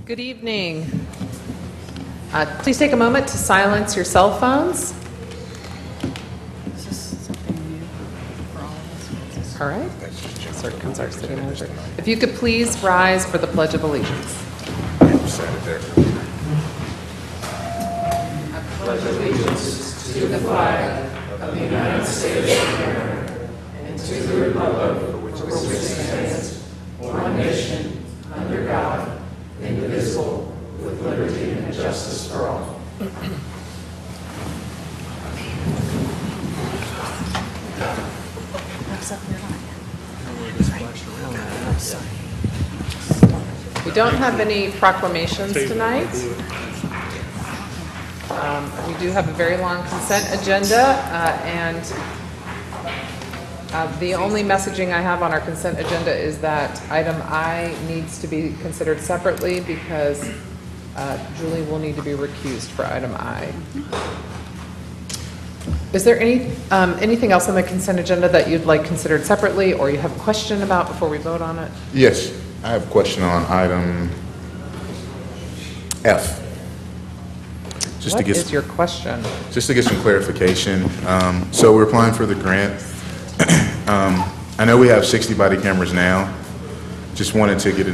Good evening. Please take a moment to silence your cell phones. Is this something new for all of us? All right. Sir, comes our city manager. If you could please rise for the Pledge of Allegiance. I pledge allegiance to the flag of the United States of America and to the republic for which it stands, one nation, under God, indivisible, with liberty and justice for all. We don't have any proclamations tonight. We do have a very long consent agenda, and the only messaging I have on our consent agenda is that item I needs to be considered separately because Julie will need to be recused for item I. Is there anything else on the consent agenda that you'd like considered separately or you have a question about before we vote on it? Yes, I have a question on item F. What is your question? Just to get some clarification. So we're applying for the grant. I know we have 60 body cameras now. Just wanted to get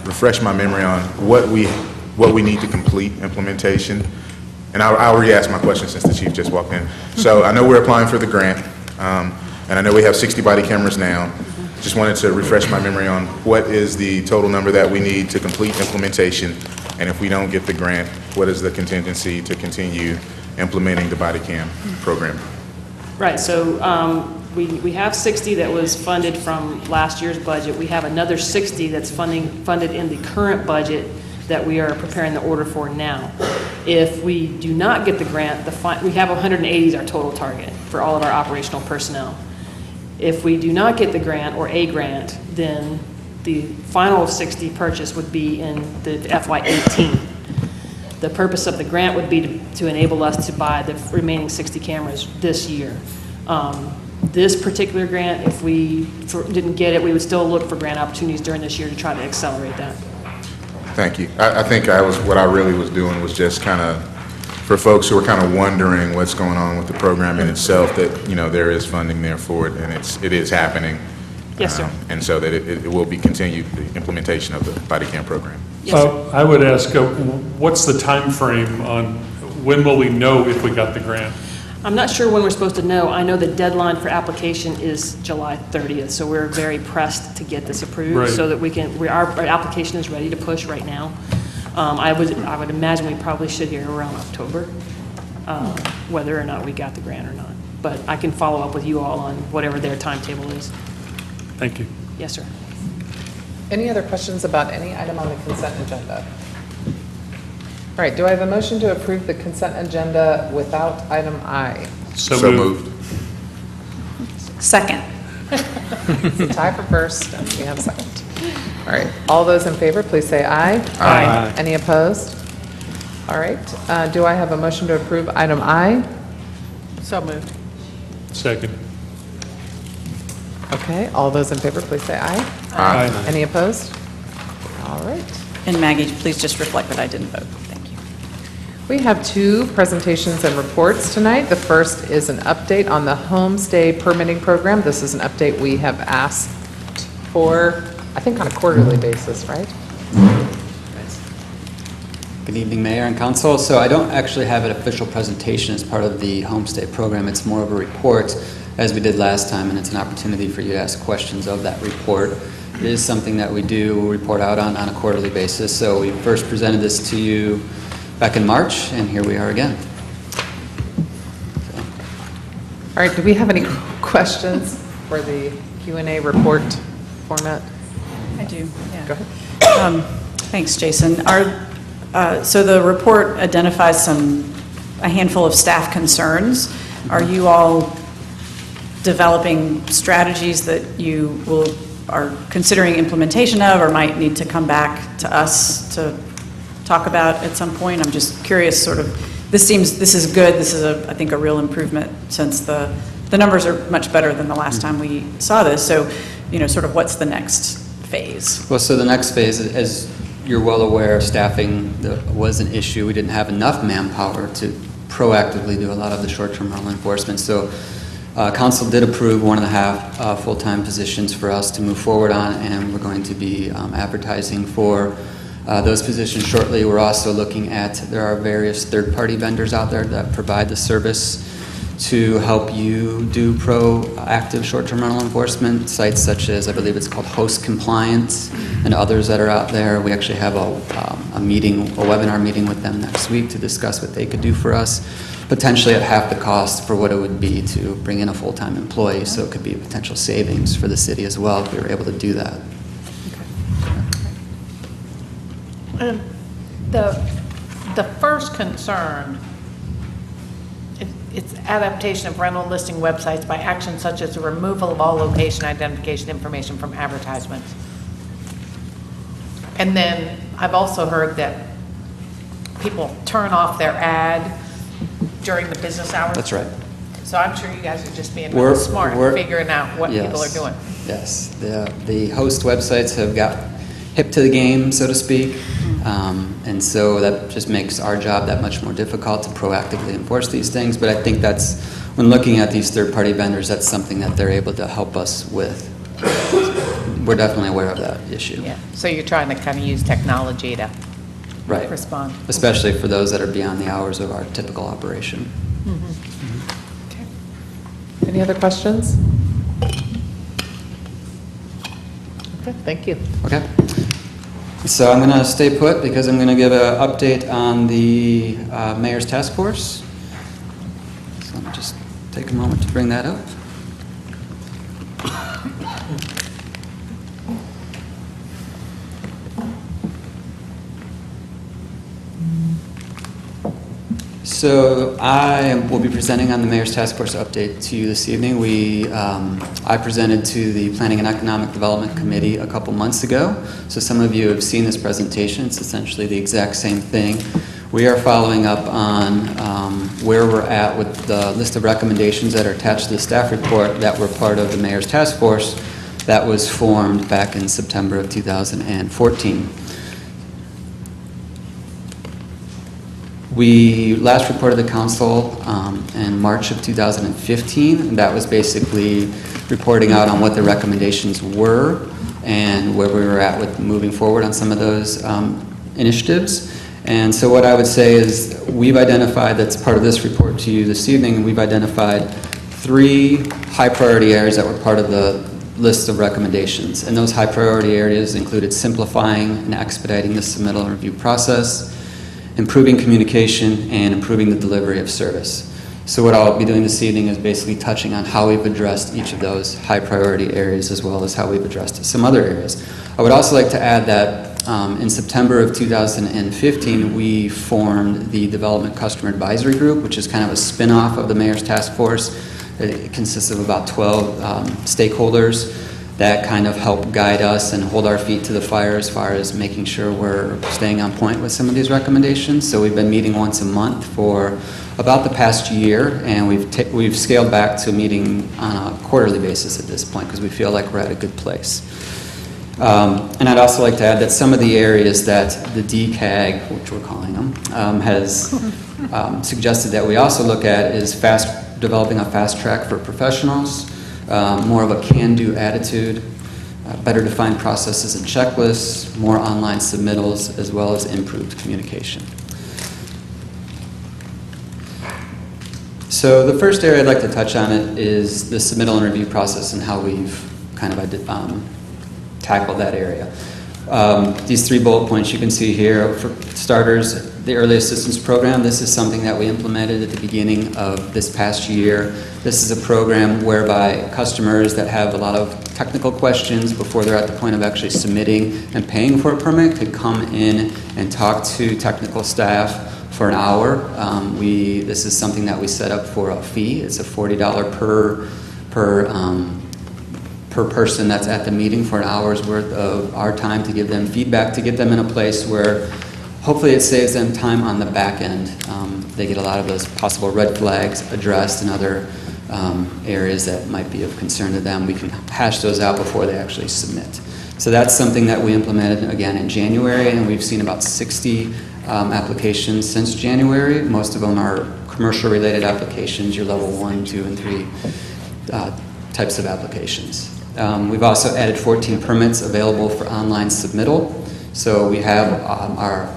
refresh my memory on what we need to complete implementation. And I'll re-ask my question since the chief just walked in. So I know we're applying for the grant, and I know we have 60 body cameras now. Just wanted to refresh my memory on what is the total number that we need to complete implementation, and if we don't get the grant, what is the contingency to continue implementing the body cam program? Right, so we have 60 that was funded from last year's budget. We have another 60 that's funded in the current budget that we are preparing the order for now. If we do not get the grant, we have 180 is our total target for all of our operational personnel. If we do not get the grant or a grant, then the final 60 purchase would be in the FY18. The purpose of the grant would be to enable us to buy the remaining 60 cameras this year. This particular grant, if we didn't get it, we would still look for grant opportunities during this year to try to accelerate that. Thank you. I think what I really was doing was just kind of, for folks who are kind of wondering what's going on with the program in itself, that, there is funding there for it, and it is happening. Yes, sir. And so that it will be continued, the implementation of the body cam program. Yes, sir. I would ask, what's the time frame on when will we know if we got the grant? I'm not sure when we're supposed to know. I know the deadline for application is July 30th, so we're very pressed to get this approved. Right. So that our application is ready to push right now. I would imagine we probably should hear around October, whether or not we got the grant or not. But I can follow up with you all on whatever their timetable is. Thank you. Yes, sir. Any other questions about any item on the consent agenda? All right, do I have a motion to approve the consent agenda without item I? So moved. Second. It's a tie for first, and we have a second. All right, all those in favor, please say aye. Aye. Any opposed? All right, do I have a motion to approve item I? So moved. Second. Okay, all those in favor, please say aye. Aye. Any opposed? All right. And Maggie, please just reflect that I didn't vote. Thank you. We have two presentations and reports tonight. The first is an update on the homestay permitting program. This is an update we have asked for, I think, on a quarterly basis, right? Good evening, Mayor and Council. So I don't actually have an official presentation as part of the homestay program. It's more of a report, as we did last time, and it's an opportunity for you to ask questions of that report. It is something that we do report out on a quarterly basis. So we first presented this to you back in March, and here we are again. All right, do we have any questions for the Q&A report format? I do, yeah. Go ahead. Thanks, Jason. So the report identifies a handful of staff concerns. Are you all developing strategies that you are considering implementation of or might need to come back to us to talk about at some point? I'm just curious, this is good. This is I think a real improvement since the numbers are much better than the last time we saw this. So, what's the next phase? Well, so the next phase, as you're well aware, staffing was an issue. We didn't have enough manpower to proactively do a lot of the short-term rental enforcement. So council did approve 1.5 full-time positions for us to move forward on, and we're going to be advertising for those positions shortly. We're also looking at, there are various third-party vendors out there that provide the service to help you do proactive short-term rental enforcement, sites such as, I believe it's called Host Compliance, and others that are out there. We actually have a webinar meeting with them next week to discuss what they could do for us, potentially at half the cost for what it would be to bring in a full-time employee, so it could be a potential savings for the city as well if we were able to do that. The first concern, it's adaptation of rental listing websites by actions such as the removal of all location identification information from advertisements. And then I've also heard that people turn off their ad during the business hours. That's right. So I'm sure you guys are just being really smart and figuring out what people are doing. Yes, the host websites have got hip to the game, so to speak, and so that just makes our job that much more difficult to proactively enforce these things. But I think that's, when looking at these third-party vendors, that's something that they're able to help us with. We're definitely aware of that issue. Yeah, so you're trying to kind of use technology to Right. respond. Especially for those that are beyond the hours of our typical operation. Any other questions? Okay, thank you. Okay. So I'm going to stay put because I'm going to give an update on the Mayor's Task Force. So let me just take a moment to bring that up. So I will be presenting on the Mayor's Task Force update to you this evening. I presented to the Planning and Economic Development Committee a couple months ago. So some of you have seen this presentation. It's essentially the exact same thing. We are following up on where we're at with the list of recommendations that are attached to the staff report that were part of the Mayor's Task Force that was formed back in September of 2014. We last reported to council in March of 2015, and that was basically reporting out on what the recommendations were and where we were at with moving forward on some of those initiatives. And so what I would say is we've identified, that's part of this report to you this evening, we've identified 3 high priority areas that were part of the list of recommendations. And those high priority areas included simplifying and expediting the submittal and review process, improving communication, and improving the delivery of service. So what I'll be doing this evening is basically touching on how we've addressed each of those high priority areas as well as how we've addressed some other areas. I would also like to add that in September of 2015, we formed the Development Customer Advisory Group, which is kind of a spin-off of the Mayor's Task Force. It consists of about 12 stakeholders that kind of help guide us and hold our feet to the fire as far as making sure we're staying on point with some of these recommendations. So we've been meeting once a month for about the past year, and we've scaled back to meeting on a quarterly basis at this point because we feel like we're at a good place. And I'd also like to add that some of the areas that the DCAG, which we're calling them, has suggested that we also look at is developing a fast track for professionals, more of a can-do attitude, better defined processes and checklists, more online submittals, as well as improved communication. So the first area I'd like to touch on it is the submittal and review process and how we've kind of tackled that area. These 3 bullet points you can see here. For starters, the Early Assistance Program. This is something that we implemented at the beginning of this past year. This is a program whereby customers that have a lot of technical questions before they're at the point of actually submitting and paying for a permit could come in and talk to technical staff for an hour. This is something that we set up for a fee. It's a $40 per person that's at the meeting for an hour's worth of our time to give them feedback, to get them in a place where hopefully it saves them time on the back end. They get a lot of those possible red flags addressed and other areas that might be of concern to them. We can hash those out before they actually submit. So that's something that we implemented again in January, and we've seen about 60 applications since January. Most of them are commercial-related applications, your level 1, 2, and 3 types of applications. We've also added 14 permits available for online submittal. So we have our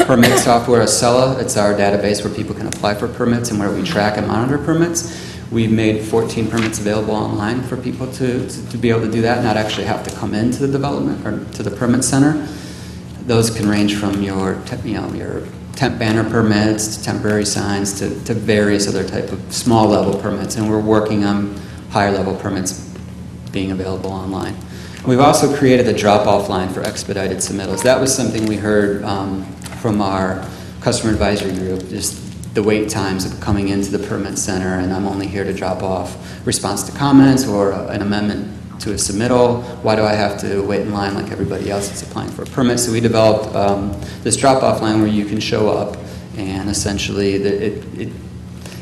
permit software, Acela. It's our database where people can apply for permits and where we track and monitor permits. We've made 14 permits available online for people to be able to do that, not actually have to come into the development or to the permit center. Those can range from your temp banner permits to temporary signs to various other type of small level permits, and we're working on higher level permits being available online. We've also created a drop-off line for expedited submittals. That was something we heard from our customer advisory group, just the wait times of coming into the permit center, and I'm only here to drop off response to comments or an amendment to a submittal. Why do I have to wait in line like everybody else that's applying for a permit? So we developed this drop-off line where you can show up, and essentially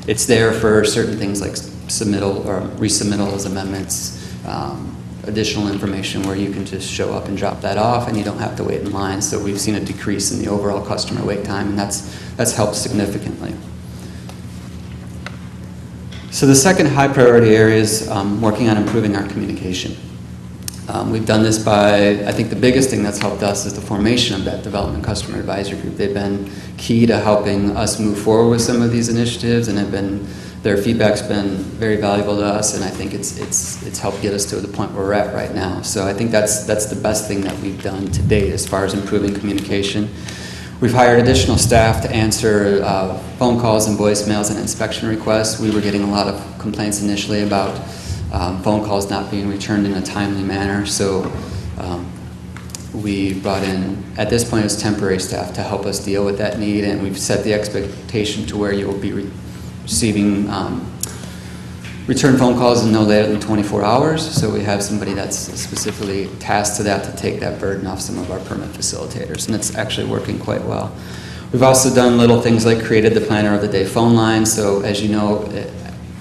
it's there for certain things like submittal or resubmittals, amendments, additional information where you can just show up and drop that off and you don't have to wait in line. So we've seen a decrease in the overall customer wait time, and that's helped significantly. So the second high priority area is working on improving our communication. We've done this by, I think the biggest thing that's helped us is the formation of that development customer advisory group. They've been key to helping us move forward with some of these initiatives, and their feedback's been very valuable to us, and I think it's helped get us to the point where we're at right now. So I think that's the best thing that we've done to date as far as improving communication. We've hired additional staff to answer phone calls and voicemails and inspection requests. We were getting a lot of complaints initially about phone calls not being returned in a timely manner, so we brought in, at this point, it's temporary staff to help us deal with that need, and we've set the expectation to where you will be receiving return phone calls in no later than 24 hours. So we have somebody that's specifically tasked to that to take that burden off some of our permit facilitators, and it's actually working quite well. We've also done little things like created the planner of the day phone line. So as you know,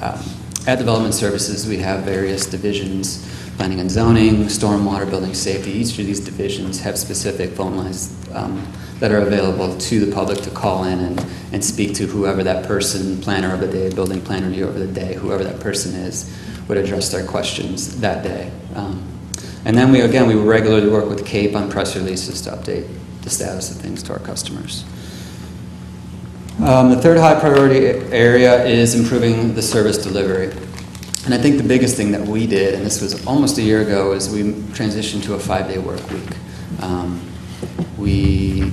at Development Services, we have various divisions: planning and zoning, stormwater, building safety. Each of these divisions have specific phone lines that are available to the public to call in and speak to whoever that person, planner of the day, building plan review of the day, whoever that person is, would address their questions that day. And then we regularly work with CAPE on press releases to update the status of things to our customers. The third high priority area is improving the service delivery. And I think the biggest thing that we did, and this was almost a year ago, is we transitioned to a 5-day work week. We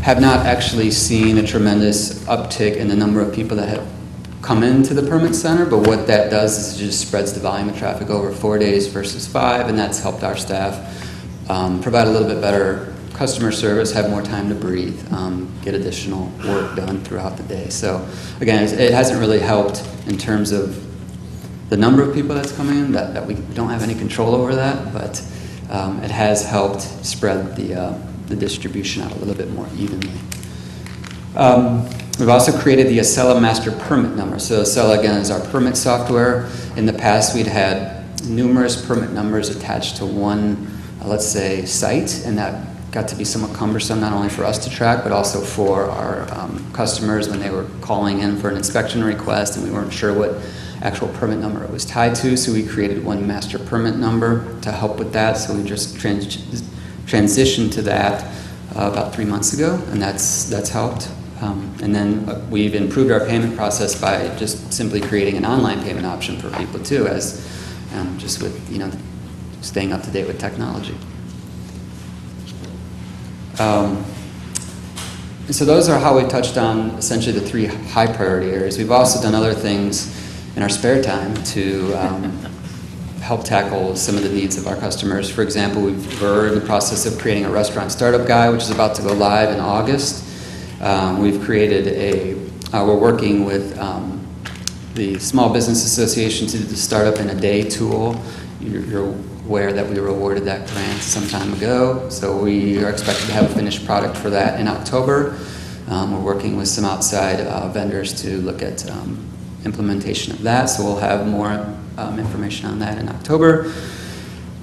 have not actually seen a tremendous uptick in the number of people that have come into the permit center, but what that does is it just spreads the volume of traffic over 4 days versus 5, and that's helped our staff provide a little bit better customer service, have more time to breathe, get additional work done throughout the day. So again, it hasn't really helped in terms of the number of people that's coming in, that we don't have any control over that, but it has helped spread the distribution out a little bit more evenly. We've also created the Acela Master Permit Number. So Acela, again, is our permit software. In the past, we'd had numerous permit numbers attached to one, let's say, site, and that got to be somewhat cumbersome, not only for us to track, but also for our customers when they were calling in for an inspection request and we weren't sure what actual permit number it was tied to. So we created one master permit number to help with that. So we just transitioned to that about 3 months ago, and that's helped. And then we've improved our payment process by just simply creating an online payment option for people too, as just with staying up to date with technology. So those are how we touched on essentially the 3 high priority areas. We've also done other things in our spare time to help tackle some of the needs of our customers. For example, we're in the process of creating a restaurant startup guide, which is about to go live in August. We've created we're working with the Small Business Association to do the Startup in a Day tool. You're aware that we were awarded that grant some time ago, so we are expected to have a finished product for that in October. We're working with some outside vendors to look at implementation of that, so we'll have more information on that in October.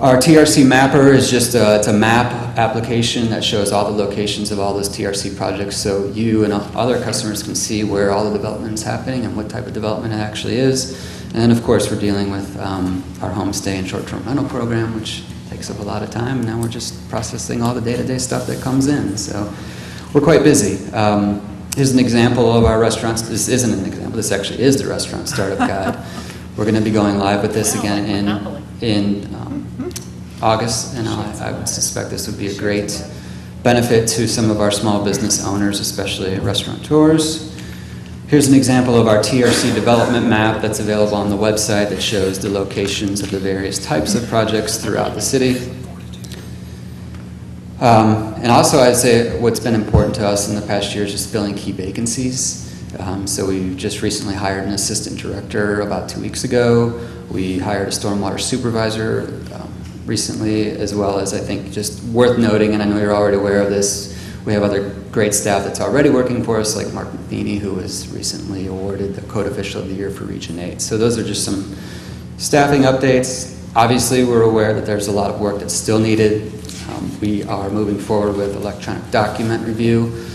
Our TRC Mapper is just it's a map application that shows all the locations of all those TRC projects, so you and other customers can see where all the development is happening and what type of development it actually is. And then, of course, we're dealing with our homestay and short-term rental program, which takes up a lot of time, and now we're just processing all the day-to-day stuff that comes in. So we're quite busy. Here's an example of our restaurants. This isn't an example. This actually is the restaurant startup guide. We're going to be going live with this again in August, and I would suspect this would be a great benefit to some of our small business owners, especially restaurateurs. Here's an example of our TRC Development Map that's available on the website that shows the locations of the various types of projects throughout the city. And also, I'd say what's been important to us in the past year is just filling key vacancies. So we just recently hired an assistant director about 2 weeks ago. We hired a stormwater supervisor recently, as well as, I think, just worth noting, and I know you're already aware of this, we have other great staff that's already working for us, like Mark Matheny, who was recently awarded the Code Official of the Year for Region 8. So those are just some staffing updates. Obviously, we're aware that there's a lot of work that's still needed. We are moving forward with electronic document review.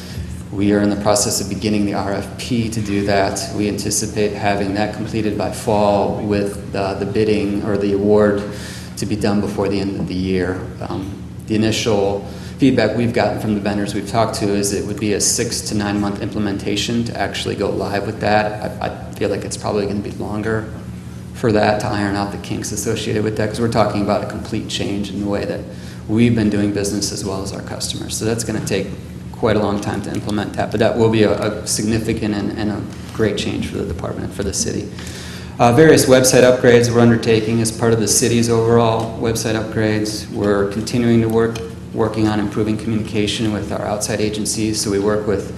We are in the process of beginning the RFP to do that. We anticipate having that completed by fall, with the bidding or the award to be done before the end of the year. The initial feedback we've gotten from the vendors we've talked to is it would be a 6 to 9 month implementation to actually go live with that. I feel like it's probably going to be longer for that to iron out the kinks associated with that, because we're talking about a complete change in the way that we've been doing business as well as our customers. So that's going to take quite a long time to implement that, but that will be a significant and a great change for the department, for the city. Various website upgrades we're undertaking as part of the city's overall website upgrades. We're continuing to working on improving communication with our outside agencies. So we work with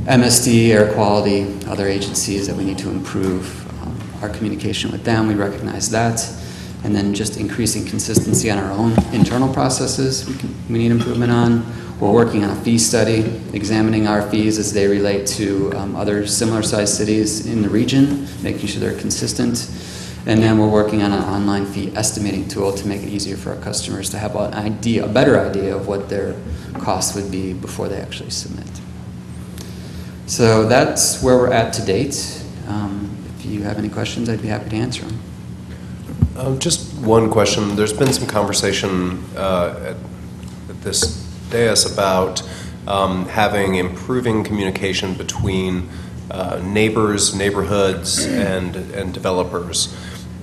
MSD, Air Quality, other agencies that we need to improve our communication with them. We recognize that. And then just increasing consistency on our own internal processes we need improvement on. We're working on a fee study, examining our fees as they relate to other similar sized cities in the region, making sure they're consistent. And then we're working on an online fee estimating tool to make it easier for our customers to have a better idea of what their costs would be before they actually submit. So that's where we're at to date. If you have any questions, I'd be happy to answer them. Just one question. There's been some conversation at this dais about having improving communication between neighbors, neighborhoods, and developers.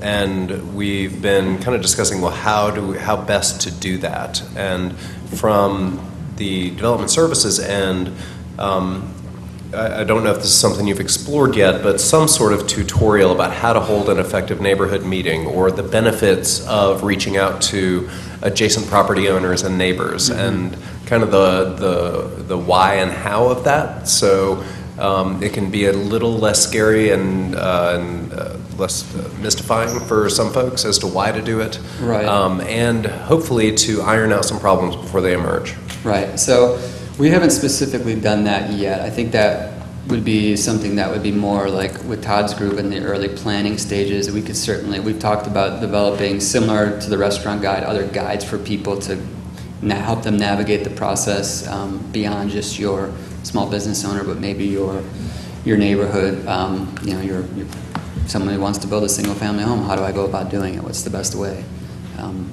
And we've been kind of discussing, well, how best to do that. And from the development services end, I don't know if this is something you've explored yet, but some sort of tutorial about how to hold an effective neighborhood meeting, or the benefits of reaching out to adjacent property owners and neighbors, and kind of the why and how of that. So it can be a little less scary and less mystifying for some folks as to why to do it. Right. And hopefully to iron out some problems before they emerge. Right. So we haven't specifically done that yet. I think that would be something that would be more like with Todd's group in the early planning stages. We've talked about developing, similar to the restaurant guide, other guides for people to help them navigate the process beyond just your small business owner, but maybe your neighborhood. You're someone who wants to build a single family home. How do I go about doing it? What's the best way?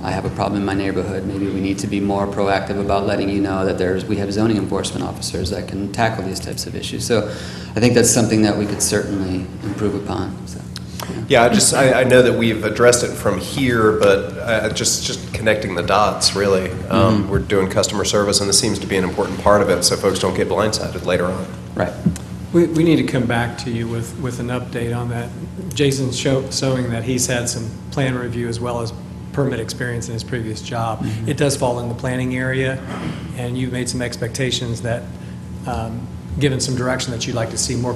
I have a problem in my neighborhood. Maybe we need to be more proactive about letting you know that we have zoning enforcement officers that can tackle these types of issues. So I think that's something that we could certainly improve upon. So, yeah, I know that we've addressed it from here, but just connecting the dots, really. We're doing customer service, and this seems to be an important part of it, so folks don't get blindsided later on. Right. We need to come back to you with an update on that. Jason's showing that he's had some plan review as well as permit experience in his previous job. It does fall in the planning area, and you've made some expectations that, given some direction, that you'd like to see more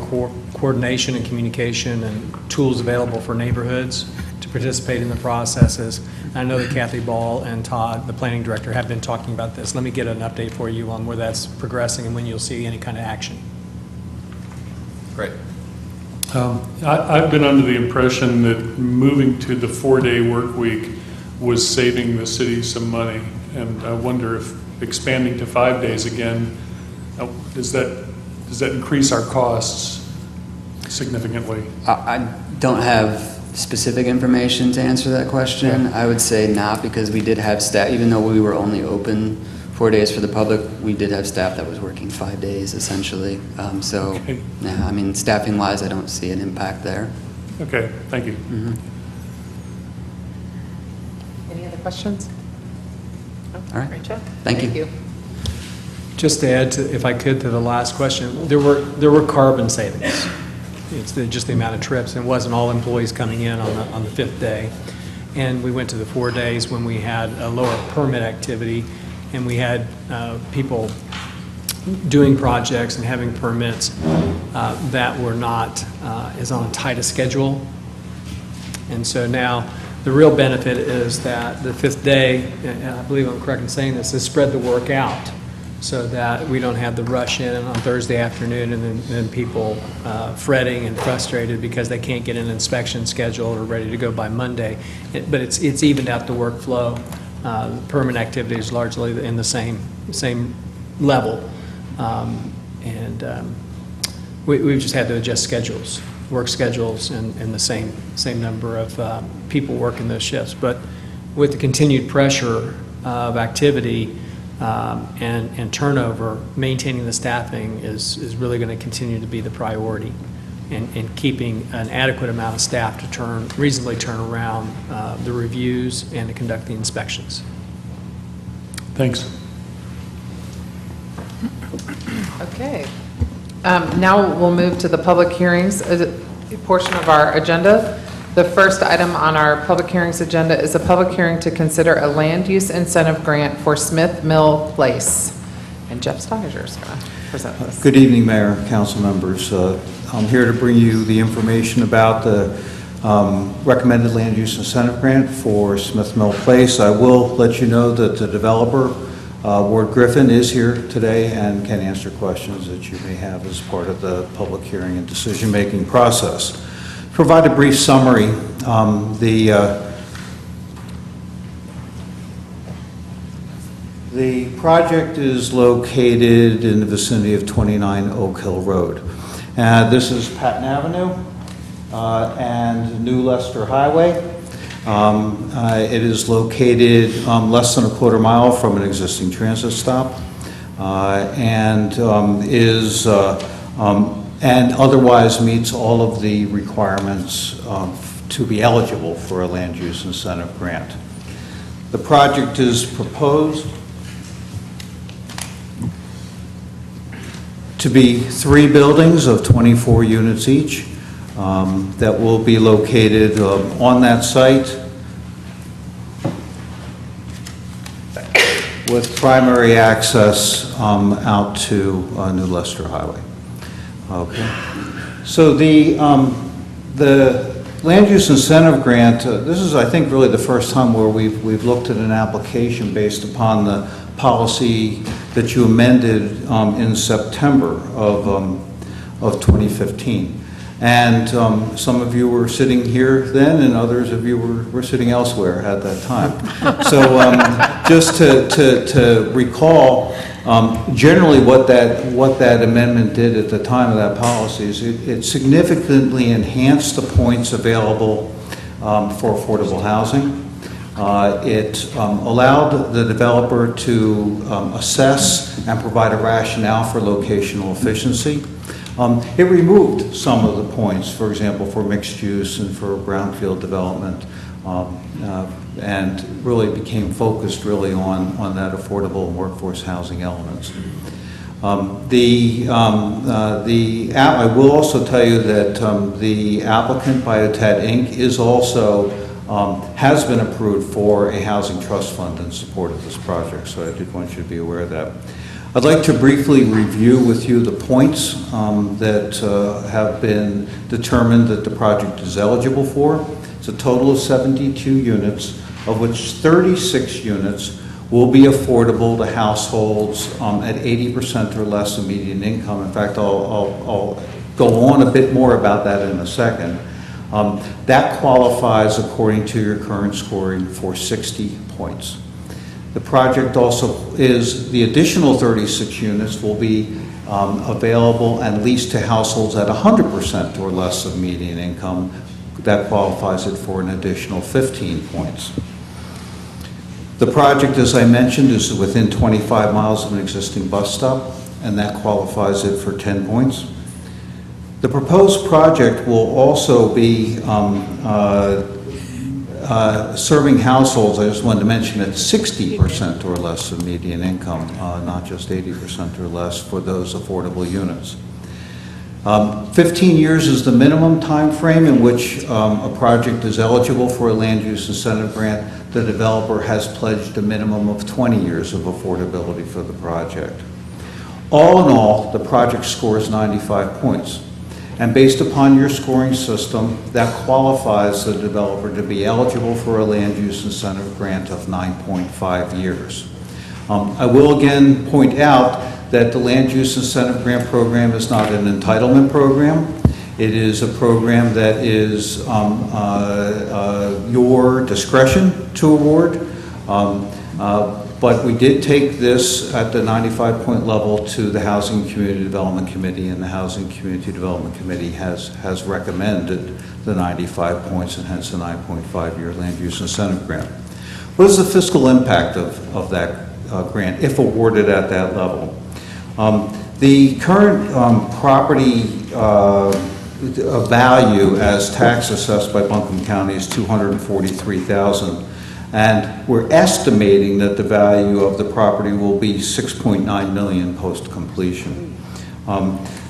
coordination and communication and tools available for neighborhoods to participate in the processes. I know that Kathy Ball and Todd, the planning director, have been talking about this. Let me get an update for you on where that's progressing and when you'll see any kind of action. Great. I've been under the impression that moving to the 4-day work week was saving the city some money. And I wonder if expanding to 5 days again, does that increase our costs significantly? I don't have specific information to answer that question. I would say not, because we did have staff, even though we were only open 4 days for the public, we did have staff that was working 5 days essentially. Okay. Yeah, I mean, staffing wise, I don't see an impact there. Okay, thank you. Any other questions? All right. Rachel? Thank you. Just to add to, if I could, to the last question, there were carbon savings. It's just the amount of trips, and it wasn't all employees coming in on the 5th day. And we went to the 4 days when we had a lower permit activity, and we had people doing projects and having permits that were not as on tight a schedule. And so now the real benefit is that the 5th day, and I believe I'm correct in saying this, is spread the work out so that we don't have the rush in on Thursday afternoon and then people fretting and frustrated because they can't get an inspection scheduled or ready to go by Monday. But it's evened out the workflow. Permit activity is largely in the same level. We've just had to adjust schedules, work schedules, and the same number of people working those shifts. But with the continued pressure of activity and turnover, maintaining the staffing is really going to continue to be the priority, and keeping an adequate amount of staff to reasonably turn around the reviews and to conduct the inspections. Thanks. Okay. Now we'll move to the public hearings portion of our agenda. The first item on our public hearings agenda is a public hearing to consider a land use incentive grant for Smith Mill Place. And Jeff Steiger is going to present this. Good evening, Mayor and council members. I'm here to bring you the information about the recommended land use incentive grant for Smith Mill Place. I will let you know that the developer, Ward Griffin, is here today and can answer questions that you may have as part of the public hearing and decision-making process. Provide a brief summary. The project is located in the vicinity of 29 Oak Hill Road. This is Patton Avenue and New Leicester Highway. It is located less than a quarter mile from an existing transit stop and otherwise meets all of the requirements to be eligible for a land use incentive grant. The project is proposed to be 3 buildings of 24 units each that will be located on that site with primary access out to New Leicester Highway. Okay. So the land use incentive grant, this is, I think, really the first time where we've looked at an application based upon the policy that you amended in September of 2015. And some of you were sitting here then, and others of you were sitting elsewhere at that time. So just to recall, generally what that amendment did at the time of that policy is it significantly enhanced the points available for affordable housing. It allowed the developer to assess and provide a rationale for locational efficiency. It removed some of the points, for example, for mixed use and for brownfield development, and really became focused really on that affordable workforce housing elements. I will also tell you that the applicant, Biotat Inc., is also has been approved for a housing trust fund in support of this project, so I did want you to be aware of that. I'd like to briefly review with you the points that have been determined that the project is eligible for. It's a total of 72 units, of which 36 units will be affordable to households at 80% or less of median income. In fact, I'll go on a bit more about that in a second. That qualifies, according to your current scoring, for 60 points. The project also is, the additional 36 units will be available and leased to households at 100% or less of median income. That qualifies it for an additional 15 points. The project, as I mentioned, is within 25 miles of an existing bus stop, and that qualifies it for 10 points. The proposed project will also be serving households, I just wanted to mention, at 60% or less of median income, not just 80% or less for those affordable units. 15 years is the minimum time frame in which a project is eligible for a land use incentive grant. The developer has pledged a minimum of 20 years of affordability for the project. All in all, the project scores 95 points. And based upon your scoring system, that qualifies the developer to be eligible for a land use incentive grant of 9.5 years. I will again point out that the land use incentive grant program is not an entitlement program. It is a program that is your discretion to award. But we did take this at the 95-point level to the Housing and Community Development Committee, and the Housing and Community Development Committee has recommended the 95 points and hence the 9.5-year land use incentive grant. What is the fiscal impact of that grant if awarded at that level? The current property value as tax assessed by Buncombe County is $243,000. And we're estimating that the value of the property will be $6.9 million post-completion.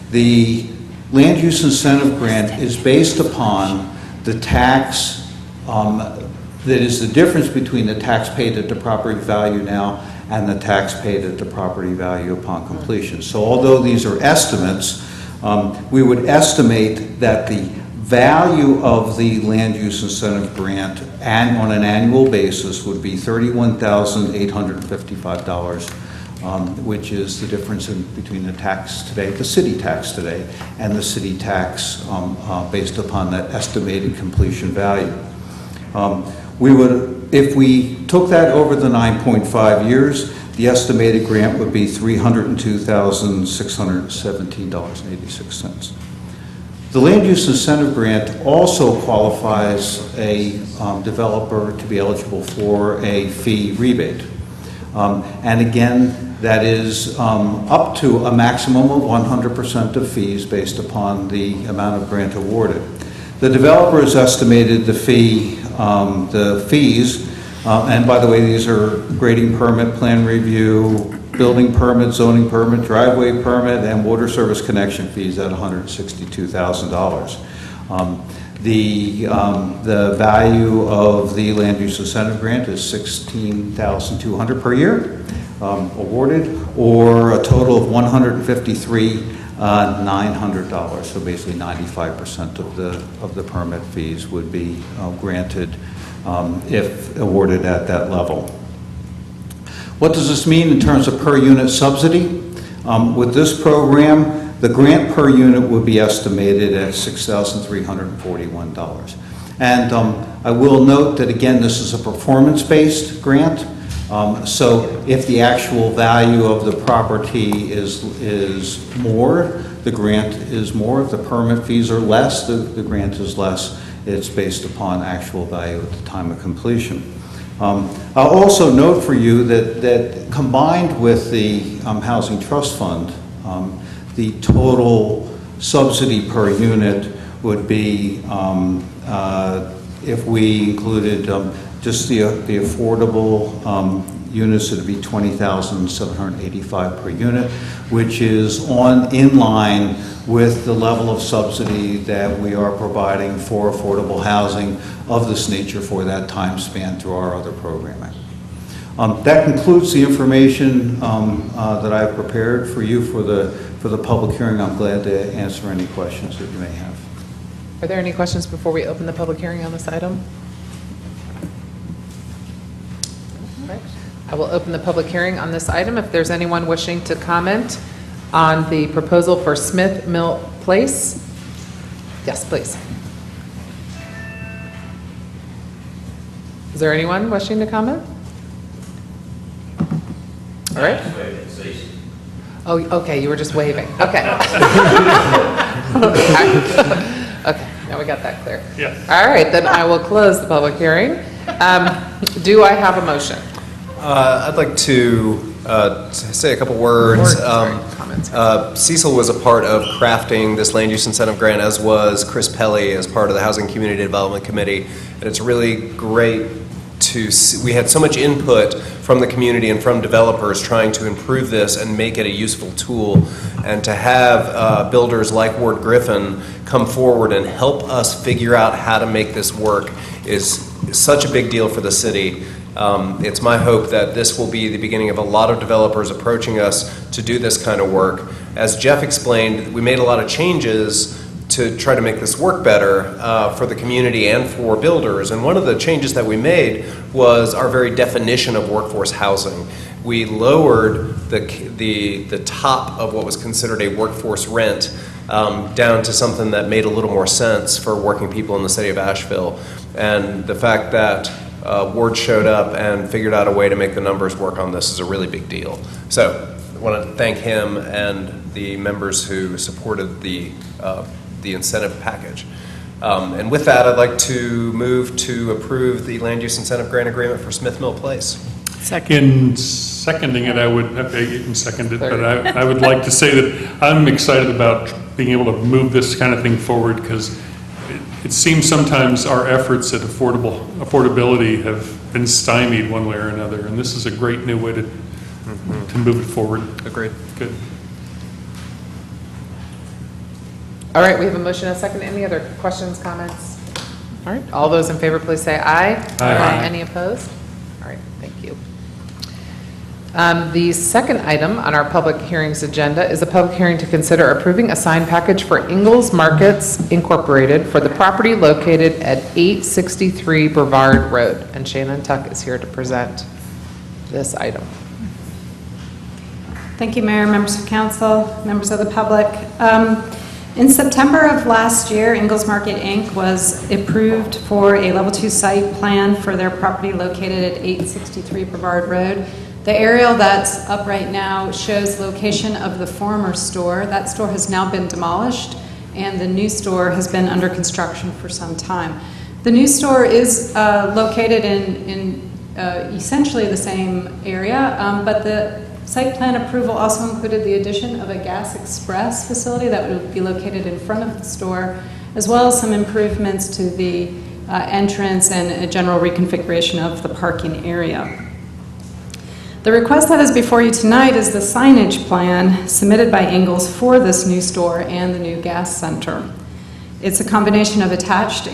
The land use incentive grant is based upon the tax that is the difference between the tax paid at the property value now and the tax paid at the property value upon completion. So although these are estimates, we would estimate that the value of the land use incentive grant and on an annual basis would be $31,855, which is the difference between the tax today, the city tax today, and the city tax based upon that estimated completion value. We would, if we took that over the 9.5 years, the estimated grant would be $302,617.86. The land use incentive grant also qualifies a developer to be eligible for a fee rebate. And again, that is up to a maximum of 100% of fees based upon the amount of grant awarded. The developer has estimated the fees, and by the way, these are grading permit, plan review, building permit, zoning permit, driveway permit, and water service connection fees at $162,000. The value of the land use incentive grant is $16,200 per year awarded, or a total of $153,900. So basically 95% of the permit fees would be granted if awarded at that level. What does this mean in terms of per unit subsidy? With this program, the grant per unit would be estimated at $6,341. And I will note that, again, this is a performance-based grant. So if the actual value of the property is more, the grant is more. If the permit fees are less, the grant is less. It's based upon actual value at the time of completion. I'll also note for you that combined with the Housing Trust Fund, the total subsidy per unit would be, if we included just the affordable units, it would be $20,785 per unit, which is in line with the level of subsidy that we are providing for affordable housing of this nature for that time span through our other programming. That concludes the information that I've prepared for you for the public hearing. I'm glad to answer any questions that you may have. Are there any questions before we open the public hearing on this item? Right. I will open the public hearing on this item. If there's anyone wishing to comment on the proposal for Smith Mill Place. Yes, please. Is there anyone wishing to comment? All right. Oh, okay, you were just waving. Okay. Okay, now we got that clear. Yeah. All right, then I will close the public hearing. Do I have a motion? I'd like to say a couple words. Comments. Cecil was a part of crafting this land use incentive grant, as was Chris Pelly as part of the Housing Community Development Committee. And it's really great to see, we had so much input from the community and from developers trying to improve this and make it a useful tool. And to have builders like Ward Griffin come forward and help us figure out how to make this work is such a big deal for the city. It's my hope that this will be the beginning of a lot of developers approaching us to do this kind of work. As Jeff explained, we made a lot of changes to try to make this work better for the community and for builders. And one of the changes that we made was our very definition of workforce housing. We lowered the top of what was considered a workforce rent down to something that made a little more sense for working people in the city of Asheville. And the fact that Ward showed up and figured out a way to make the numbers work on this is a really big deal. So I want to thank him and the members who supported the incentive package. And with that, I'd like to move to approve the land use incentive grant agreement for Smith Mill Place. In seconding it, I would, you can second it, but I would like to say that I'm excited about being able to move this kind of thing forward, because it seems sometimes our efforts at affordability have been stymied one way or another, and this is a great new way to move it forward. Agreed. Good. All right, we have a motion and a second. Any other questions, comments? All right, all those in favor, please say aye. Aye. Any opposed? All right, thank you. The second item on our public hearings agenda is a public hearing to consider approving a sign package for Ingalls Markets Incorporated for the property located at 863 Brevard Road. And Shannon Tuck is here to present this item. Thank you, Mayor, members of council, members of the public. In September of last year, Ingalls Market Inc. was approved for a level 2 site plan for their property located at 863 Brevard Road. The aerial that's up right now shows location of the former store. That store has now been demolished, and the new store has been under construction for some time. The new store is located in essentially the same area, but the site plan approval also included the addition of a gas express facility that would be located in front of the store, as well as some improvements to the entrance and a general reconfiguration of the parking area. The request that is before you tonight is the signage plan submitted by Ingalls for this new store and the new gas center. It's a combination of attached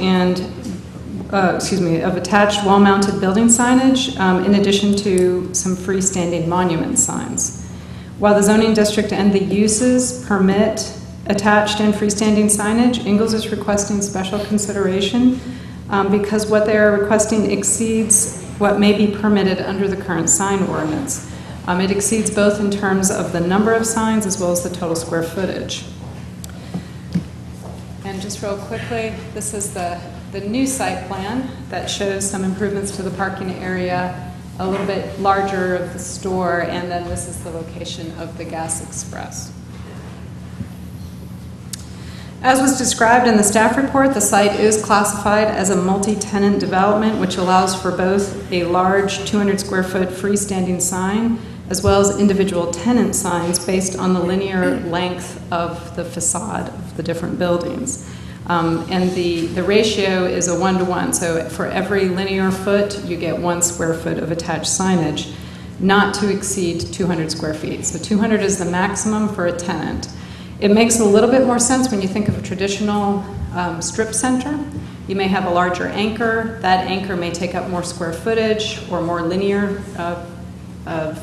wall-mounted building signage, in addition to some freestanding monument signs. While the zoning district and the uses permit attached and freestanding signage, Ingalls is requesting special consideration because what they are requesting exceeds what may be permitted under the current sign ordinance. It exceeds both in terms of the number of signs as well as the total square footage. And just real quickly, this is the new site plan that shows some improvements to the parking area, a little bit larger of the store, and then this is the location of the gas express. As was described in the staff report, the site is classified as a multi-tenant development, which allows for both a large 200 square foot freestanding sign as well as individual tenant signs based on the linear length of the facade of the different buildings. And the ratio is a 1-to-1, so for every linear foot, you get 1 square foot of attached signage, not to exceed 200 square feet. So 200 is the maximum for a tenant. It makes a little bit more sense when you think of a traditional strip center. You may have a larger anchor. That anchor may take up more square footage or more linear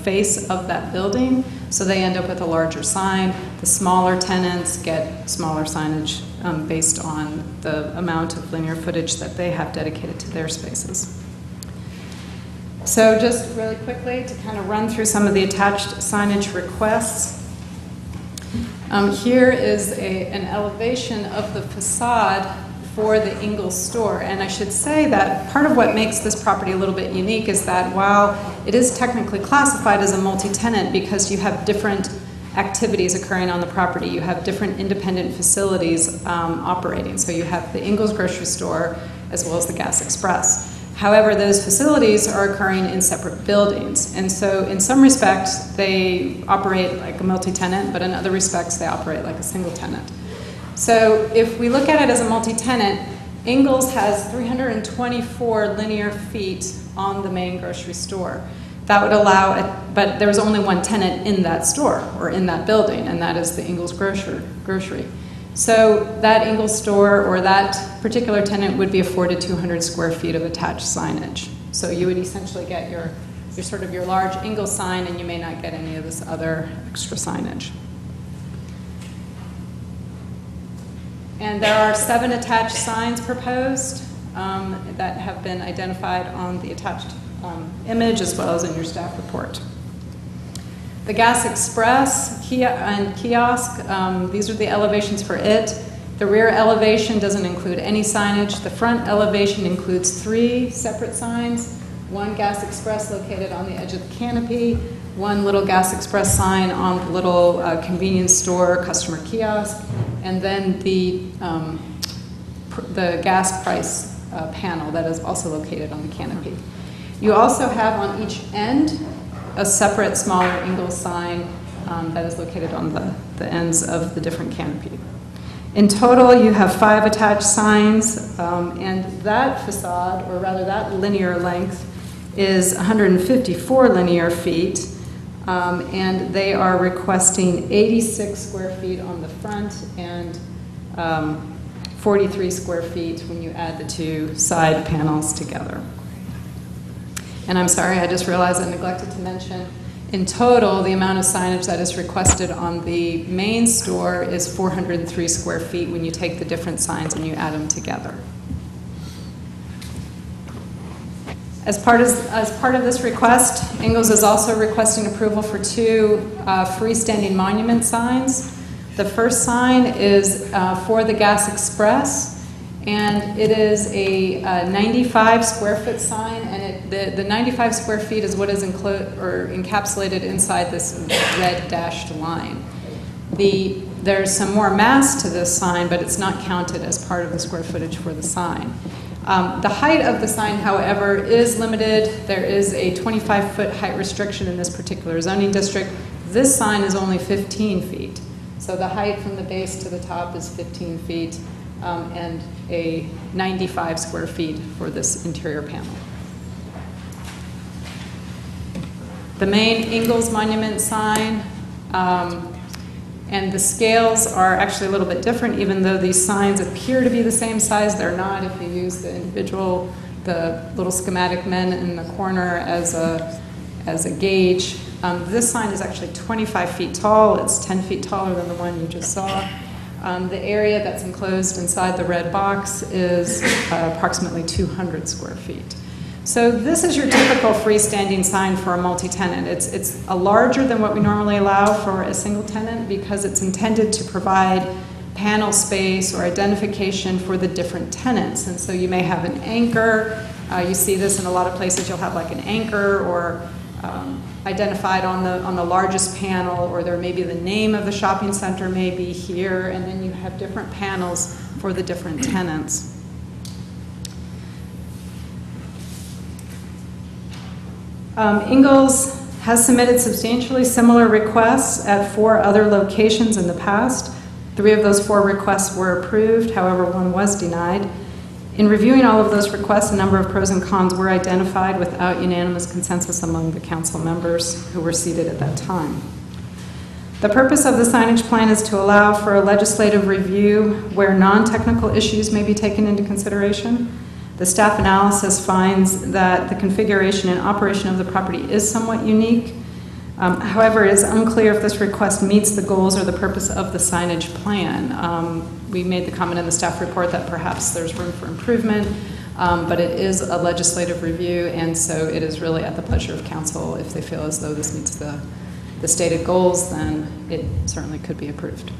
face of that building, so they end up with a larger sign. The smaller tenants get smaller signage based on the amount of linear footage that they have dedicated to their spaces. So just really quickly to kind of run through some of the attached signage requests. Here is an elevation of the facade for the Ingalls store. And I should say that part of what makes this property a little bit unique is that while it is technically classified as a multi-tenant because you have different activities occurring on the property, you have different independent facilities operating. So you have the Ingalls grocery store as well as the Gas Express. However, those facilities are occurring in separate buildings. And so in some respects, they operate like a multi-tenant, but in other respects, they operate like a single tenant. So if we look at it as a multi-tenant, Ingalls has 324 linear feet on the main grocery store. That would allow, but there was only one tenant in that store or in that building, and that is the Ingalls grocery. So that Ingalls store or that particular tenant would be afforded 200 square feet of attached signage. So you would essentially get your sort of your large Ingalls sign, and you may not get any of this other extra signage. And there are 7 attached signs proposed that have been identified on the attached image as well as in your staff report. The Gas Express and kiosk, these are the elevations for it. The rear elevation doesn't include any signage. The front elevation includes 3 separate signs. One Gas Express located on the edge of the canopy, one little Gas Express sign on the little convenience store customer kiosk, and then the gas price panel that is also located on the canopy. You also have on each end a separate smaller Ingalls sign that is located on the ends of the different canopy. In total, you have 5 attached signs, and that facade, or rather that linear length, is 154 linear feet, and they are requesting 86 square feet on the front and 43 square feet when you add the 2 side panels together. And I'm sorry, I just realized I neglected to mention, in total, the amount of signage that is requested on the main store is 403 square feet when you take the different signs and you add them together. As part of this request, Ingalls is also requesting approval for 2 freestanding monument signs. The first sign is for the Gas Express, and it is a 95 square foot sign, and the 95 square feet is what is encapsulated inside this red dashed line. There's some more mass to this sign, but it's not counted as part of the square footage for the sign. The height of the sign, however, is limited. There is a 25-foot height restriction in this particular zoning district. This sign is only 15 feet. So the height from the base to the top is 15 feet. And a 95 square feet for this interior panel. The main Ingalls monument sign, and the scales are actually a little bit different, even though these signs appear to be the same size, they're not if you use the little schematic men in the corner as a gauge. This sign is actually 25 feet tall. It's 10 feet taller than the one you just saw. The area that's enclosed inside the red box is approximately 200 square feet. So this is your typical freestanding sign for a multi-tenant. It's larger than what we normally allow for a single tenant because it's intended to provide panel space or identification for the different tenants. And so you may have an anchor. You see this in a lot of places. You'll have like an anchor or identified on the largest panel, or there may be the name of the shopping center may be here, and then you have different panels for the different tenants. Ingalls has submitted substantially similar requests at 4 other locations in the past. 3 of those 4 requests were approved, however, 1 was denied. In reviewing all of those requests, a number of pros and cons were identified without unanimous consensus among the council members who were seated at that time. The purpose of the signage plan is to allow for a legislative review where non-technical issues may be taken into consideration. The staff analysis finds that the configuration and operation of the property is somewhat unique. However, it is unclear if this request meets the goals or the purpose of the signage plan. We made the comment in the staff report that perhaps there's room for improvement, but it is a legislative review, and so it is really at the pleasure of council. If they feel as though this meets the stated goals, then it certainly could be approved.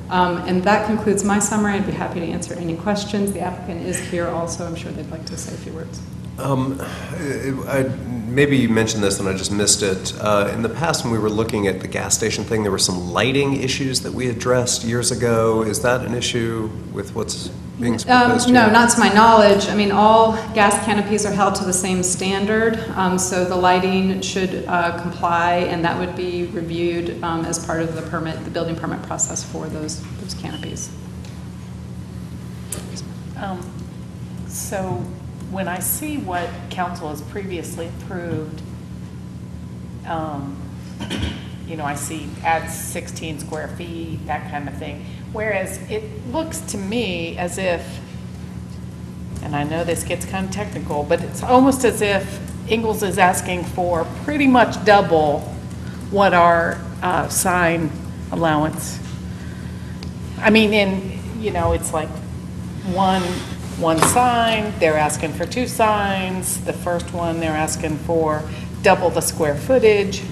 And that concludes my summary. I'd be happy to answer any questions. The applicant is here also. I'm sure they'd like to say a few words. Maybe you mentioned this and I just missed it. In the past, when we were looking at the gas station thing, there were some lighting issues that we addressed years ago. Is that an issue with what's being proposed here? No, not to my knowledge. I mean, all gas canopies are held to the same standard, so the lighting should comply, and that would be reviewed as part of the permit, the building permit process for those canopies. So when I see what council has previously approved, I see add 16 square feet, that kind of thing. Whereas it looks to me as if, and I know this gets kind of technical, but it's almost as if Ingalls is asking for pretty much double what our sign allowance. I mean, it's like one sign, they're asking for 2 signs. The first one, they're asking for double the square footage.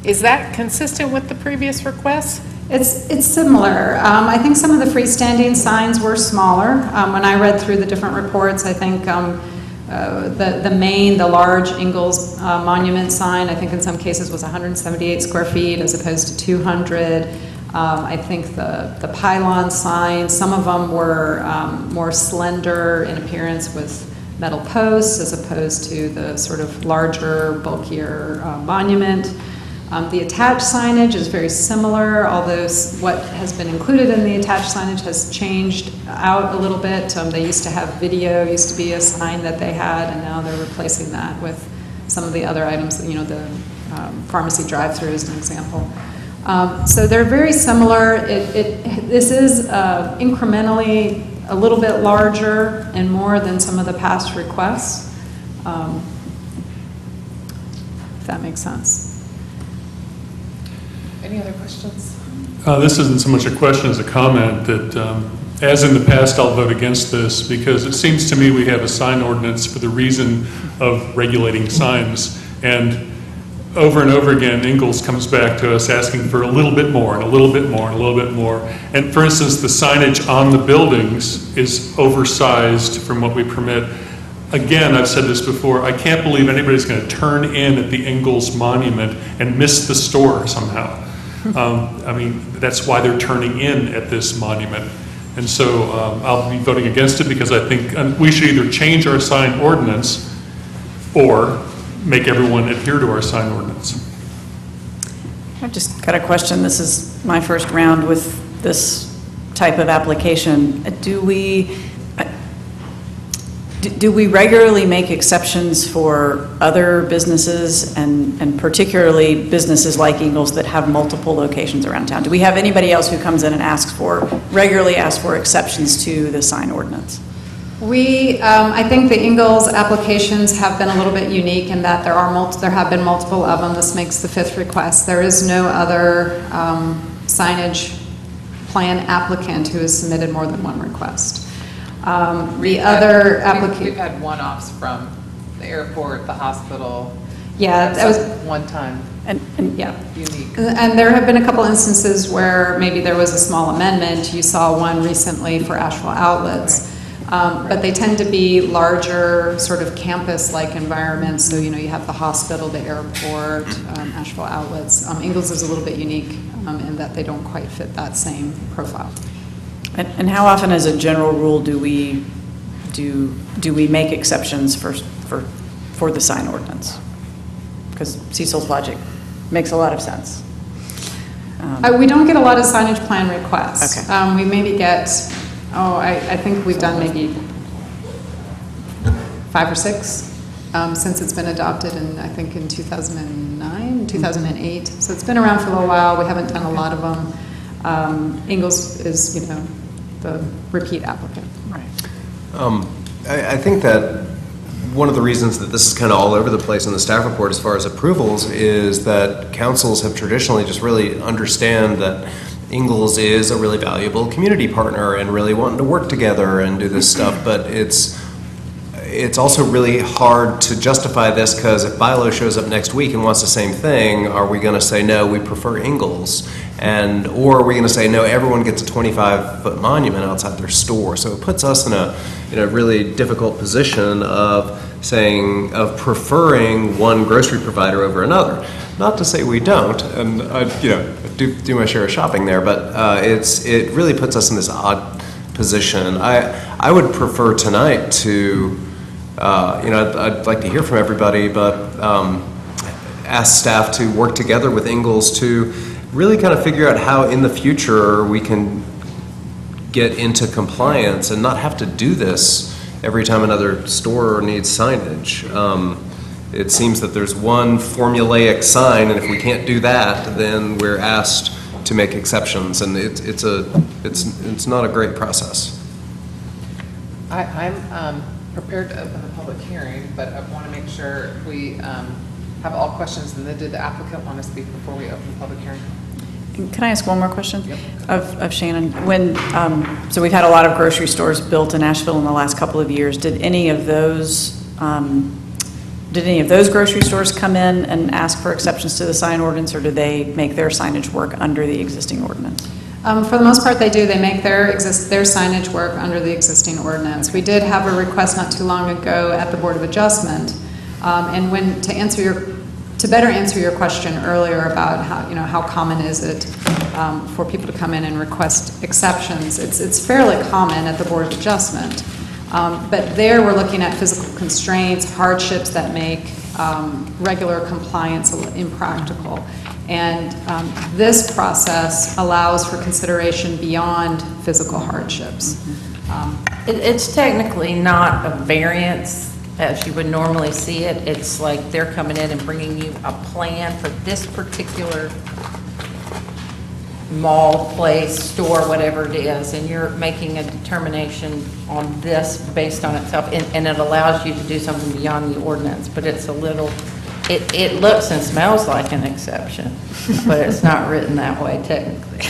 Is that consistent with the previous requests? It's similar. I think some of the freestanding signs were smaller. When I read through the different reports, I think the large Ingalls monument sign, I think in some cases was 178 square feet as opposed to 200. I think the pylon signs, some of them were more slender in appearance with metal posts as opposed to the sort of larger, bulkier monument. The attached signage is very similar, although what has been included in the attached signage has changed out a little bit. They used to have video, used to be a sign that they had, and now they're replacing that with some of the other items, the pharmacy drive-through is an example. So they're very similar. This is incrementally a little bit larger and more than some of the past requests, if that makes sense. Any other questions? This isn't so much a question as a comment that, as in the past, I'll vote against this because it seems to me we have a sign ordinance for the reason of regulating signs. And over and over again, Ingalls comes back to us asking for a little bit more and a little bit more and a little bit more. And for instance, the signage on the buildings is oversized from what we permit. Again, I've said this before, I can't believe anybody's going to turn in at the Ingalls Monument and miss the store somehow. That's why they're turning in at this monument. And so I'll be voting against it because I think we should either change our sign ordinance or make everyone adhere to our sign ordinance. I've just got a question. This is my first round with this type of application. Do we regularly make exceptions for other businesses and particularly businesses like Ingalls that have multiple locations around town? Do we have anybody else who comes in and regularly asks for exceptions to the sign ordinance? I think the Ingalls applications have been a little bit unique in that there have been multiple of them. This makes the 5th request. There is no other signage plan applicant who has submitted more than one request. We've had one-offs from the airport, the hospital. Yeah, that was one time. And yeah, unique. And there have been a couple instances where maybe there was a small amendment. You saw one recently for Asheville outlets. But they tend to be larger, sort of campus-like environments. So, you have the hospital, the airport, Asheville outlets. Ingalls is a little bit unique in that they don't quite fit that same profile. And how often, as a general rule, do we make exceptions for the sign ordinance? Because Cecil's logic makes a lot of sense. We don't get a lot of signage plan requests. Okay. We maybe get, I think we've done maybe 5 or 6 since it's been adopted I think in 2009, 2008. So it's been around for a little while. We haven't done a lot of them. Ingalls is, the repeat applicant. Right. I think that one of the reasons that this is kind of all over the place in the staff report as far as approvals is that councils have traditionally just really understand that Ingalls is a really valuable community partner and really wanting to work together and do this stuff, but it's also really hard to justify this, because if Bilo shows up next week and wants the same thing, are we going to say, no, we prefer Ingalls? Or are we going to say, no, everyone gets a 25-foot monument outside their store? So it puts us in a really difficult position of preferring one grocery provider over another. Not to say we don't, and I do my share of shopping there, but it really puts us in this odd position. I would prefer tonight to, I'd like to hear from everybody, but ask staff to work together with Ingalls to really kind of figure out how in the future we can get into compliance and not have to do this every time another store needs signage. It seems that there's one formulaic sign, and if we can't do that, then we're asked to make exceptions, and it's not a great process. I'm prepared to open the public hearing, but I want to make sure we have all questions, and then did the applicant want to speak before we open the public hearing? Can I ask one more question? Yep. Of Shannon? So we've had a lot of grocery stores built in Asheville in the last couple of years. Did any of those grocery stores come in and ask for exceptions to the sign ordinance, or do they make their signage work under the existing ordinance? For the most part, they do. They make their signage work under the existing ordinance. We did have a request not too long ago at the Board of Adjustment, and to better answer your question earlier about how common is it for people to come in and request exceptions, it's fairly common at the Board of Adjustment. But there we're looking at physical constraints, hardships that make regular compliance impractical. And this process allows for consideration beyond physical hardships. It's technically not a variance as you would normally see it. It's like they're coming in and bringing you a plan for this particular mall, place, store, whatever it is, and you're making a determination on this based on itself, and it allows you to do something beyond the ordinance, but it's a little, it looks and smells like an exception, but it's not written that way technically.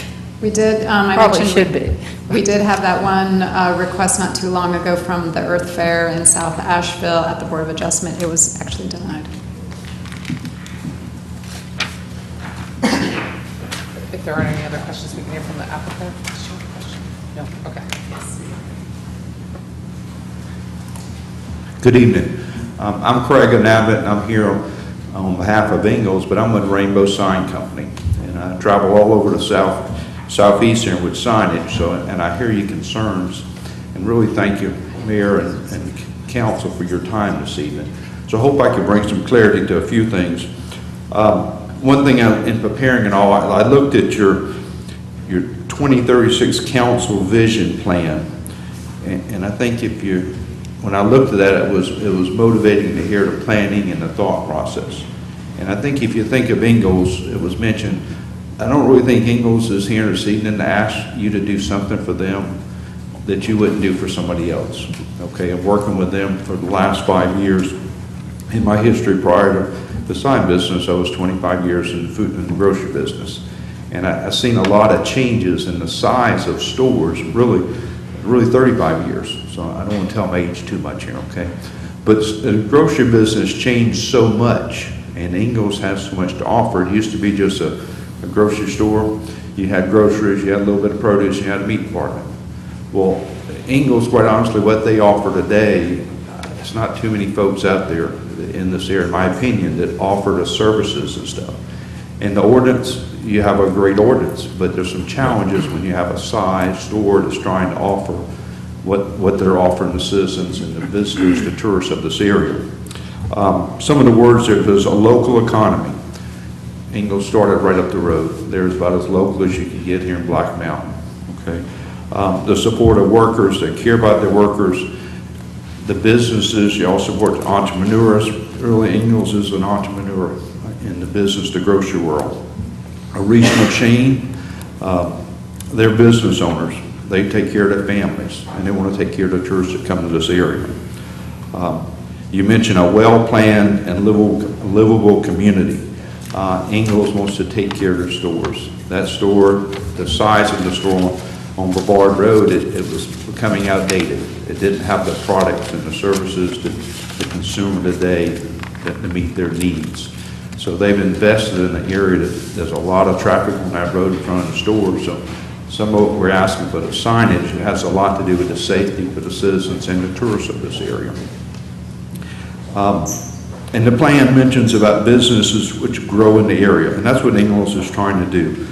We did, Probably should be. We did have that one request not too long ago from the Earth Fair in South Asheville at the Board of Adjustment. It was actually denied. If there aren't any other questions, we can hear from the applicant. No? Okay. Good evening. I'm Craig Abbott, and I'm here on behalf of Ingalls, but I'm with Rainbow Sign Company, and I travel all over the southeastern with signage. And I hear your concerns, and really thank you, Mayor and Council, for your time this evening. So I hope I can bring some clarity to a few things. One thing in preparing it all, I looked at your 2036 council vision plan, and I think when I looked at that, it was motivating to hear the planning and the thought process. And I think if you think of Ingalls, it was mentioned, I don't really think Ingalls is here this evening to ask you to do something for them that you wouldn't do for somebody else. Okay, I'm working with them for the last 5 years. In my history prior to the sign business, I was 25 years in the food and grocery business. And I've seen a lot of changes in the size of stores, really 35 years. So I don't want to tell my age too much here, okay? But the grocery business changed so much, and Ingalls has so much to offer. It used to be just a grocery store. You had groceries, you had a little bit of produce, you had a meat department. Well, Ingalls, quite honestly, what they offer today, it's not too many folks out there in this area, in my opinion, that offer the services and stuff. And the ordinance, you have a great ordinance, but there's some challenges when you have a size store that's trying to offer what they're offering the citizens and the visitors, the tourists of this area. Some of the words there's a local economy. Ingalls started right up the road. There's about as local as you can get here in Black Mountain. Okay, the support of workers that care about their workers, the businesses. You also support entrepreneurs. Really, Ingalls is an entrepreneur in the business, the grocery world. A regional chain, they're business owners. They take care of their families, and they want to take care of the tourists that come to this area. You mentioned a well-planned and livable community. Ingalls wants to take care of their stores. That store, the size of the store on Brevard Road, it was becoming outdated. It didn't have the products and the services that the consumer today that to meet their needs. So they've invested in an area that there's a lot of traffic on that road in front of the store. So some of what we're asking for the signage, it has a lot to do with the safety for the citizens and the tourists of this area. And the plan mentions about businesses which grow in the area, and that's what Ingalls is trying to do.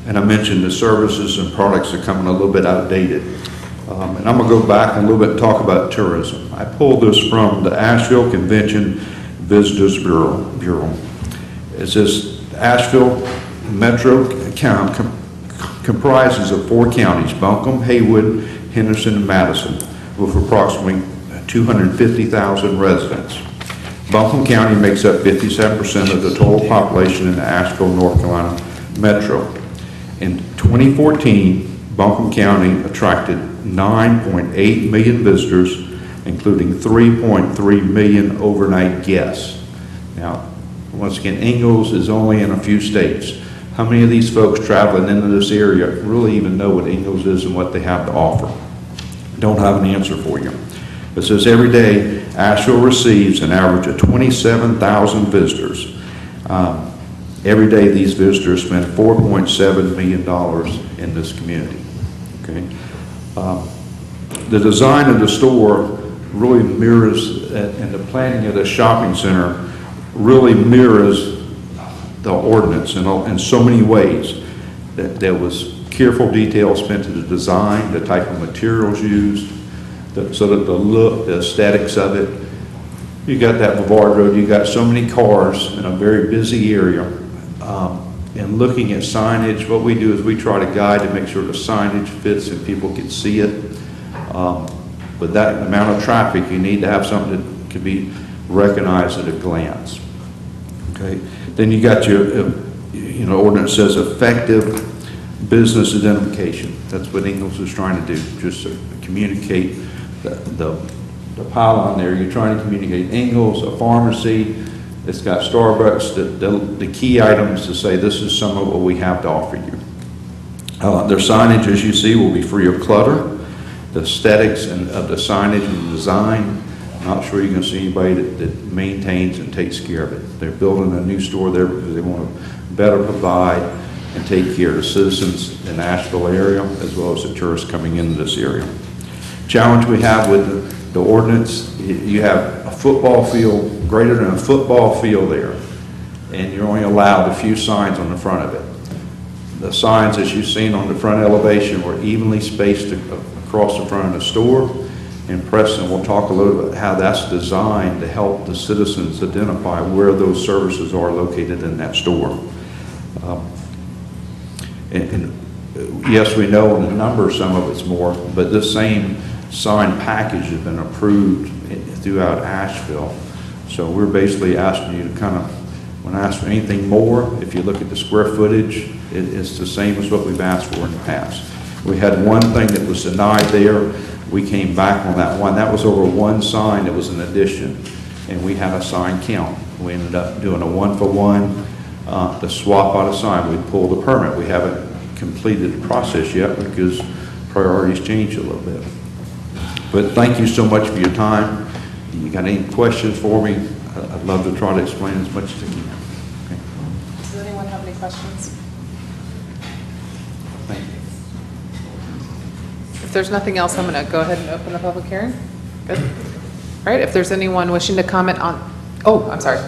And I mentioned the services and products are coming a little bit outdated. And I'm going to go back a little bit and talk about tourism. I pulled this from the Asheville Convention Visitors Bureau. It says Asheville Metro comprises of 4 counties, Buncombe, Haywood, Henderson, and Madison, with approximately 250,000 residents. Buncombe County makes up 57% of the total population in the Asheville, North Carolina metro. In 2014, Buncombe County attracted 9.8 million visitors, including 3.3 million overnight guests. Now, once again, Ingalls is only in a few states. How many of these folks traveling into this area really even know what Ingalls is and what they have to offer? Don't have an answer for you. It says every day, Asheville receives an average of 27,000 visitors. Every day, these visitors spend $4.7 million in this community. Okay. The design of the store really mirrors, and the planning of the shopping center really mirrors the ordinance in so many ways. That there was careful detail spent to the design, the type of materials used, so that the look, the aesthetics of it. You got that Brevard Road, you got so many cars in a very busy area. And looking at signage, what we do is we try to guide to make sure the signage fits and people can see it. With that amount of traffic, you need to have something that can be recognized at a glance. Okay. Then you got your, ordinance says effective business identification. That's what Ingalls is trying to do, just to communicate the pylon there. You're trying to communicate Ingalls, a pharmacy. It's got Starbucks, the key items to say this is some of what we have to offer you. Their signage, as you see, will be free of clutter. The aesthetics of the signage and the design, I'm not sure you're going to see anybody that maintains and takes care of it. They're building a new store there because they want to better provide and take care of the citizens in the Asheville area as well as the tourists coming into this area. Challenge we have with the ordinance, you have a football field, greater than a football field there, and you're only allowed a few signs on the front of it. The signs, as you've seen on the front elevation, were evenly spaced across the front of the store. And Preston will talk a little bit how that's designed to help the citizens identify where those services are located in that store. And yes, we know in the number some of it's more, but this same sign package has been approved throughout Asheville. So we're basically asking you to kind of, when I ask for anything more, if you look at the square footage, it's the same as what we've asked for in the past. We had one thing that was denied there. We came back on that one. That was over one sign that was an addition, and we had a sign count. We ended up doing a 1-for-1 to swap out a sign. We pulled the permit. We haven't completed the process yet because priorities changed a little bit. But thank you so much for your time. You got any questions for me? I'd love to try to explain as much as I can. Okay. Does anyone have any questions? Thank you. If there's nothing else, I'm going to go ahead and open the public hearing. Good. All right, if there's anyone wishing to comment on, oh, I'm sorry.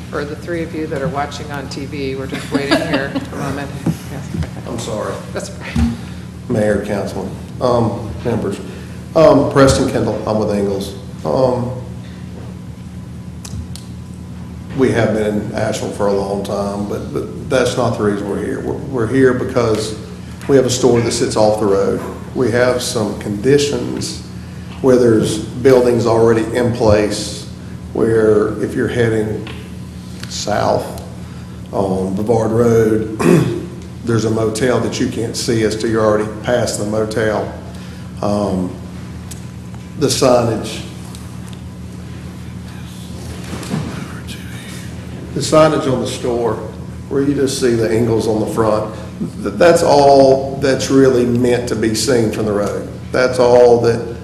For the 3 of you that are watching on TV, we're just waiting here for a moment. Yes. I'm sorry. That's right. Mayor, Councilman, members. Preston Kendall, I'm with Ingalls. We have been in Asheville for a long time, but that's not the reason we're here. We're here because we have a store that sits off the road. We have some conditions where there's buildings already in place where if you're heading south on Bavard Road, there's a motel that you can't see as till you're already past the motel. The signage. The signage on the store, where you just see the Ingalls on the front, that's all that's really meant to be seen from the road. That's all that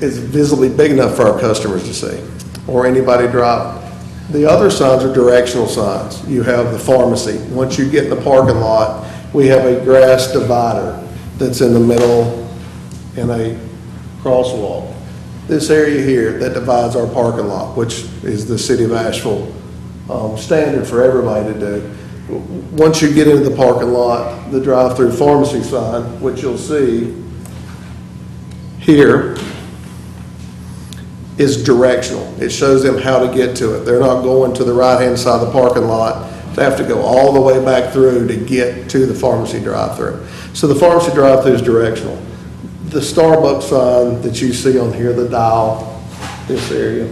is visibly big enough for our customers to see, or anybody driving. The other signs are directional signs. You have the pharmacy. Once you get in the parking lot, we have a grass divider that's in the middle and a crosswalk. This area here that divides our parking lot, which is the city of Asheville standard for everybody to do. Once you get into the parking lot, the drive-through pharmacy sign, which you'll see here, is directional. It shows them how to get to it. They're not going to the right-hand side of the parking lot. They have to go all the way back through to get to the pharmacy drive-through. So the pharmacy drive-through is directional. The Starbucks sign that you see on here, the dial, this area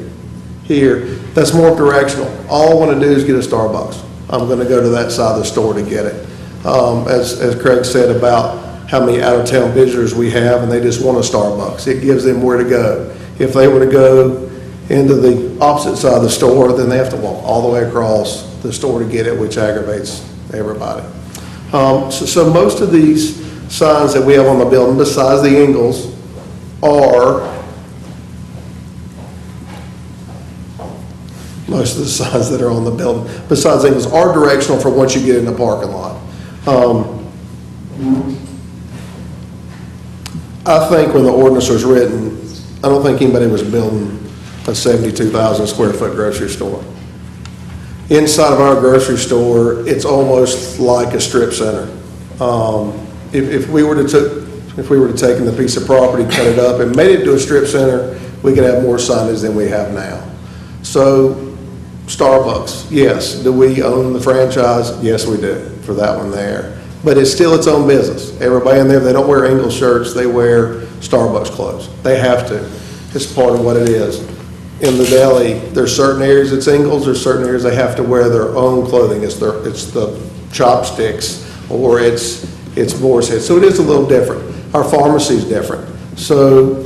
here, that's more directional. All I want to do is get a Starbucks. I'm going to go to that side of the store to get it. As Craig said about how many out-of-town visitors we have, and they just want a Starbucks. It gives them where to go. If they were to go into the opposite side of the store, then they have to walk all the way across the store to get it, which aggravates everybody. So most of these signs that we have on the building, besides the Ingalls, are most of the signs that are on the building, besides Ingalls, are directional for once you get in the parking lot. I think when the ordinance was written, I don't think anybody was building a 72,000 square foot grocery store. Inside of our grocery store, it's almost like a strip center. If we were to take the piece of property, cut it up, and made it to a strip center, we could have more signage than we have now. So, Starbucks, yes. Do we own the franchise? Yes, we do, for that one there. But it's still its own business. Everybody in there, they don't wear Ingalls shirts, they wear Starbucks clothes. They have to. It's part of what it is. In the deli, there's certain areas it's Ingalls, there's certain areas they have to wear their own clothing. It's the chopsticks, or it's Boar's Head. So it is a little different. Our pharmacy is different. So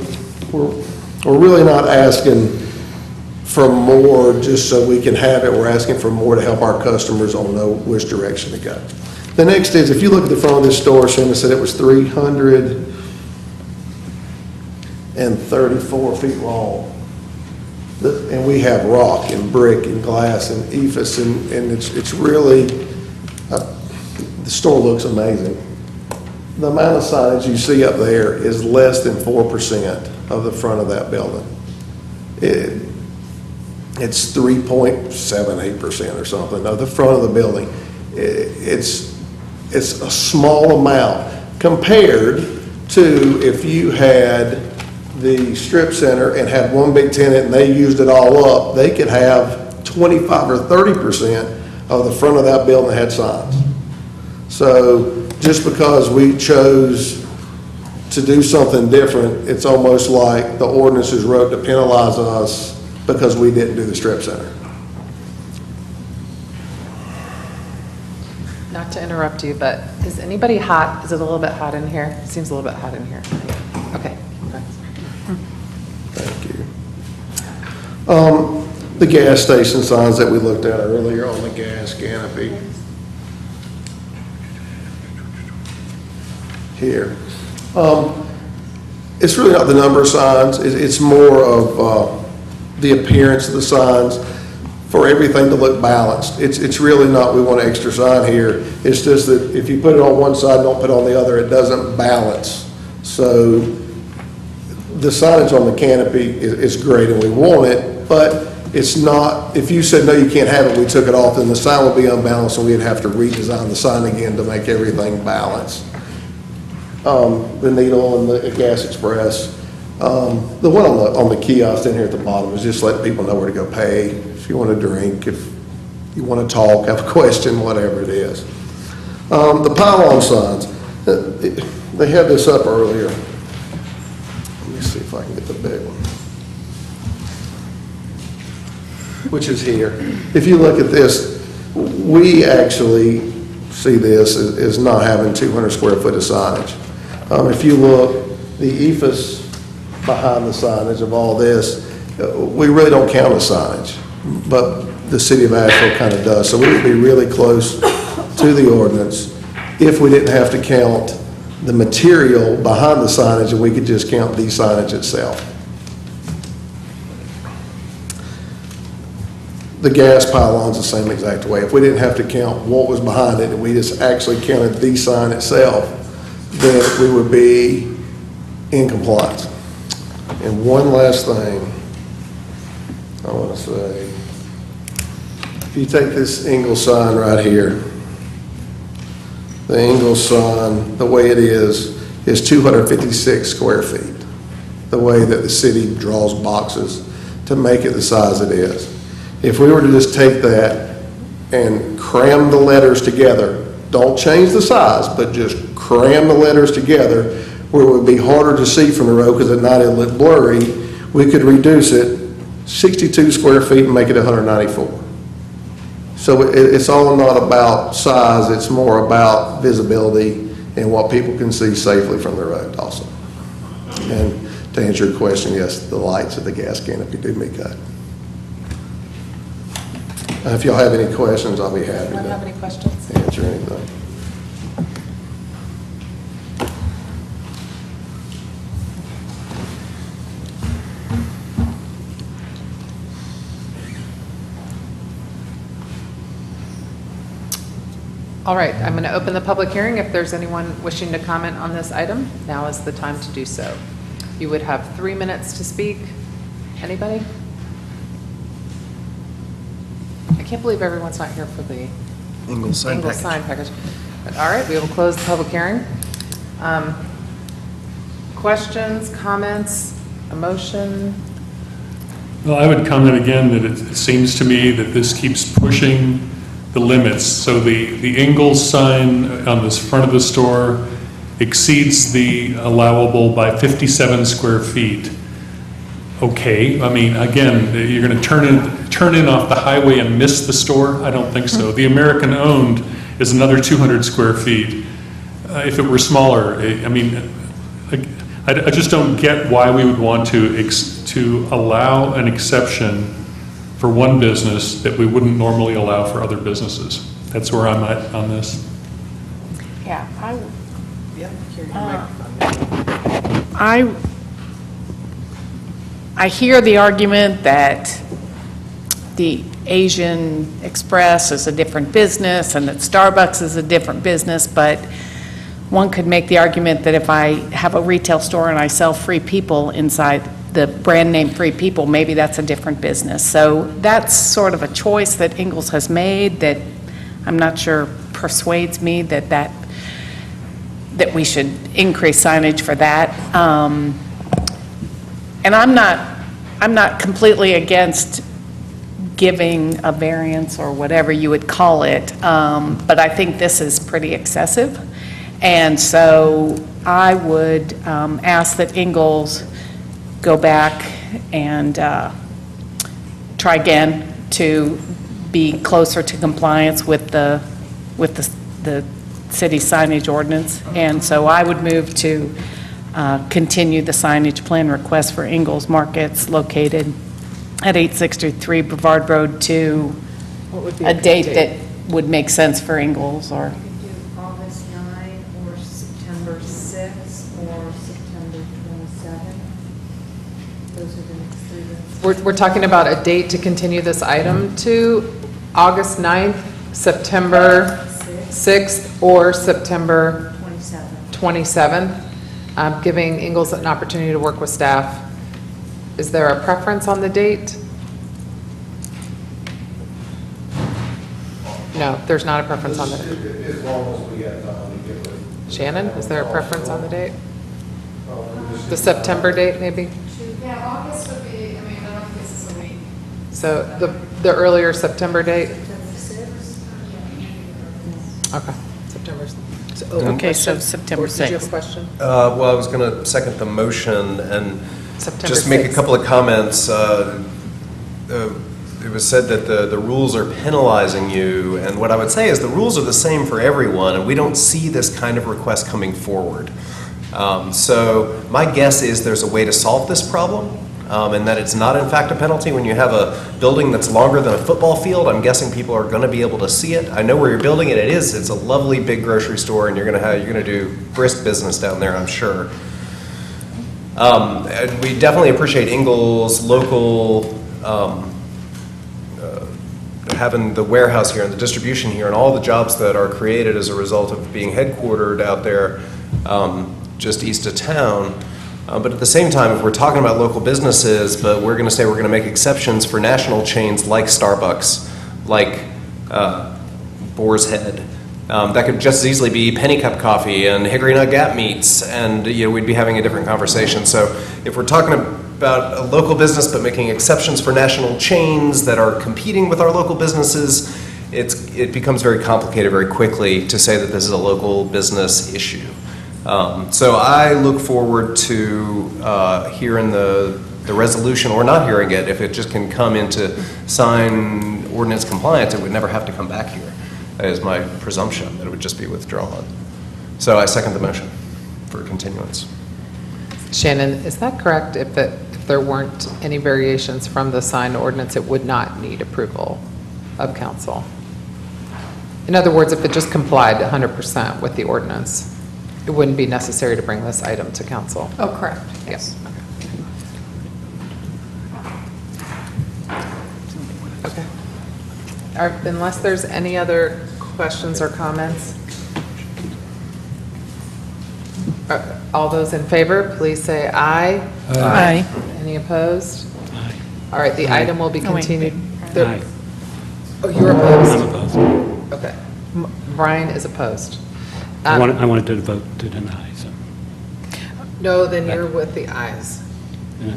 we're really not asking for more just so we can have it. We're asking for more to help our customers on know which direction to go. The next is, if you look at the front of this store, Shannon said it was 334 feet long. And we have rock and brick and glass and ephes, and it's really, the store looks amazing. The amount of signage you see up there is less than 4% of the front of that building. It's 3.78% or something of the front of the building. It's a small amount compared to if you had the strip center and had one big tenant and they used it all up, they could have 25 or 30% of the front of that building that had signs. So just because we chose to do something different, it's almost like the ordinances wrote to penalize us because we didn't do the strip center. Not to interrupt you, but is anybody hot? Is it a little bit hot in here? It seems a little bit hot in here. Okay. Thank you. The gas station signs that we looked at earlier on the gas canopy. Here. It's really not the number of signs. It's more of the appearance of the signs, for everything to look balanced. It's really not, we want an extra sign here. It's just that if you put it on one side, don't put it on the other, it doesn't balance. So the signage on the canopy is great and we want it, but it's not, if you said, no, you can't have it, we took it off, then the sign would be unbalanced and we'd have to redesign the sign again to make everything balanced. The needle and the Gas Express. The one on the kiosk in here at the bottom is just letting people know where to go pay. If you want to drink, if you want to talk, have a question, whatever it is. The pylon signs, they had this up earlier. Let me see if I can get the big one. Which is here. If you look at this, we actually see this as not having 200 square foot of signage. If you look, the ephes behind the signage of all this, we really don't count as signage, but the city of Asheville kind of does. So we would be really close to the ordinance if we didn't have to count the material behind the signage and we could just count the signage itself. The gas pylon's the same exact way. If we didn't have to count what was behind it and we just actually counted the sign itself, then we would be in compliance. And one last thing I want to say. If you take this Ingalls sign right here, the Ingalls sign, the way it is 256 square feet. The way that the city draws boxes to make it the size it is. If we were to just take that and cram the letters together, don't change the size, but just cram the letters together where it would be harder to see from the road because at night it looked blurry, we could reduce it 62 square feet and make it 194. So it's all not about size, it's more about visibility and what people can see safely from the road also. And to answer your question, yes, the lights of the gas canopy do meet that. If y'all have any questions, I'll be happy to Have any questions? answer anything. All right, I'm going to open the public hearing. If there's anyone wishing to comment on this item, now is the time to do so. You would have 3 minutes to speak. Anybody? I can't believe everyone's not here for the Ingalls sign Ingalls package. sign package. But all right, we will close the public hearing. Questions, comments, a motion? Well, I would comment again that it seems to me that this keeps pushing the limits. So the Ingalls sign on this front of the store exceeds the allowable by 57 square feet. Okay, I mean, again, you're going to turn in off the highway and miss the store? I don't think so. The American-owned is another 200 square feet. If it were smaller, I mean, I just don't get why we would want to allow an exception for one business that we wouldn't normally allow for other businesses. That's where I'm at on this. Yeah, I hear the argument that the Asian Express is a different business and that Starbucks is a different business, but one could make the argument that if I have a retail store and I sell Free People inside the brand name Free People, maybe that's a different business. So that's sort of a choice that Ingalls has made that I'm not sure persuades me that we should increase signage for that. And I'm not completely against giving a variance or whatever you would call it, but I think this is pretty excessive. And so I would ask that Ingalls go back and try again to be closer to compliance with the city signage ordinance. And so I would move to continue the signage plan request for Ingalls Markets located at 863 Brevard Road to a date that would make sense for Ingalls, or We could do August 9 or September 6 or September 27. Those are the next 3 days. We're talking about a date to continue this item to August 9th, September 6th, or September 27th, giving Ingalls an opportunity to work with staff. Is there a preference on the date? No, there's not a preference on the date. As long as we have time to get it. Shannon, is there a preference on the date? The September date, maybe? Yeah, August would be, I mean, I don't think this is a week. So the earlier September date? Okay, September. okay, so September Did you have a 6th. question? Well, I was going to second the motion and September just make a 6th. couple of comments. it was said that the rules are penalizing you, and what I would say is the rules are the same for everyone, and we don't see this kind of request coming forward. So my guess is there's a way to solve this problem, and that it's not in fact a penalty. When you have a building that's longer than a football field, I'm guessing people are going to be able to see it. I know where you're building it. It's a lovely big grocery store, and you're going to do brisk business down there, I'm sure. And we definitely appreciate Ingalls local, having the warehouse here and the distribution here and all the jobs that are created as a result of being headquartered out there just east of town. But at the same time, if we're talking about local businesses, but we're going to say we're going to make exceptions for national chains like Starbucks, like Boar's Head, that could just as easily be Penny Cup Coffee and Hickory Nut Gap Meats, and we'd be having a different conversation. So if we're talking about a local business but making exceptions for national chains that are competing with our local businesses, it becomes very complicated very quickly to say that this is a local business issue. So I look forward to hearing the resolution, or not hearing it. If it just can come into sign ordinance compliance, it would never have to come back here, is my presumption, that it would just be withdrawn. So I second the motion for continuance. Shannon, is that correct? If there weren't any variations from the sign ordinance, it would not need approval of council? In other words, if it just complied 100% with the ordinance, it wouldn't be necessary to bring this item to council? Oh, correct, yes. Okay. Unless there's any other questions or comments? All those in favor, please say aye. Aye. Any opposed? All right, the item will be Oh, wait. continued. Aye. Oh, you're opposed? I'm opposed. Okay. Brian is opposed. I wanted to vote to deny, so. No, then you're with the ayes.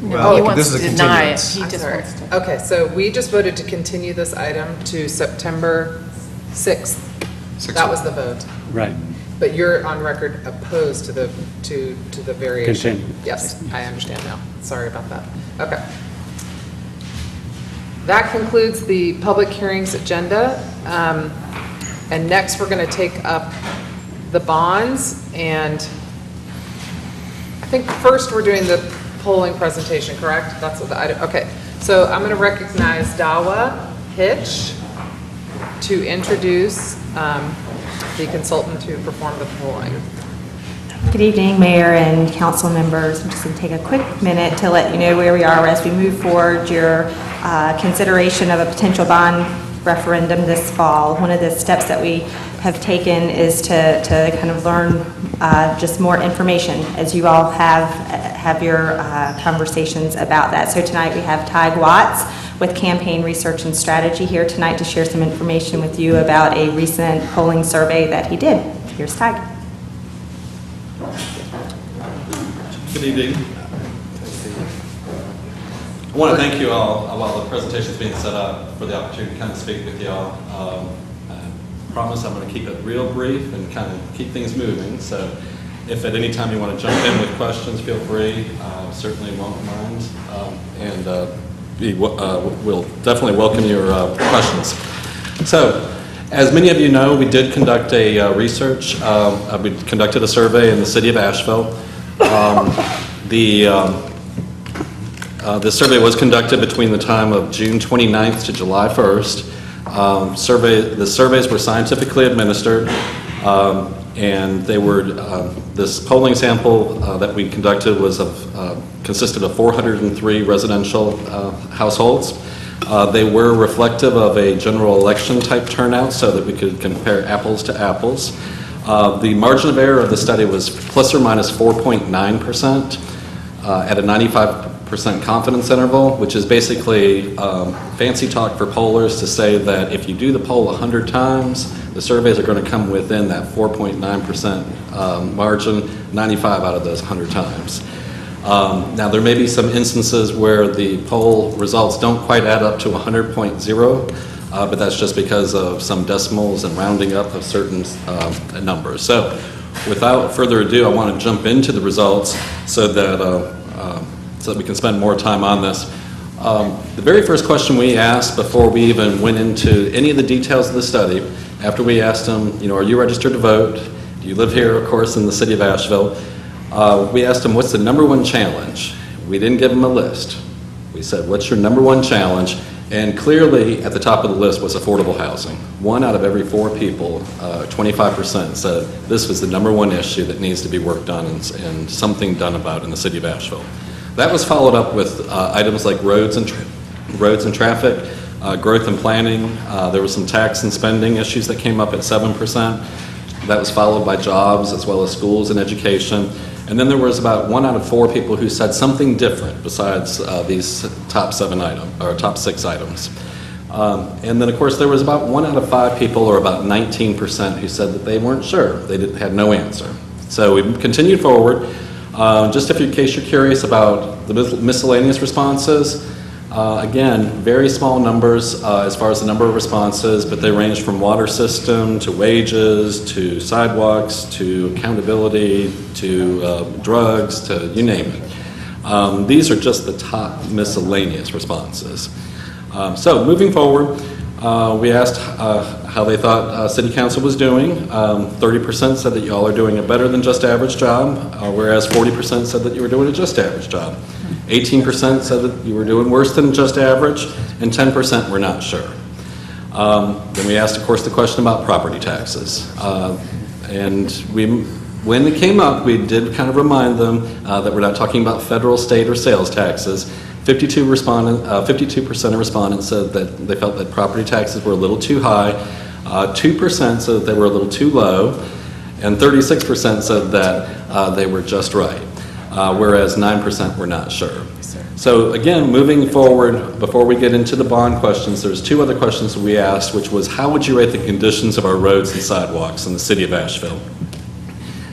Well, He wants this is to a deny it. continuance. He I'm just sorry. wants to. Okay, so we just voted to continue this item to September 6th. That was the vote. Right. But you're on record opposed to the variation? Continue. Yes, I understand now. Sorry about that. Okay. That concludes the public hearings agenda. And next, we're going to take up the bonds. And I think first we're doing the polling presentation, correct? That's what the item, okay. So I'm going to recognize Dawa Hitch to introduce the consultant to perform the polling. Good evening, Mayor and council members. I'm just going to take a quick minute to let you know where we are as we move forward your consideration of a potential bond referendum this fall. One of the steps that we have taken is to kind of learn just more information as you all have your conversations about that. So tonight we have Tig Watts with Campaign Research and Strategy here tonight to share some information with you about a recent polling survey that he did. Here's Tig. Good evening. I want to thank you all while the presentation is being set up for the opportunity to kind of speak with you all. I promise I'm going to keep it real brief and kind of keep things moving. So if at any time you want to jump in with questions, feel free. Certainly won't mind. And we'll definitely welcome your questions. So as many of you know, we did conduct a research. We conducted a survey in the city of Asheville. The survey was conducted between the time of June 29th to July 1st. The surveys were scientifically administered, and they were this polling sample that we conducted consisted of 403 residential households. They were reflective of a general election type turnout so that we could compare apples to apples. The margin of error of the study was plus or minus 4.9% at a 95% confidence interval, which is basically fancy talk for pollers to say that if you do the poll 100 times, the surveys are going to come within that 4.9% margin, 95 out of those 100 times. Now, there may be some instances where the poll results don't quite add up to 100.0, but that's just because of some decimals and rounding up of certain numbers. So without further ado, I want to jump into the results so that we can spend more time on this. The very first question we asked before we even went into any of the details of the study, after we asked them, are you registered to vote? Do you live here, of course, in the city of Asheville? We asked them, what's the number one challenge? We didn't give them a list. We said, what's your number one challenge? And clearly, at the top of the list was affordable housing. 1 out of every 4 people, 25%, said this was the number one issue that needs to be worked on and something done about in the city of Asheville. That was followed up with items like roads and traffic, growth and planning. There were some tax and spending issues that came up at 7%. That was followed by jobs as well as schools and education. And then there was about 1 out of 4 people who said something different besides these top 6 items. And then, of course, there was about 1 out of 5 people, or about 19%, who said that they weren't sure. They had no answer. So we continued forward. Just in case you're curious about the miscellaneous responses, again, very small numbers as far as the number of responses, but they range from water system to wages to sidewalks to accountability to drugs to you name it. These are just the top miscellaneous responses. So moving forward, we asked how they thought City Council was doing. 30% said that y'all are doing a better than just average job, whereas 40% said that you were doing a just average job. 18% said that you were doing worse than just average, and 10% were not sure. Then we asked, of course, the question about property taxes. When it came up, we did kind of remind them that we're not talking about federal, state, or sales taxes. 52% of respondents said that they felt that property taxes were a little too high. 2% said that they were a little too low, and 36% said that they were just right, whereas 9% were not sure. So again, moving forward, before we get into the bond questions, there's 2 other questions that we asked, which was, how would you rate the conditions of our roads and sidewalks in the city of Asheville?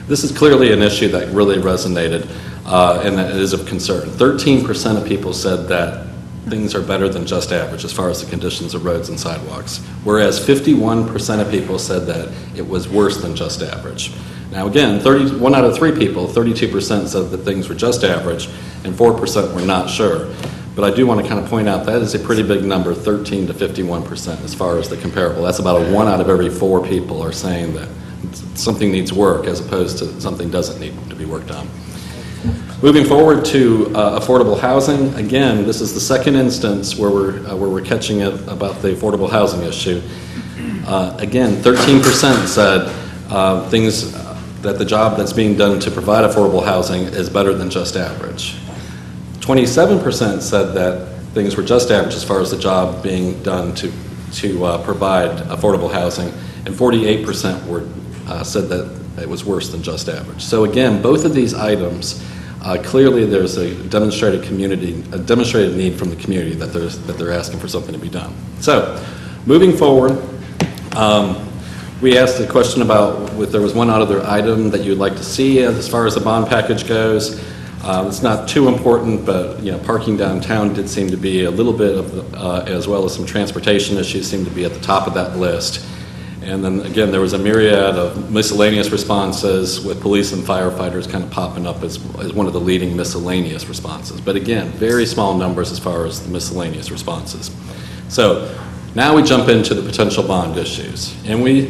This is clearly an issue that really resonated and that is of concern. 13% of people said that things are better than just average as far as the conditions of roads and sidewalks, whereas 51% of people said that it was worse than just average. Now again, 1 out of 3 people, 32% said that things were just average, and 4% were not sure. But I do want to kind of point out that is a pretty big number, 13 to 51% as far as the comparable. That's about 1 out of every 4 people are saying that something needs work as opposed to something doesn't need to be worked on. Moving forward to affordable housing, again, this is the second instance where we're catching it about the affordable housing issue. Again, 13% said that the job that's being done to provide affordable housing is better than just average. 27% said that things were just average as far as the job being done to provide affordable housing, and 48% said that it was worse than just average. So again, both of these items, clearly there's a demonstrated need from the community that they're asking for something to be done. So moving forward, we asked the question about if there was one other item that you'd like to see as far as the bond package goes. It's not too important, but parking downtown did seem to be a little bit of, as well as some transportation issues seem to be at the top of that list. And then again, there was a myriad of miscellaneous responses with police and firefighters kind of popping up as one of the leading miscellaneous responses. But again, very small numbers as far as the miscellaneous responses. So now we jump into the potential bond issues. And we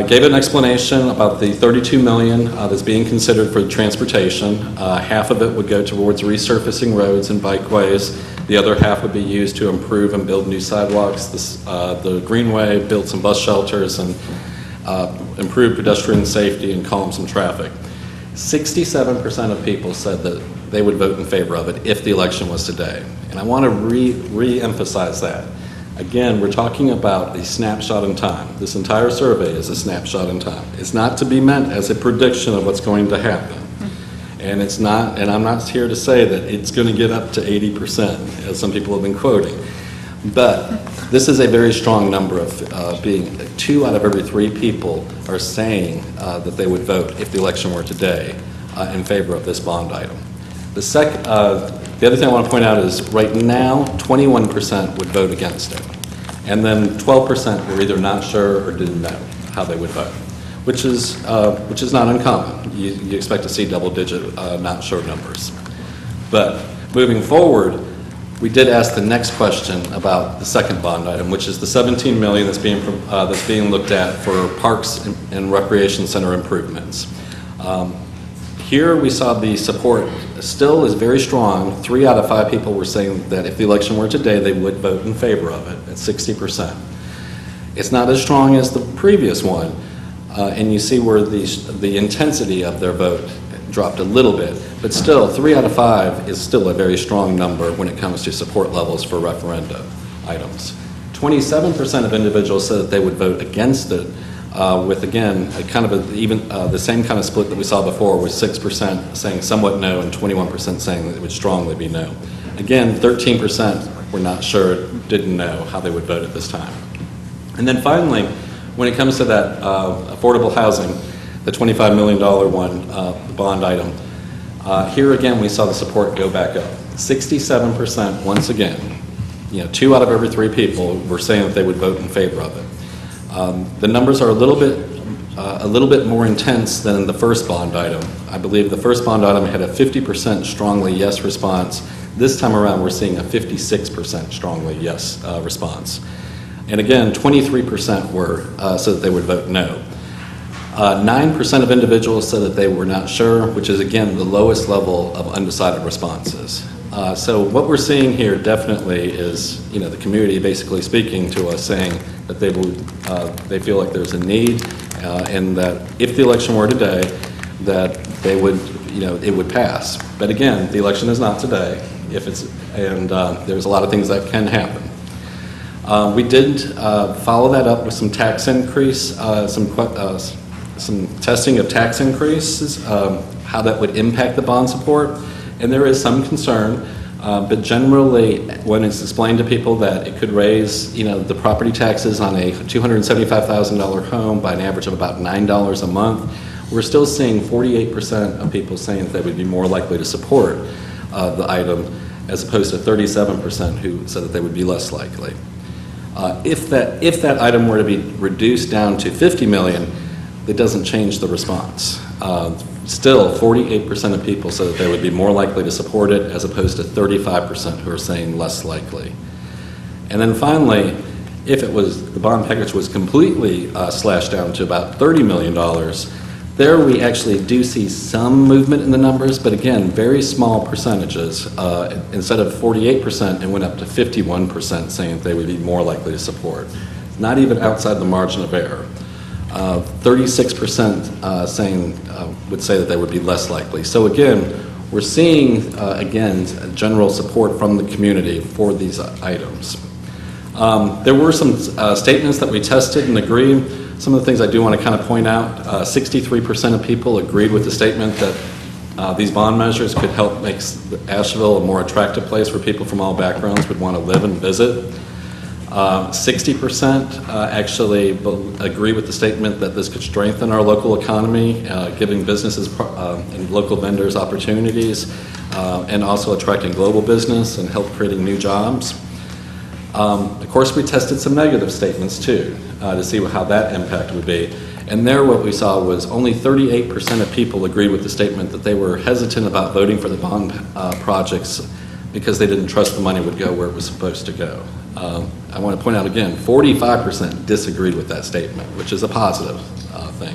gave an explanation about the $32 million that's being considered for transportation. Half of it would go towards resurfacing roads and bikeways. The other half would be used to improve and build new sidewalks, the greenway, build some bus shelters, and improve pedestrian safety and calm some traffic. 67% of people said that they would vote in favor of it if the election was today. And I want to re-emphasize that. Again, we're talking about a snapshot in time. This entire survey is a snapshot in time. It's not to be meant as a prediction of what's going to happen. And it's not, and I'm not here to say that it's going to get up to 80%, as some people have been quoting. But this is a very strong number of being 2 out of every 3 people are saying that they would vote if the election were today in favor of this bond item. The other thing I want to point out is right now, 21% would vote against it. And then 12% were either not sure or didn't know how they would vote, which is not uncommon. You expect to see double-digit not sure numbers. But moving forward, we did ask the next question about the second bond item, which is the $17 million that's being looked at for parks and recreation center improvements. Here we saw the support still is very strong. 3 out of 5 people were saying that if the election were today, they would vote in favor of it at 60%. It's not as strong as the previous one, and you see where the intensity of their vote dropped a little bit, but still 3 out of 5 is still a very strong number when it comes to support levels for referenda items. 27% of individuals said that they would vote against it, with again a kind of the same kind of split that we saw before, with 6% saying somewhat no and 21% saying that it would strongly be no. Again, 13% were not sure, didn't know how they would vote at this time. And then finally, when it comes to that affordable housing, the $25 million one, the bond item, here again we saw the support go back up. 67% once again, 2 out of every 3 people were saying that they would vote in favor of it. The numbers are a little bit more intense than the first bond item. I believe the first bond item had a 50% strongly yes response. This time around, we're seeing a 56% strongly yes response. And again, 23% were said that they would vote no. 9% of individuals said that they were not sure, which is again the lowest level of undecided responses. So what we're seeing here definitely is, the community basically speaking to us, saying that they feel like there's a need, and that if the election were today, that they would, it would pass. But again, the election is not today. There's a lot of things that can happen. We did follow that up with some tax increase, some testing of tax increases, how that would impact the bond support. And there is some concern, but generally, when it's explained to people that it could raise, the property taxes on a $275,000 home by an average of about $9 a month, we're still seeing 48% of people saying that they would be more likely to support the item, as opposed to 37% who said that they would be less likely. If that item were to be reduced down to $50 million, it doesn't change the response. Still, 48% of people said that they would be more likely to support it, as opposed to 35% who are saying less likely. And then finally, if the bond package was completely slashed down to about $30 million, there we actually do see some movement in the numbers, but again, very small percentages. Instead of 48%, it went up to 51% saying that they would be more likely to support. Not even outside the margin of error. 36% would say that they would be less likely. So again, we're seeing, again, general support from the community for these items. There were some statements that we tested and agreed. Some of the things I do want to kind of point out, 63% of people agreed with the statement that these bond measures could help make Asheville a more attractive place where people from all backgrounds would want to live and visit. 60% actually agree with the statement that this could strengthen our local economy, giving businesses and local vendors opportunities, and also attracting global business and help creating new jobs. Of course, we tested some negative statements too, to see how that impact would be. And there what we saw was only 38% of people agreed with the statement that they were hesitant about voting for the bond projects because they didn't trust the money would go where it was supposed to go. I want to point out again, 45% disagreed with that statement, which is a positive thing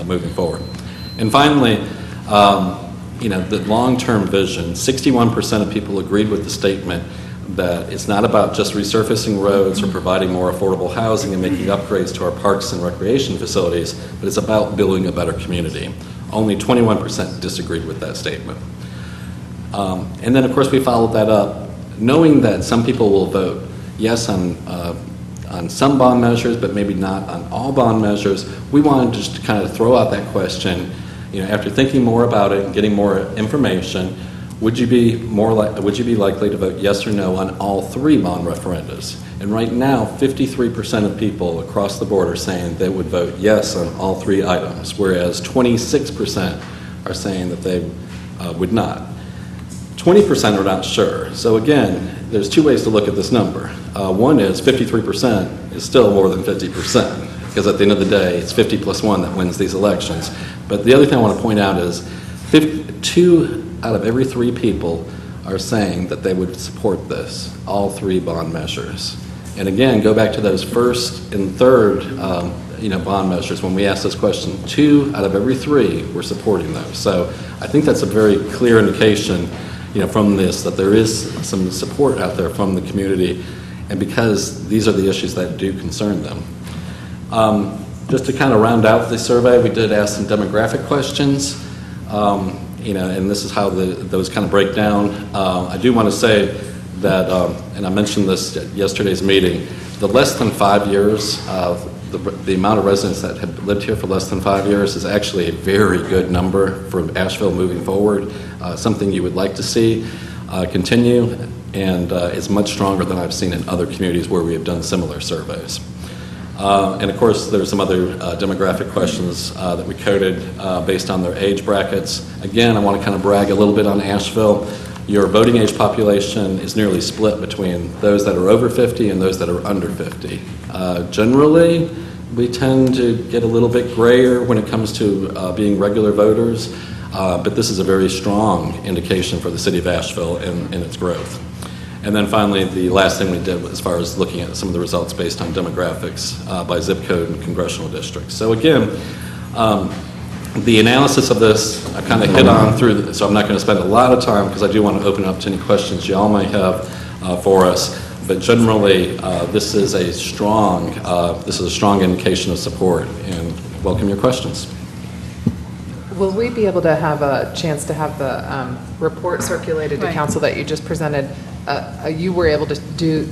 moving forward. And finally, the long-term vision, 61% of people agreed with the statement that it's not about just resurfacing roads or providing more affordable housing and making upgrades to our parks and recreation facilities, but it's about building a better community. Only 21% disagreed with that statement. And then, of course, we followed that up, knowing that some people will vote yes on some bond measures, but maybe not on all bond measures. We wanted just to kind of throw out that question, after thinking more about it and getting more information, would you be likely to vote yes or no on all 3 bond referendums? And right now, 53% of people across the board are saying they would vote yes on all 3 items, whereas 26% are saying that they would not. 20% are not sure. So again, there's 2 ways to look at this number. One is 53% is still more than 50%, because at the end of the day, it's 50 plus 1 that wins these elections. But the other thing I want to point out is 2 out of every 3 people are saying that they would support this, all three bond measures. And again, go back to those first and third, bond measures. When we asked this question, 2 out of every 3 were supporting those. So I think that's a very clear indication, from this, that there is some support out there from the community, and because these are the issues that do concern them. Just to kind of round out the survey, we did ask some demographic questions, and this is how those kind of break down. I do want to say that, and I mentioned this at yesterday's meeting, the less than 5 years, the amount of residents that have lived here for less than 5 years is actually a very good number for Asheville moving forward, something you would like to see continue, and is much stronger than I've seen in other communities where we have done similar surveys. And of course, there's some other demographic questions that we coded based on their age brackets. Again, I want to kind of brag a little bit on Asheville. Your voting age population is nearly split between those that are over 50 and those that are under 50. Generally, we tend to get a little bit grayer when it comes to being regular voters, but this is a very strong indication for the city of Asheville and its growth. And then finally, the last thing we did as far as looking at some of the results based on demographics by zip code and congressional districts. So again, the analysis of this, I kind of hit on through, so I'm not going to spend a lot of time because I do want to open up to any questions y'all may have for us. But generally, this is a strong indication of support, and welcome your questions. Will we be able to have a chance to have the report circulated to council that you just presented? You were able to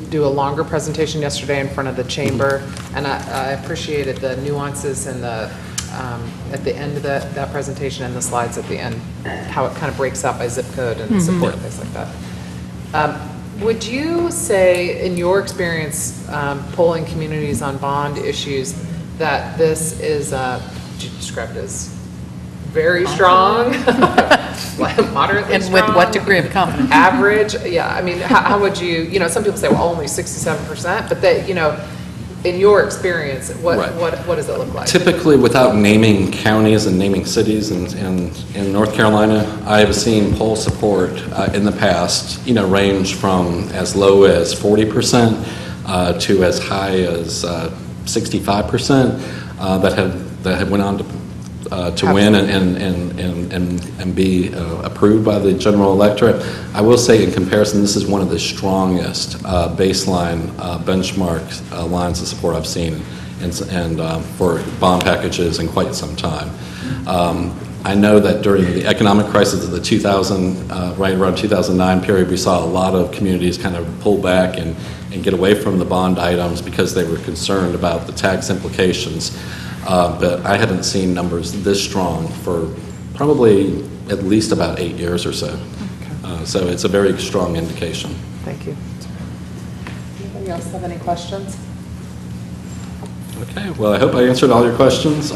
do a longer presentation yesterday in front of the chamber, and I appreciated the nuances and the at the end of that presentation and the slides at the end, how it kind of breaks out by zip code and support and things like that. Would you say, in your experience polling communities on bond issues, that this is, would you describe it as very strong, moderately And strong? with what degree of confidence? Average, yeah, I mean, how would you, some people say, well, only 67%, but they, in your experience, what does it look like? Typically, without naming counties and naming cities in North Carolina, I have seen poll support in the past, range from as low as 40% to as high as 65% that have went on to win and be approved by the general electorate. I will say, in comparison, this is one of the strongest baseline benchmark lines of support I've seen and for bond packages in quite some time. I know that during the economic crisis of the right around 2009 period, we saw a lot of communities kind of pull back and get away from the bond items because they were concerned about the tax implications. But I haven't seen numbers this strong for probably at least about 8 years or so. Okay. So it's a very strong indication. Thank you. Anybody else have any questions? Okay, well, I hope I answered all your questions.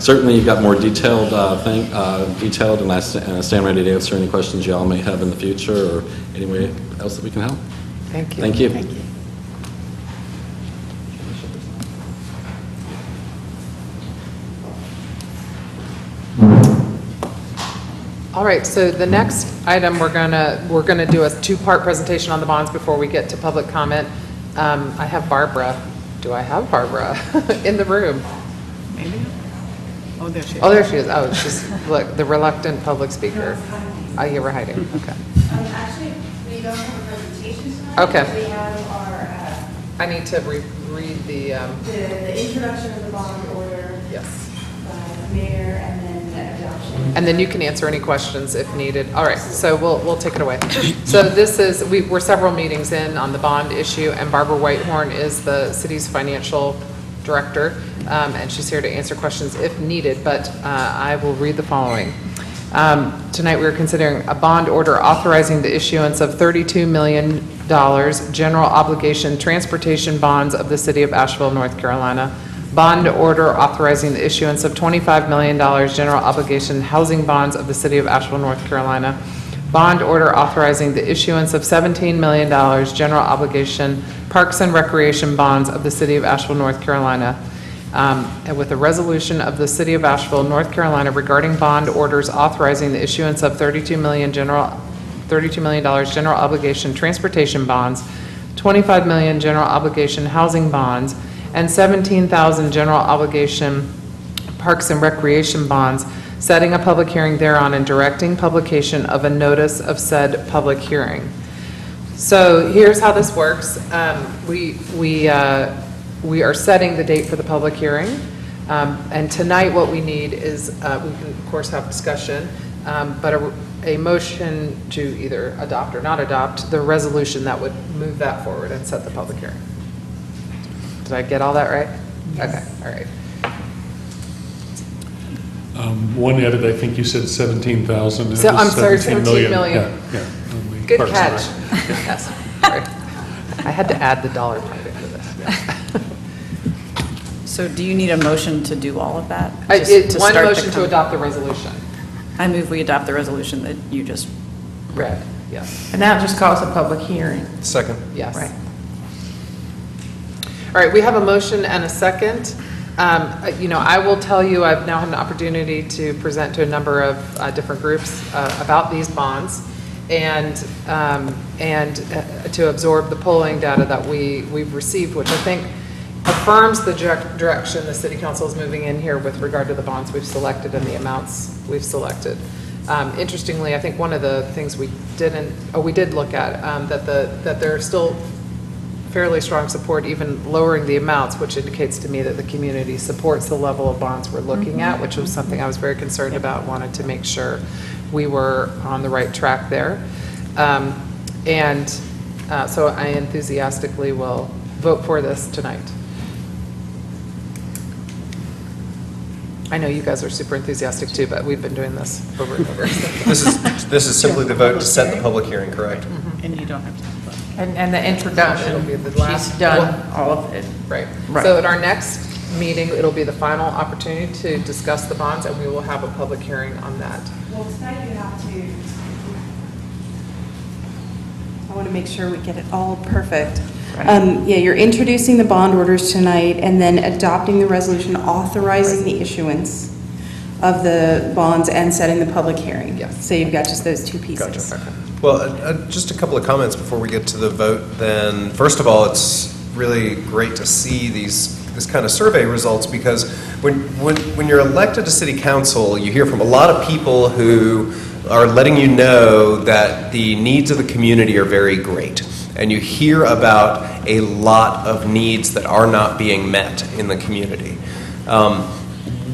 Certainly, you've got more detailed, and I stand ready to answer any questions you all may have in the future or any way else that we can help. Thank you. Thank you. Thank you. All right, so the next item, we're gonna do a 2-part presentation on the bonds before we get to public comment. I have Barbara. Do I have Barbara in the room? Maybe. Oh, there she is. Oh, there she is. Oh, she's, look, the reluctant public speaker. I hear her hiding. Okay. Actually, we don't have a presentation tonight. Okay. We have our, I need to read the the introduction of the bond order. Yes. By the mayor, and then the adoption. And then you can answer any questions if needed. All right, so we'll take it away. So this is, we're several meetings in on the bond issue, and Barbara Whitehorn is the city's financial director, and she's here to answer questions if needed, but I will read the following. Tonight we are considering a bond order authorizing the issuance of $32 million general obligation transportation bonds of the city of Asheville, North Carolina. Bond order authorizing the issuance of $25 million general obligation housing bonds of the city of Asheville, North Carolina. Bond order authorizing the issuance of $17 million general obligation parks and recreation bonds of the city of Asheville, North Carolina. And with a resolution of the city of Asheville, North Carolina regarding bond orders authorizing the issuance of $32 million $32 million general obligation transportation bonds, $25 million general obligation housing bonds, and $17,000 general obligation parks and recreation bonds, setting a public hearing thereon and directing publication of a notice of said public hearing. So here's how this works. We are setting the date for the public hearing. And tonight, what we need is, we can, of course, have discussion, but a motion to either adopt or not adopt the resolution that would move that forward and set the public hearing. Did I get all that right? Okay, all right. One edit, I think you said 17,000. So, I'm sorry, 17 million. Yeah. Good Parks and catch. Rec. Yes, sorry. I had to add the dollar part into this. So do you need a motion to do all of that? One Just to start the motion to adopt the resolution. I move we adopt the resolution that you just read. Yes. And that just calls a public hearing. Second. Yes. Right. All right, we have a motion and a second. I will tell you, I've now had an opportunity to present to a number of different groups about these bonds and to absorb the polling data that we've received, which I think affirms the direction the city council is moving in here with regard to the bonds we've selected and the amounts we've selected. Interestingly, I think one of the things we did look at, that there's still fairly strong support, even lowering the amounts, which indicates to me that the community supports the level of bonds we're looking at, which was something I was very concerned about, wanted to make sure we were on the right track there. So I enthusiastically will vote for this tonight. I know you guys are super enthusiastic too, but we've been doing this over and over. This is simply the vote to set the public hearing, correct? And you don't have to. And the introduction, It'll be the last. she's done all of it. Right. Right. So at our next meeting, it'll be the final opportunity to discuss the bonds, and we will have a public hearing on that. Well, tonight you have to, I want to make sure we get it all perfect. Yeah, you're introducing the bond orders tonight and then adopting the resolution authorizing the issuance of the bonds and setting the public hearing. Yes. So you've got just those two pieces. Gotcha. Well, just a couple of comments before we get to the vote then. First of all, it's really great to see this kind of survey results, because when you're elected to city council, you hear from a lot of people who are letting you know that the needs of the community are very great. And you hear about a lot of needs that are not being met in the community.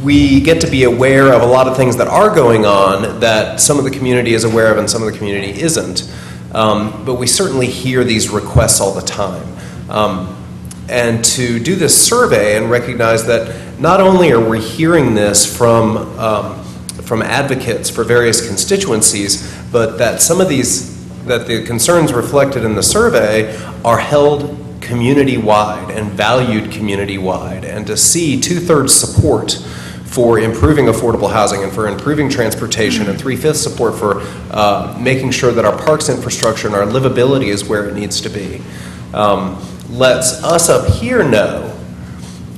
We get to be aware of a lot of things that are going on that some of the community is aware of and some of the community isn't. But we certainly hear these requests all the time. And to do this survey and recognize that not only are we hearing this from advocates for various constituencies, but that some of that the concerns reflected in the survey are held community-wide and valued community-wide, and to see 2/3 support for improving affordable housing and for improving transportation, and 3/5 support for making sure that our parks infrastructure and our livability is where it needs to be, lets us up here know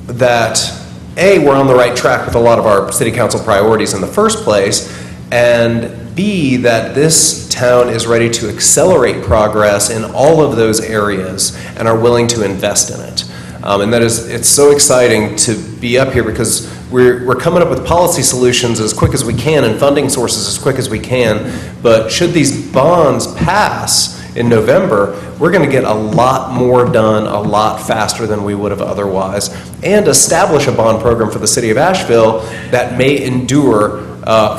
that A, we're on the right track with a lot of our city council priorities in the first place, and B, that this town is ready to accelerate progress in all of those areas and are willing to invest in it. And it's so exciting to be up here, because we're coming up with policy solutions as quick as we can and funding sources as quick as we can. But should these bonds pass in November, we're going to get a lot more done a lot faster than we would have otherwise, and establish a bond program for the city of Asheville that may endure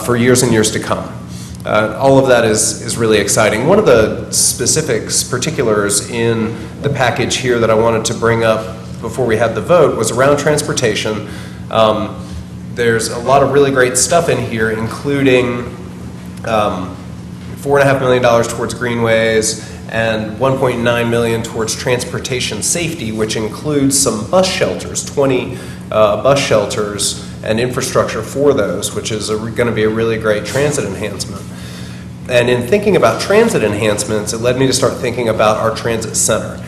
for years and years to come. All of that is really exciting. One of the particulars in the package here that I wanted to bring up before we had the vote was around transportation. There's a lot of really great stuff in here, including $4.5 million towards greenways and $1.9 million towards transportation safety, which includes some bus shelters, 20 bus shelters and infrastructure for those, which is going to be a really great transit enhancement. And in thinking about transit enhancements, it led me to start thinking about our transit center.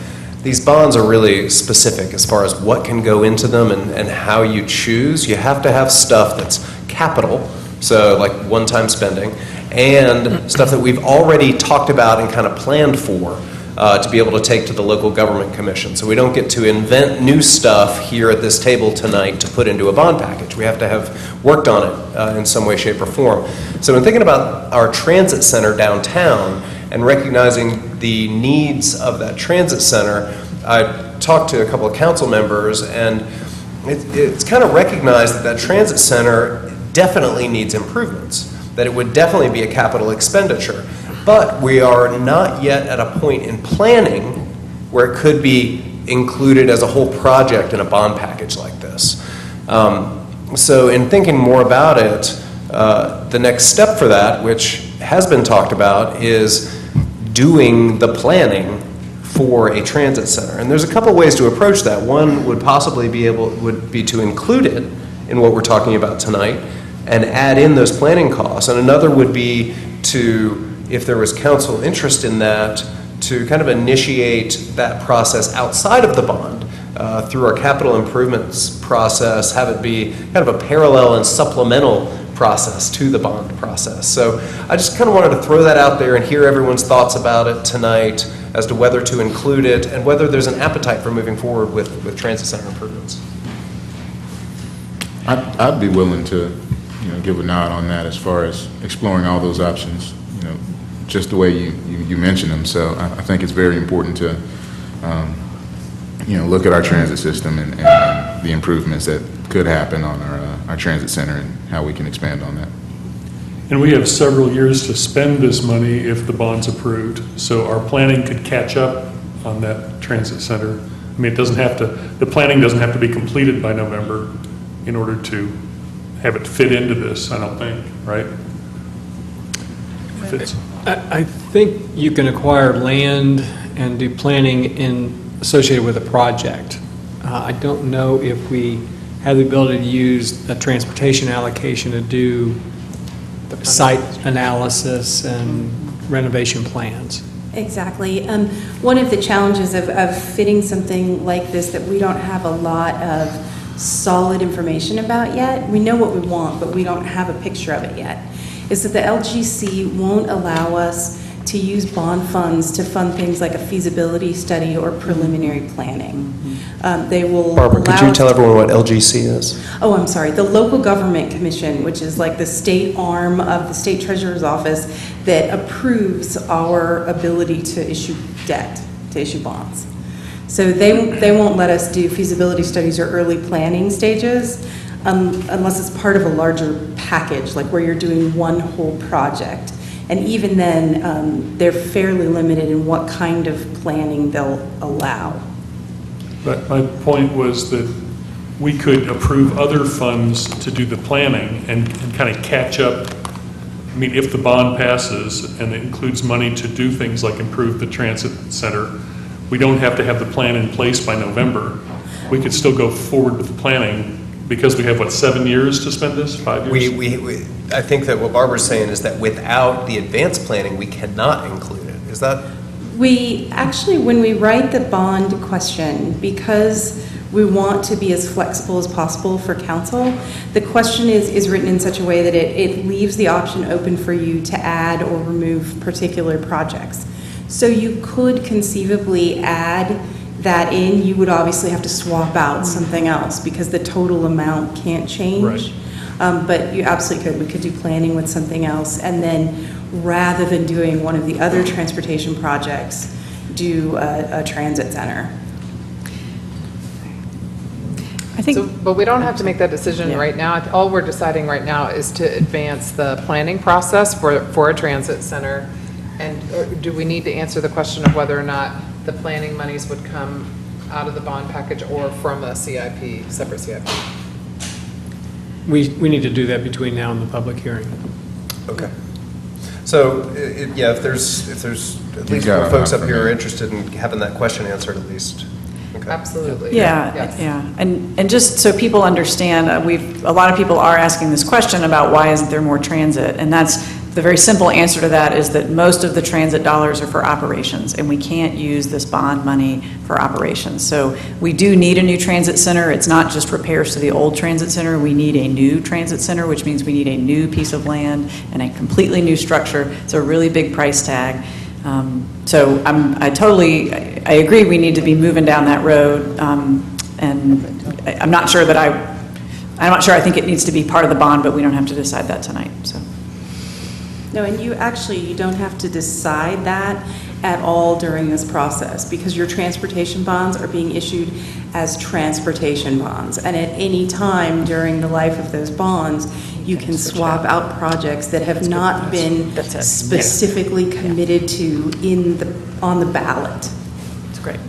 These bonds are really specific as far as what can go into them and how you choose. You have to have stuff that's capital, so like one-time spending, and stuff that we've already talked about and kind of planned for to be able to take to the local government commission. So we don't get to invent new stuff here at this table tonight to put into a bond package. We have to have worked on it in some way, shape, or form. So in thinking about our transit center downtown and recognizing the needs of that transit center, I talked to a couple of council members, and it's kind of recognized that that transit center definitely needs improvements, that it would definitely be a capital expenditure. But we are not yet at a point in planning where it could be included as a whole project in a bond package like this. So in thinking more about it, the next step for that, which has been talked about, is doing the planning for a transit center. And there's a couple ways to approach that. One would possibly would be to include it in what we're talking about tonight and add in those planning costs. And another would be to, if there was council interest in that, to kind of initiate that process outside of the bond through our capital improvements process, have it be kind of a parallel and supplemental process to the bond process. So I just kind of wanted to throw that out there and hear everyone's thoughts about it tonight as to whether to include it and whether there's an appetite for moving forward with transit center improvements. I'd be willing to, give a nod on that as far as exploring all those options, just the way you mentioned them. So I think it's very important to, look at our transit system and the improvements that could happen on our transit center and how we can expand on that. And we have several years to spend this money if the bond's approved, so our planning could catch up on that transit center. I mean, the planning doesn't have to be completed by November in order to have it fit into this, I don't think, right? I think you can acquire land and do planning associated with a project. I don't know if we have the ability to use a transportation allocation to do site analysis and renovation plans. Exactly. One of the challenges of fitting something like this that we don't have a lot of solid information about yet, we know what we want, but we don't have a picture of it yet, is that the LGC won't allow us to use bond funds to fund things like a feasibility study or preliminary planning. They will Barbara, could you allow tell everyone what LGC is? Oh, I'm sorry. The Local Government Commission, which is like the state arm of the state treasurer's office that approves our ability to issue debt, to issue bonds. So they won't let us do feasibility studies or early planning stages unless it's part of a larger package, like where you're doing one whole project. And even then, they're fairly limited in what kind of planning they'll allow. But my point was that we could approve other funds to do the planning and kind of catch up. I mean, if the bond passes and it includes money to do things like improve the transit center, we don't have to have the plan in place by November. We could still go forward with the planning because we have, 7 years to spend this, 5 years? I think that what Barbara's saying is that without the advanced planning, we cannot include it. Is that? We actually, when we write the bond question, because we want to be as flexible as possible for council, the question is written in such a way that it leaves the option open for you to add or remove particular projects. So you could conceivably add that in. You would obviously have to swap out something else because the total amount can't change. Right. But you absolutely could. We could do planning with something else, and then rather than doing one of the other transportation projects, do a transit center. I think. So, but we don't have to make that decision right now. All we're deciding right now is to advance the planning process for a transit center. And do we need to answer the question of whether or not the planning monies would come out of the bond package or from a CIP, separate CIP? We need to do that between now and the public hearing. Okay. So, if there's at least more folks up here are interested in having that question answered at least. Okay. Absolutely. Yeah, Yes. yeah. And just so people understand, a lot of people are asking this question about why isn't there more transit? And that's the very simple answer to that is that most of the transit dollars are for operations, and we can't use this bond money for operations. So we do need a new transit center. It's not just repairs to the old transit center. We need a new transit center, which means we need a new piece of land and a completely new structure. It's a really big price tag. So I agree we need to be moving down that road, and I'm not sure I think it needs to be part of the bond, but we don't have to decide that tonight, so. No, and you don't have to decide that at all during this process, because your transportation bonds are being issued as transportation bonds. And at any time during the life of those bonds, you can swap out projects that have not been specifically committed to on the ballot. That's great.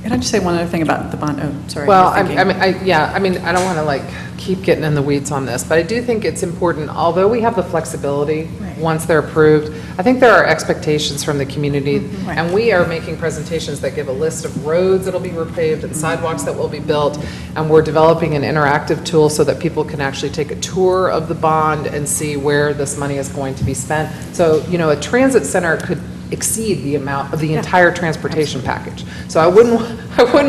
Can I just say one other thing about the bond? Oh, sorry. Well, I don't want to keep getting in the weeds on this, but I do think it's important, although we have the flexibility once they're approved, I think there are expectations from the community, and we are making presentations that give a list of roads that'll be repaved and sidewalks that will be built, and we're developing an interactive tool so that people can actually take a tour of the bond and see where this money is going to be spent. So, a transit center could exceed the amount of the entire transportation package. So I wouldn't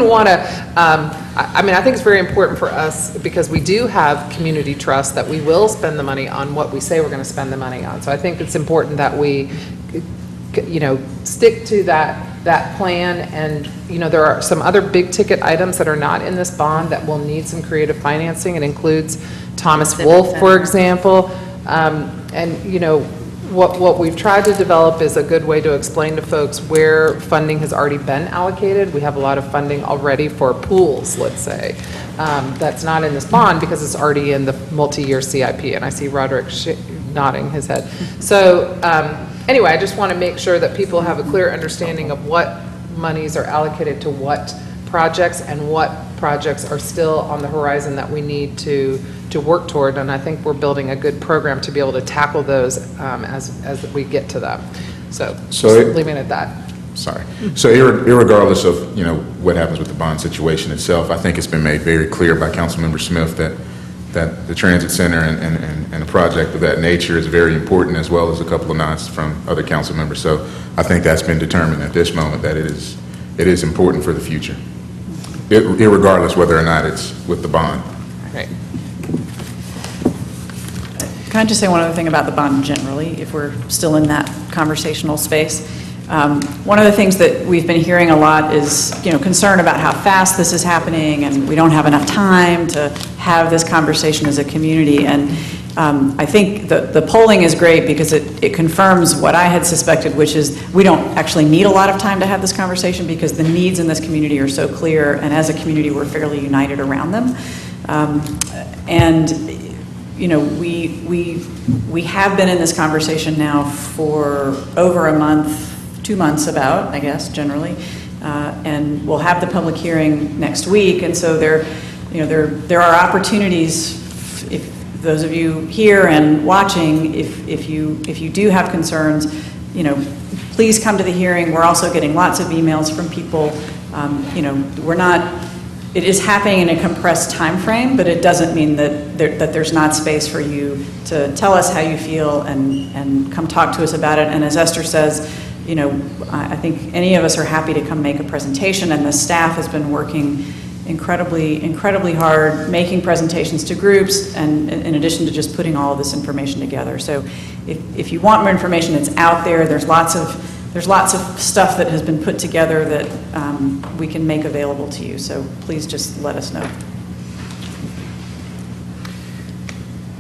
want to, I think it's very important for us, because we do have community trust that we will spend the money on what we say we're going to spend the money on. So I think it's important that we, stick to that plan. And, there are some other big ticket items that are not in this bond that will need some creative financing. It includes Thomas Wolfe, for example. What we've tried to develop is a good way to explain to folks where funding has already been allocated. We have a lot of funding already for pools, let's say. That's not in this bond because it's already in the multi-year CIP, and I see Roderick nodding his head. So anyway, I just want to make sure that people have a clear understanding of what monies are allocated to what projects and what projects are still on the horizon that we need to work toward, and I think we're building a good program to be able to tackle those as we get to them. So leaving it at that. Sorry. So irregardless of, what happens with the bond situation itself, I think it's been made very clear by Councilmember Smith that the transit center and a project of that nature is very important, as well as a couple of nods from other council members. So I think that's been determined at this moment, that it is important for the future, irregardless whether or not it's with the bond. Right. Can I just say one other thing about the bond generally, if we're still in that conversational space? One of the things that we've been hearing a lot is, concern about how fast this is happening, and we don't have enough time to have this conversation as a community. And I think the polling is great because it confirms what I had suspected, which is we don't actually need a lot of time to have this conversation because the needs in this community are so clear, and as a community, we're fairly united around them. We have been in this conversation now for over a month, 2 months about, I guess, generally, and we'll have the public hearing next week. And so there are opportunities. If those of you here and watching, if you do have concerns, please come to the hearing. We're also getting lots of emails from people. It is happening in a compressed time frame, but it doesn't mean that there's not space for you to tell us how you feel and come talk to us about it. And as Esther says, I think any of us are happy to come make a presentation, and the staff has been working incredibly hard making presentations to groups, and in addition to just putting all of this information together. So if you want more information, it's out there. There's lots of stuff that has been put together that we can make available to you. So please just let us know.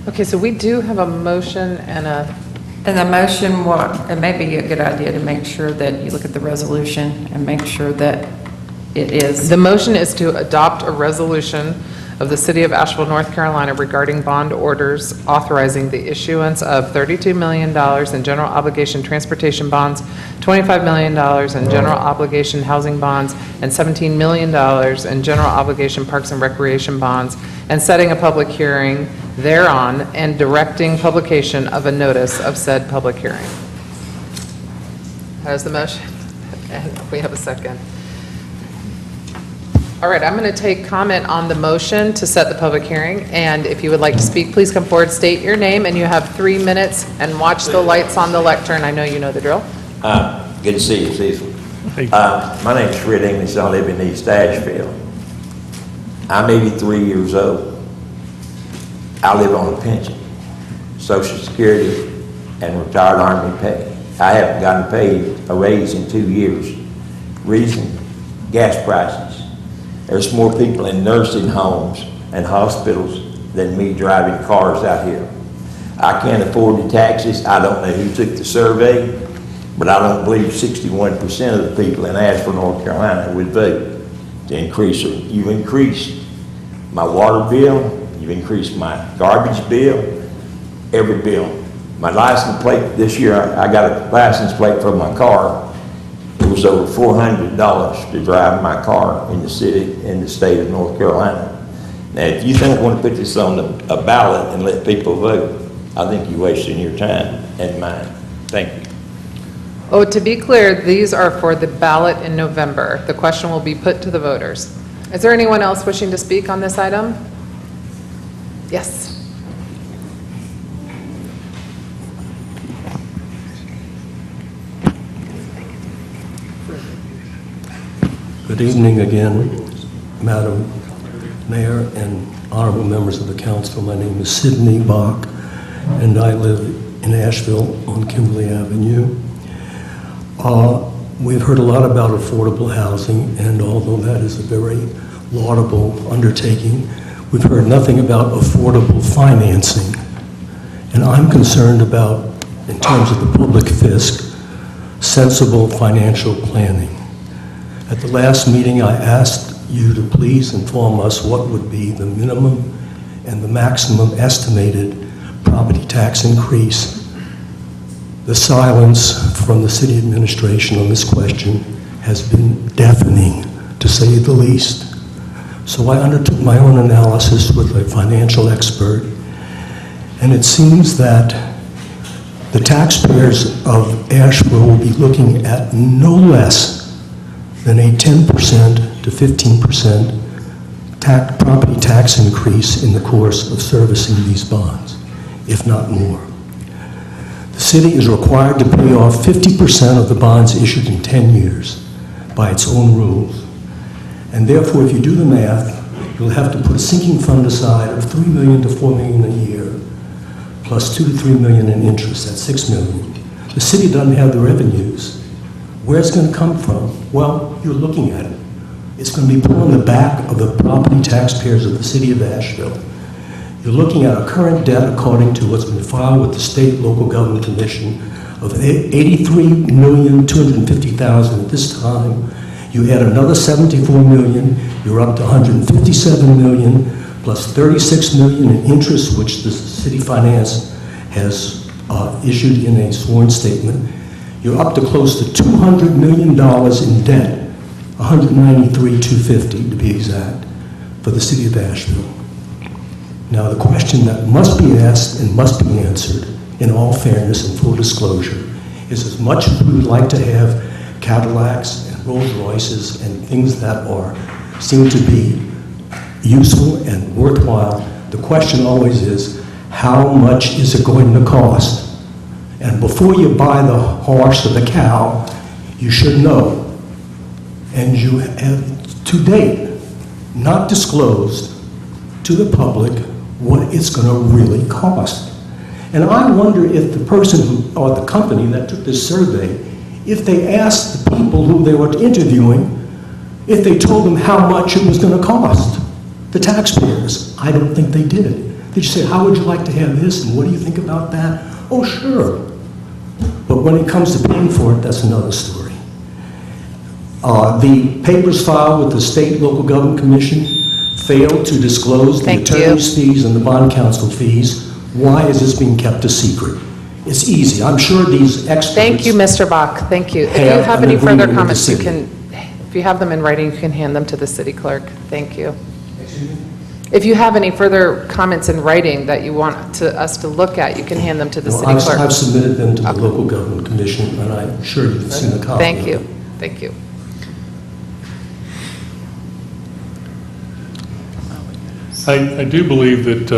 Okay, so we do have a motion and the motion, it may be a good idea to make sure that you look at the resolution and make sure that it is. The motion is to adopt a resolution of the City of Asheville, North Carolina regarding bond orders authorizing the issuance of $32 million in general obligation transportation bonds, $25 million in general obligation housing bonds, and $17 million in general obligation parks and recreation bonds, and setting a public hearing thereon and directing publication of a notice of said public hearing. That is the motion. And we have a second. All right, I'm going to take comment on the motion to set the public hearing, and if you would like to speak, please come forward, state your name, and you have 3 minutes, and watch the lights on the lectern. I know you know the drill. Good to see you, Cecil. My name's Fred English. I live in East Asheville. I'm 83 years old. I live on a pension, Social Security, and retired Army pay. I haven't gotten paid a raise in 2 years. Reason, gas prices. There's more people in nursing homes and hospitals than me driving cars out here. I can't afford the taxes. I don't know who took the survey, but I don't believe 61% of the people in Asheville, North Carolina would vote to increase it. You've increased my water bill, you've increased my garbage bill, every bill. My license plate this year, I got a license plate for my car. It was over $400 to drive my car in the city, in the state of North Carolina. Now, if you think I want to put this on a ballot and let people vote, I think you're wasting your time and mine. Thank you. Oh, to be clear, these are for the ballot in November. The question will be put to the voters. Is there anyone else wishing to speak on this item? Yes. Good evening again, Madam Mayor and honorable members of the council. My name is Sidney Bach, and I live in Asheville on Kimberly Avenue. We've heard a lot about affordable housing, and although that is a very laudable undertaking, we've heard nothing about affordable financing. And I'm concerned about, in terms of the public fisc, sensible financial planning. At the last meeting, I asked you to please inform us what would be the minimum and the maximum estimated property tax increase. The silence from the city administration on this question has been deafening, to say the least. So I undertook my own analysis with a financial expert, and it seems that the taxpayers of Asheville will be looking at no less than a 10% to 15% property tax increase in the course of servicing these bonds, if not more. The city is required to pay off 50% of the bonds issued in 10 years by its own rules. And therefore, if you do the math, you'll have to put a sinking fund aside of $3 million to $4 million a year, plus $2 to $3 million in interest, that's $6 million. The city doesn't have the revenues. Where's it going to come from? Well, you're looking at it. It's going to be put on the back of the property taxpayers of the city of Asheville. You're looking at a current debt, according to what's been filed with the State Local Government Commission, of $83,250,000 at this time. You add another $74 million, you're up to $157 million, plus $36 million in interest, which the city finance has issued in a sworn statement. You're up to close to $200 million in debt, $193,250 to be exact, for the city of Asheville. Now, the question that must be asked and must be answered, in all fairness and full disclosure, is as much as we would like to have Cadillacs and Rolls Royces and things that seem to be useful and worthwhile, the question always is, how much is it going to cost? And before you buy the horse or the cow, you should know. And you have, to date, not disclosed to the public what it's going to really cost. And I wonder if the person or the company that took this survey, if they asked the people who they were interviewing, if they told them how much it was going to cost, the taxpayers. I don't think they did it. They just said, how would you like to have this, and what do you think about that? Oh, sure. But when it comes to paying for it, that's another story. The papers filed with the State Local Government Commission failed to disclose the attorney's fees and the bond counsel fees. Why is this being kept a secret? It's easy. I'm sure these experts... Thank you, Mr. Bach. Thank you. If you have any further comments, you can, if you have them in writing, you can hand them to the city clerk. Thank you. If you have any further comments in writing that you want us to look at, you can hand them to the city clerk. I've submitted them to the Local Government Commission, and I'm sure you've seen a copy. Thank you. Thank you. I do believe that,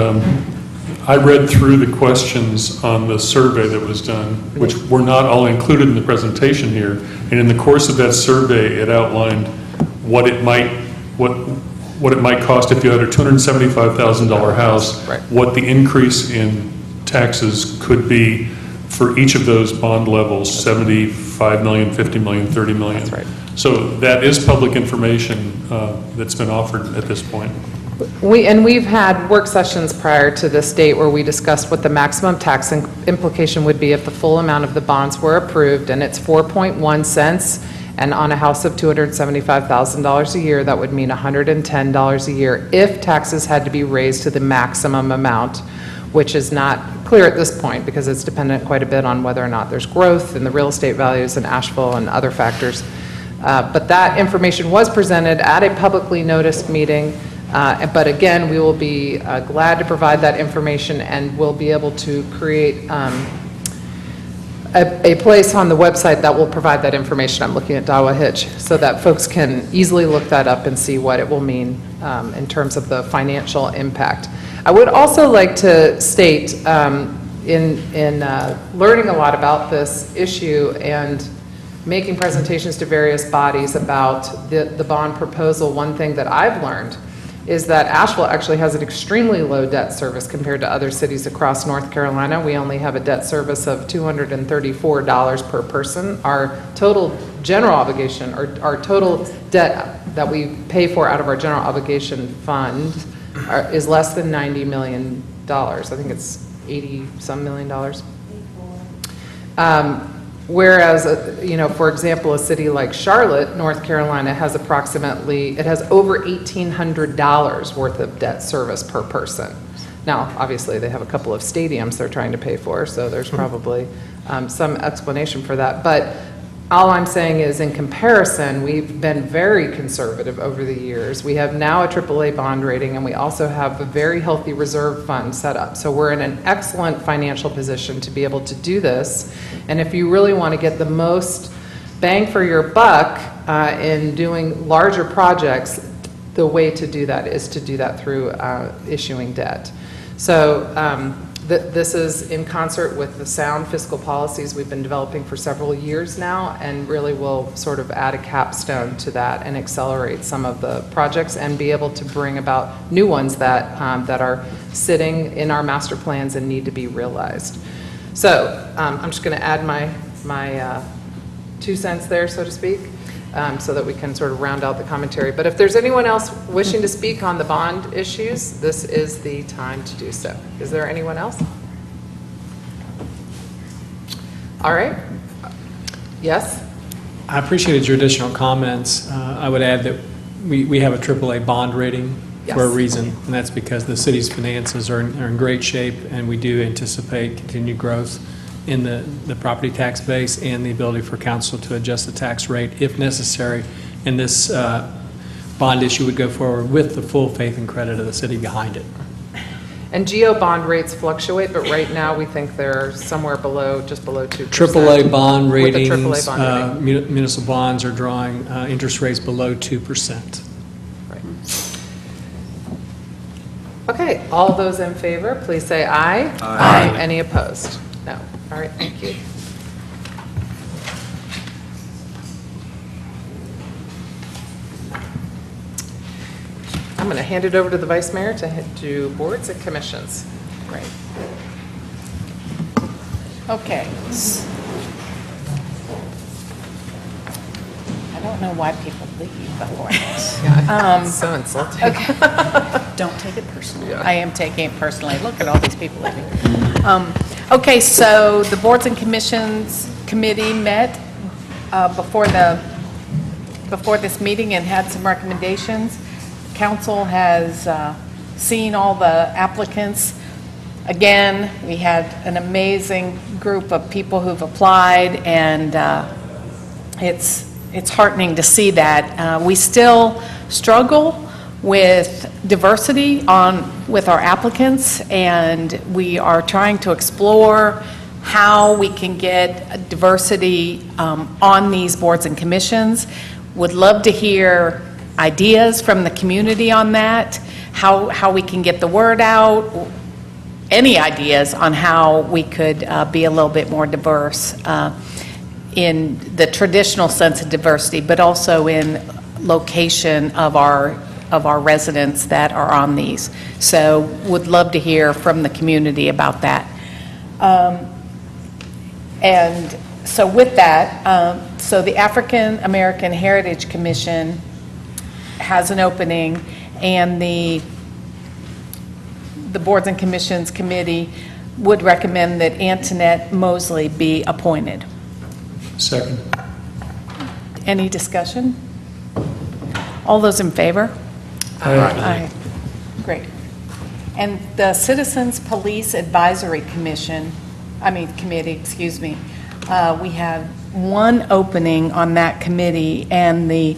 I read through the questions on the survey that was done, which were not all included in the presentation here. And in the course of that survey, it outlined what it might cost if you had a $275,000 house, Right. what the increase in taxes could be for each of those bond levels, 75 million, 50 million, 30 million. That's right. So that is public information that's been offered at this point. We've had work sessions prior to this date where we discussed what the maximum tax implication would be if the full amount of the bonds were approved, and it's 4.1 cents. And on a house of $275,000 a year, that would mean $110 a year if taxes had to be raised to the maximum amount, which is not clear at this point because it's dependent quite a bit on whether or not there's growth in the real estate values in Asheville and other factors. But that information was presented at a publicly noticed meeting. But again, we will be glad to provide that information, and we'll be able to create a place on the website that will provide that information. I'm looking at Dawa Hitch, so that folks can easily look that up and see what it will mean in terms of the financial impact. I would also like to state, in learning a lot about this issue and making presentations to various bodies about the bond proposal, one thing that I've learned is that Asheville actually has an extremely low debt service compared to other cities across North Carolina. We only have a debt service of $234 per person. Our total general obligation, or our total debt that we pay for out of our general obligation fund is less than $90 million. I think it's 80-some million dollars. Whereas, for example, a city like Charlotte, North Carolina, has over $1,800 worth of debt service per person. Now, obviously, they have a couple of stadiums they're trying to pay for, so there's probably some explanation for that. But all I'm saying is, in comparison, we've been very conservative over the years. We have now a AAA bond rating, and we also have a very healthy reserve fund set up. So we're in an excellent financial position to be able to do this. And if you really want to get the most bang for your buck in doing larger projects, the way to do that is to do that through issuing debt. So this is in concert with the sound fiscal policies we've been developing for several years now, and really will sort of add a capstone to that and accelerate some of the projects and be able to bring about new ones that are sitting in our master plans and need to be realized. So I'm just going to add my 2 cents there, so to speak, so that we can sort of round out the commentary. But if there's anyone else wishing to speak on the bond issues, this is the time to do so. Is there anyone else? All right. Yes? I appreciated your additional comments. I would add that we have a AAA bond rating for a Yes. reason, and that's because the city's finances are in great shape, and we do anticipate continued growth in the property tax base and the ability for council to adjust the tax rate if necessary. And this bond issue would go forward with the full faith and credit of the city behind it. And GO bond rates fluctuate, but right now we think they're somewhere just below 2%. AAA bond With ratings, the AAA bond rating. municipal bonds are drawing interest rates below 2%. Okay, all those in favor, please say aye. Aye. Any opposed? No. All right, thank you. I'm going to hand it over to the Vice Mayor to do boards and commissions. Great. Okay. I don't know why people leave before this. So insulting. Okay. Don't take it personally. I am taking it personally. Look at all these people leaving. Okay, so the Boards and Commissions Committee met before this meeting and had some recommendations. Council has seen all the applicants. Again, we had an amazing group of people who've applied, and it's heartening to see that. We still struggle with diversity with our applicants, and we are trying to explore how we can get diversity on these boards and commissions. Would love to hear ideas from the community on that. how we can get the word out, any ideas on how we could be a little bit more diverse in the traditional sense of diversity, but also in location of our residents that are on these. So would love to hear from the community about that. And so with that, so the African American Heritage Commission has an opening, and the Boards and Commissions Committee would recommend that Antoinette Mosley be appointed. Second. Any discussion? All those in favor? Aye. Great. And the Citizens Police Advisory Committee, excuse me, we have one opening on that committee, and the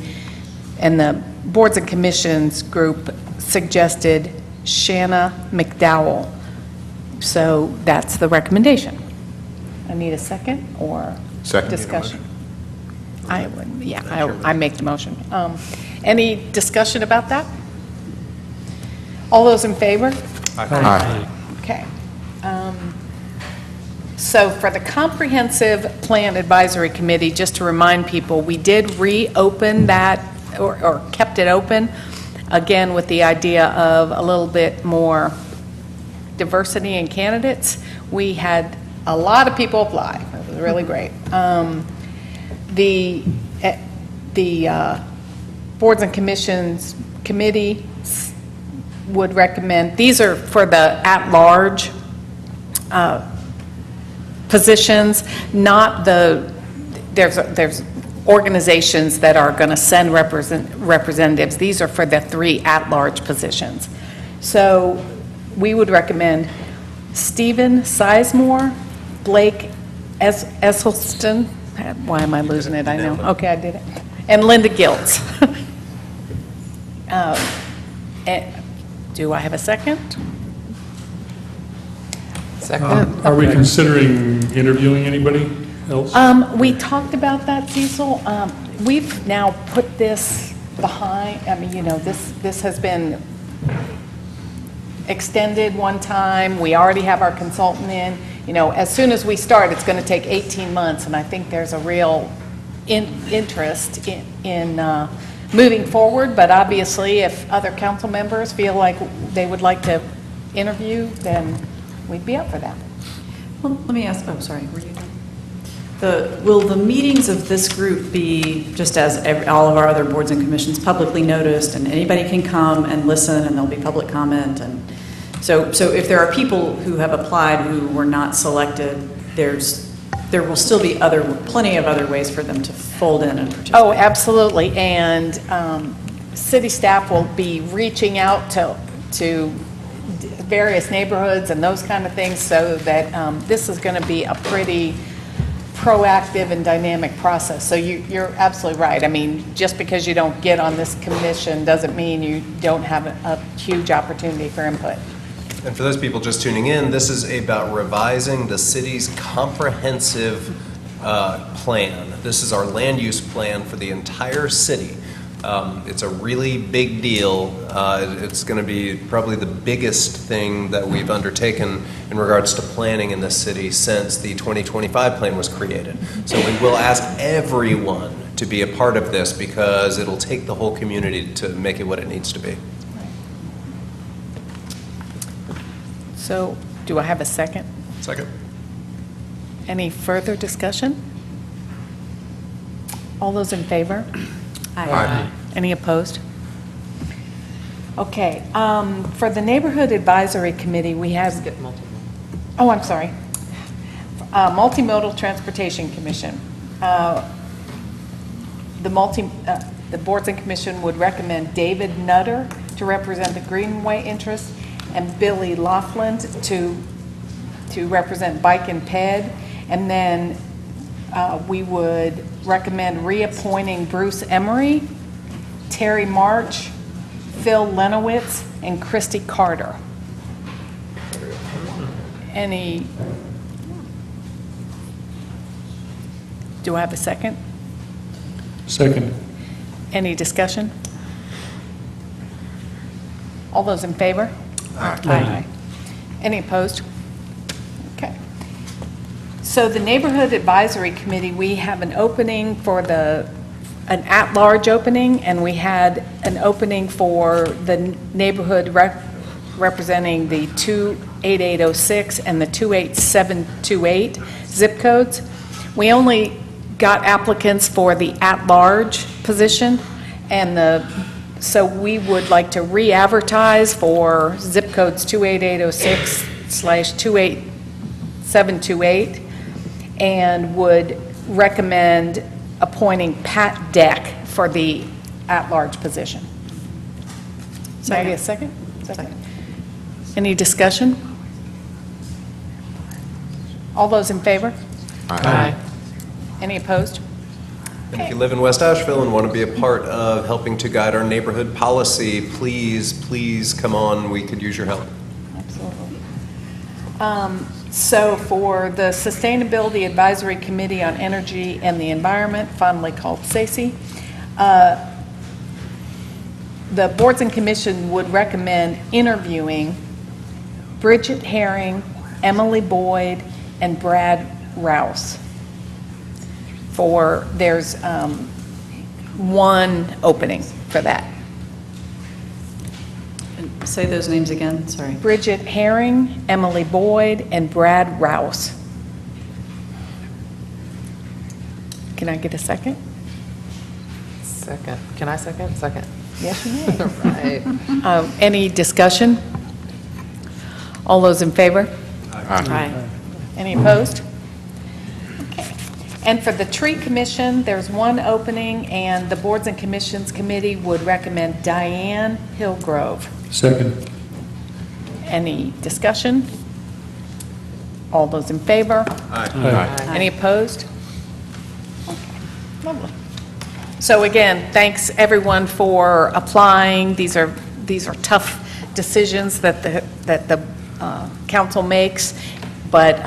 Boards and Commissions group suggested Shanna McDowell. So that's the recommendation. I need a second or Second. discussion? I would, yeah, I make the motion. Any discussion about that? All those in favor? Aye. Okay. So for the Comprehensive Plan Advisory Committee, just to remind people, we did reopen that, or kept it open, again, with the idea of a little bit more diversity in candidates. We had a lot of people apply. It was really great. The Boards and Commissions Committee would recommend, these are for the at-large positions, not there's organizations that are going to send representatives. These are for the 3 at-large positions. So we would recommend Stephen Sizemore, Blake Esselstyn, why am I losing it? I know. Okay, I did it. And Linda Giltz. Do I have a second? Second. Are we considering interviewing anybody else? We talked about that, Cecil. We've now put this behind, I mean, you know, this has been extended one time. We already have our consultant in. You know, as soon as we start, it's going to take 18 months, and I think there's a real interest in moving forward, but obviously, if other council members feel like they would like to interview, then we'd be up for that. Well, let me ask, sorry, were you done? Will the meetings of this group be, just as all of our other boards and commissions, publicly noticed, and anybody can come and listen, and there'll be public comment? And so if there are people who have applied who were not selected, there will still be plenty of other ways for them to fold in and participate. Oh, absolutely, and city staff will be reaching out to various neighborhoods and those kind of things, so that this is going to be a pretty proactive and dynamic process. So you're absolutely right. I mean, just because you don't get on this commission doesn't mean you don't have a huge opportunity for input. And for those people just tuning in, this is about revising the city's comprehensive plan. This is our land use plan for the entire city. It's a really big deal. It's going to be probably the biggest thing that we've undertaken in regards to planning in this city since the 2025 plan was created. So we will ask everyone to be a part of this, because it'll take the whole community to make it what it needs to be. So do I have a second? Second. Any further discussion? All those in favor? Aye. Any opposed? Okay, for the Neighborhood Advisory Committee, we have... Oh, I'm sorry. Multimodal Transportation Commission. The Boards and Commission would recommend David Nutter to represent the Greenway interest, and Billy Laughlin to represent Bike and Ped. And then we would recommend reappointing Bruce Emery, Terry March, Phil Lenowitz, and Christy Carter. Do I have a second? Second. Any discussion? All those in favor? Aye. Any opposed? Okay. So the Neighborhood Advisory Committee, we have an opening for an at-large opening, and we had an opening for the neighborhood representing the 28806 and the 28728 zip codes. We only got applicants for the at-large position, and so we would like to re-advertise for zip codes 28806/28728, and would recommend appointing Pat Deck for the at-large position. Can I get a second? Second. Any discussion? All those in favor? Aye. Any opposed? And if you live in West Asheville and want to be a part of helping to guide our neighborhood policy, please come on. We could use your help. Absolutely. So for the Sustainability Advisory Committee on Energy and the Environment, fondly called SACE, the boards and commission would recommend interviewing Bridget Herring, Emily Boyd, and Brad Rouse. There's one opening for that. Say those names again, sorry. Bridget Herring, Emily Boyd, and Brad Rouse. Can I get a second? Second. Can I second? Second. Yes, you may. Right. Any discussion? All those in favor? Aye. Any opposed? Okay. And for the tree commission, there's one opening, and the boards and commissions committee would recommend Diane Hillgrove. Second. Any discussion? All those in favor? Aye. Any opposed? Okay, lovely. So again, thanks everyone for applying. These are tough decisions that the council makes, but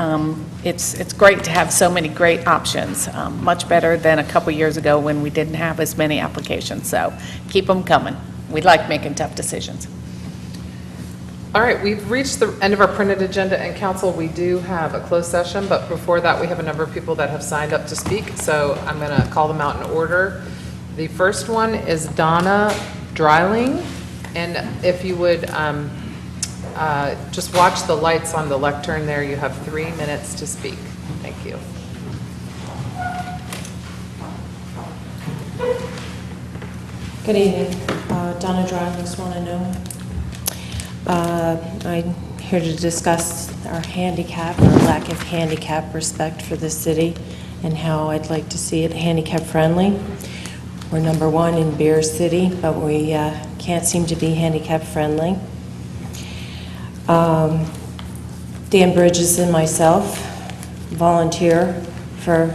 it's great to have so many great options, much better than a couple years ago when we didn't have as many applications. So keep them coming. We like making tough decisions. All right, we've reached the end of our printed agenda, and council, we do have a closed session, but before that, we have a number of people that have signed up to speak, so I'm going to call them out in order. The first one is Donna Dreiling, and if you would just watch the lights on the lectern there, you have 3 minutes to speak. Thank you. Good evening. Donna Dreiling, 109. I'm here to discuss our handicap, or lack of handicap respect for the city, and how I'd like to see it handicap friendly. We're number one in Beer City, but we can't seem to be handicap friendly. Dan Bridges and myself volunteer to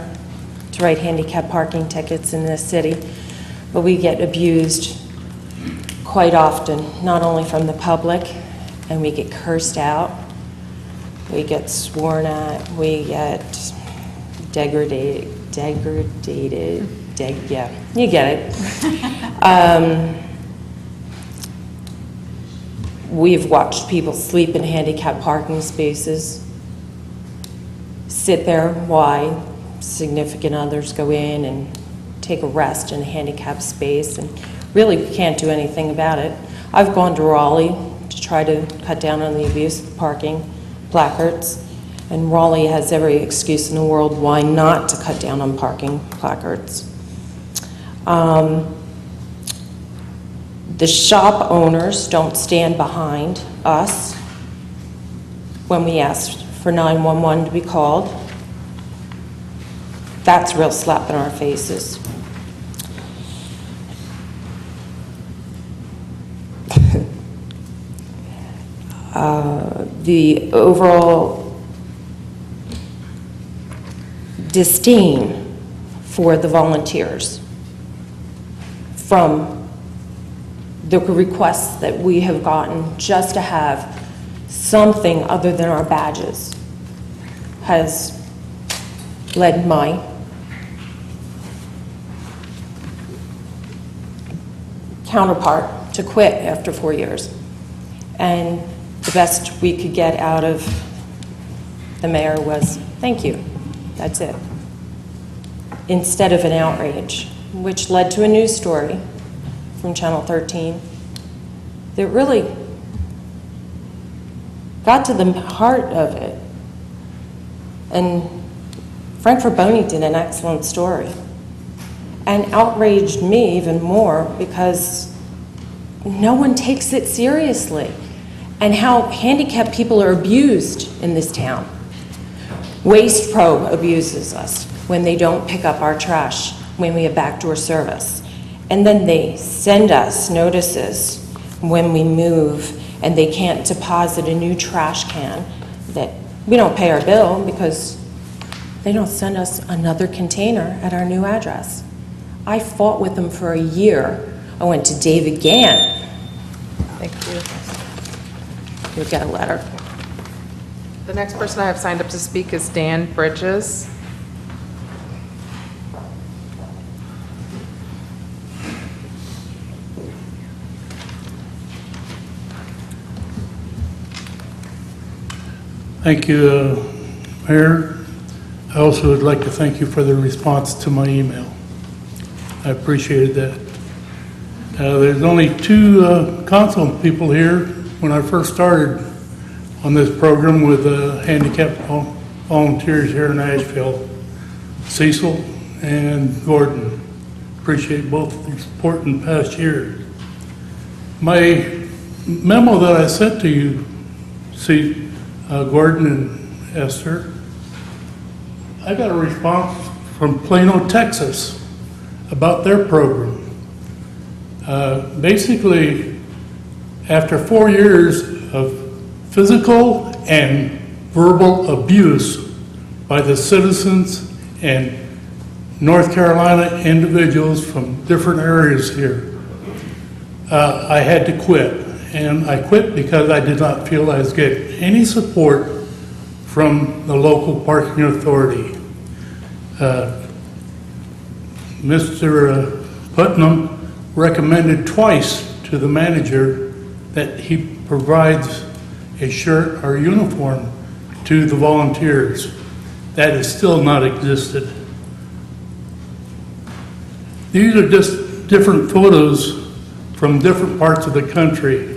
write handicap parking tickets in this city, but we get abused quite often, not only from the public, and we get cursed out, we get sworn at, we get degraded, yeah, you get it. We've watched people sleep in handicapped parking spaces, sit there while significant others go in and take a rest in a handicapped space, and really can't do anything about it. I've gone to Raleigh to try to cut down on the abuse of parking placards, and Raleigh has every excuse in the world why not to cut down on parking placards. The shop owners don't stand behind us when we ask for 911 to be called. That's a real slap in our faces. The overall disdain for the volunteers from the requests that we have gotten just to have something other than our badges has led my counterpart to quit after 4 years. And the best we could get out of the mayor was, thank you, that's it. Instead of an outrage, which led to a news story from Channel 13 that really got to the heart of it. And Frank Raboni did an excellent story and outraged me even more because no one takes it seriously and how handicapped people are abused in this town. Waste Pro abuses us when they don't pick up our trash when we have backdoor service. And then they send us notices when we move and they can't deposit a new trash can that we don't pay our bill because they don't send us another container at our new address. I fought with them for a year. I went to David Gann. Thank you. You'll get a letter. The next person I have signed up to speak is Dan Bridges. Thank you, Mayor. I also would like to thank you for the response to my email. I appreciated that. There's only two council people here when I first started on this program with handicapped volunteers here in Asheville, Cecil and Gordon. Appreciate both of their support in the past years. My memo that I sent to you, Gordon and Esther, I got a response from Plano, Texas about their program. Basically, after 4 years of physical and verbal abuse by the citizens and North Carolina individuals from different areas here, I had to quit. And I quit because I did not feel I was getting any support from the local parking authority. Mr. Putnam recommended twice to the manager that he provides a shirt or uniform to the volunteers. That has still not existed. These are just different photos from different parts of the country.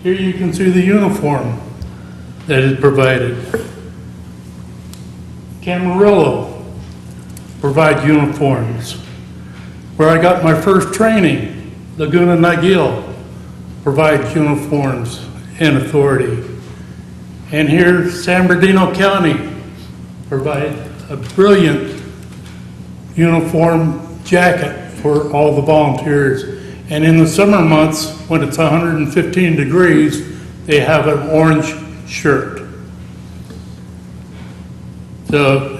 Here you can see the uniform that is provided. Camarillo provides uniforms. Where I got my first training, Laguna Niguel provides uniforms and authority. And here, San Bernardino County provides a brilliant uniform jacket for all the volunteers. And in the summer months, when it's 115 degrees, they have an orange shirt. So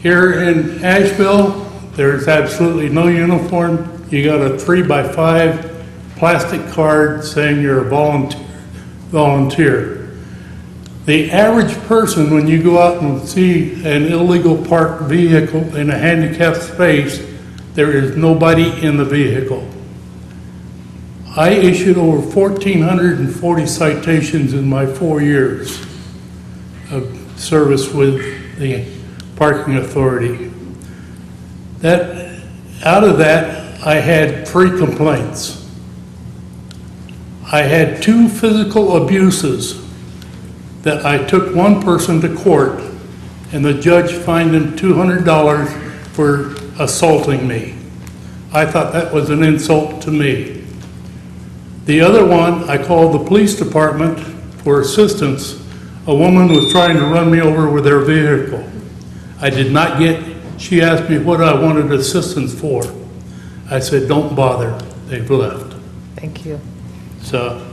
here in Asheville, there's absolutely no uniform. You got a 3x5 plastic card saying you're a volunteer. The average person, when you go out and see an illegal parked vehicle in a handicapped space, there is nobody in the vehicle. I issued over 1,440 citations in my 4 years of service with the parking authority. Out of that, I had 3 complaints. I had 2 physical abuses that I took one person to court and the judge fined him $200 for assaulting me. I thought that was an insult to me. The other one, I called the police department for assistance. A woman was trying to run me over with their vehicle. I did not get, she asked me what I wanted assistance for. I said, don't bother, they've left. Thank you. So,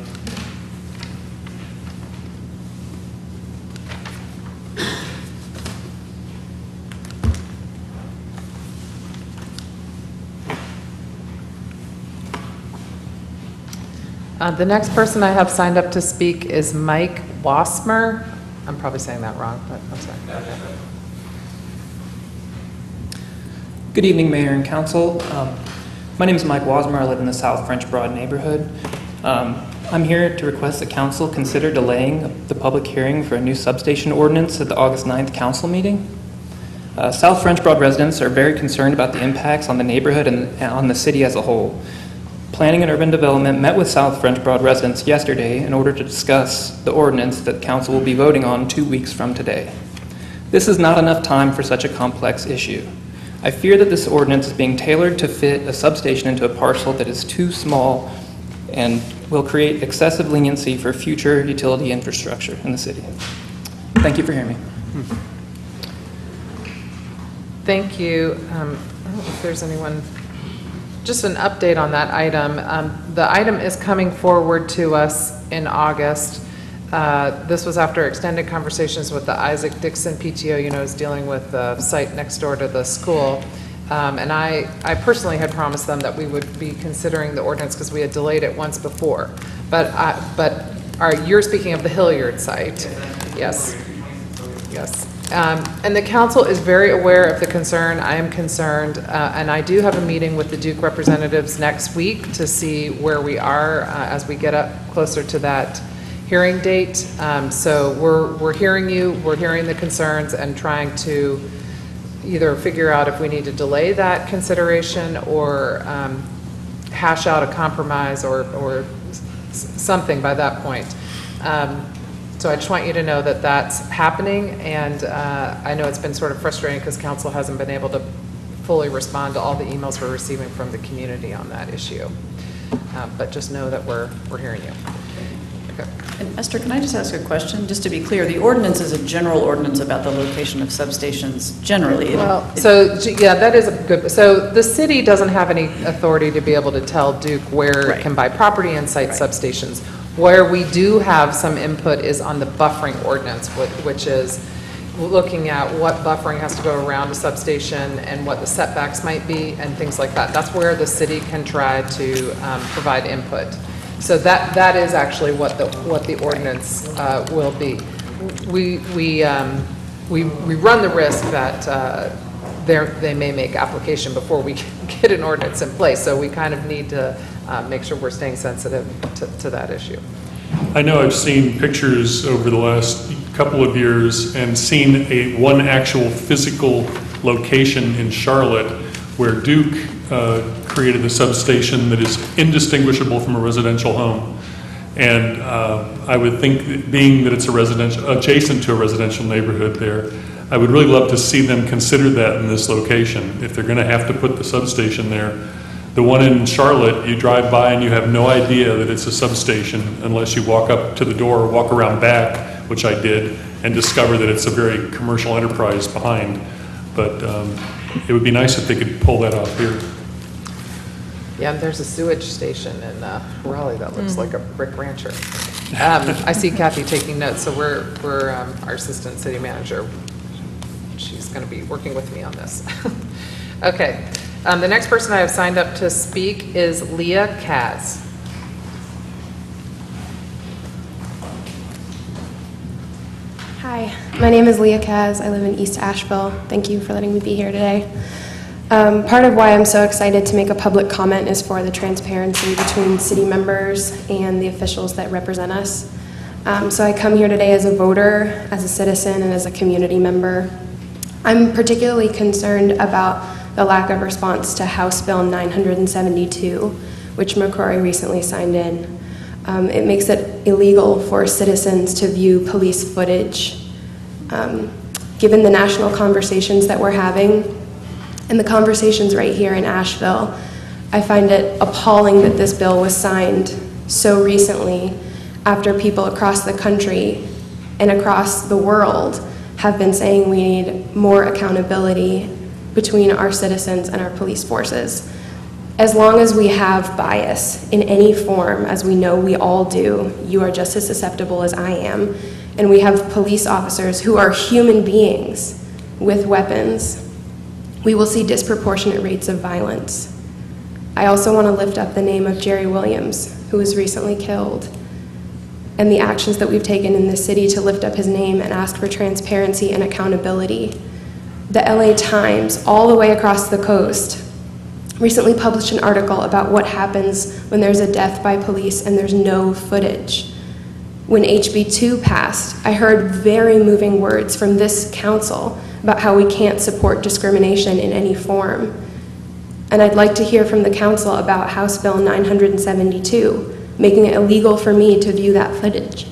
the next person I have signed up to speak is Mike Wasmer. I'm probably saying that wrong, but I'm sorry. Good evening, Mayor and Council. My name is Mike Wasmer. I live in the South French Broad neighborhood. I'm here to request the council consider delaying the public hearing for a new substation ordinance at the August 9th council meeting. South French Broad residents are very concerned about the impacts on the neighborhood and on the city as a whole. Planning and Urban Development met with South French Broad residents yesterday in order to discuss the ordinance that council will be voting on 2 weeks from today. This is not enough time for such a complex issue. I fear that this ordinance is being tailored to fit a substation into a parcel that is too small and will create excessive leniency for future utility infrastructure in the city. Thank you for hearing me. Thank you. I don't know if there's anyone, just an update on that item. The item is coming forward to us in August. This was after extended conversations with the Isaac Dixon PTO, is dealing with the site next door to the school. And I personally had promised them that we would be considering the ordinance because we had delayed it once before. But you're speaking of the Hilliard site. Yes. Yes. And the council is very aware of the concern. I am concerned. And I do have a meeting with the Duke representatives next week to see where we are as we get up closer to that hearing date. So we're hearing you, we're hearing the concerns and trying to either figure out if we need to delay that consideration or hash out a compromise or something by that point. So I just want you to know that that's happening, and I know it's been sort of frustrating because council hasn't been able to fully respond to all the emails we're receiving from the community on that issue. But just know that we're hearing you. Okay. And Esther, can I just ask a question? Just to be clear, the ordinance is a general ordinance about the location of substations generally. Well, so yeah, that is a good, so the city doesn't have any authority to be able to tell Duke where it can buy property and site substations. Where we do have some input is on the buffering ordinance, which is looking at what buffering has to go around a substation and what the setbacks might be and things like that. That's where the city can try to provide input. So that is actually what the ordinance will be. We run the risk that they may make application before we get an ordinance in place. So we kind of need to make sure we're staying sensitive to that issue. I know I've seen pictures over the last couple of years and seen one actual physical location in Charlotte where Duke created a substation that is indistinguishable from a residential home. And I would think, being that it's adjacent to a residential neighborhood there, I would really love to see them consider that in this location. If they're going to have to put the substation there, the one in Charlotte, you drive by and you have no idea that it's a substation unless you walk up to the door or walk around back, which I did, and discover that it's a very commercial enterprise behind. But it would be nice if they could pull that off here. Yeah, and there's a sewage station in Raleigh that looks like a brick rancher. I see Kathy taking notes, so we're our assistant city manager. She's going to be working with me on this. Okay. The next person I have signed up to speak is Leah Kaz. Hi, my name is Leah Kaz. I live in East Asheville. Thank you for letting me be here today. Part of why I'm so excited to make a public comment is for the transparency between city members and the officials that represent us. So I come here today as a voter, as a citizen, and as a community member. I'm particularly concerned about the lack of response to House Bill 972, which McCrory recently signed in. It makes it illegal for citizens to view police footage. Given the national conversations that we're having and the conversations right here in Asheville, I find it appalling that this bill was signed so recently after people across the country and across the world have been saying we need more accountability between our citizens and our police forces. As long as we have bias in any form, as we know we all do, you are just as susceptible as I am, and we have police officers who are human beings with weapons, we will see disproportionate rates of violence. I also want to lift up the name of Jerry Williams, who was recently killed, and the actions that we've taken in this city to lift up his name and ask for transparency and accountability. The LA Times, all the way across the coast, recently published an article about what happens when there's a death by police and there's no footage. When HB 2 passed, I heard very moving words from this council about how we can't support discrimination in any form. And I'd like to hear from the council about House Bill 972, making it illegal for me to view that footage.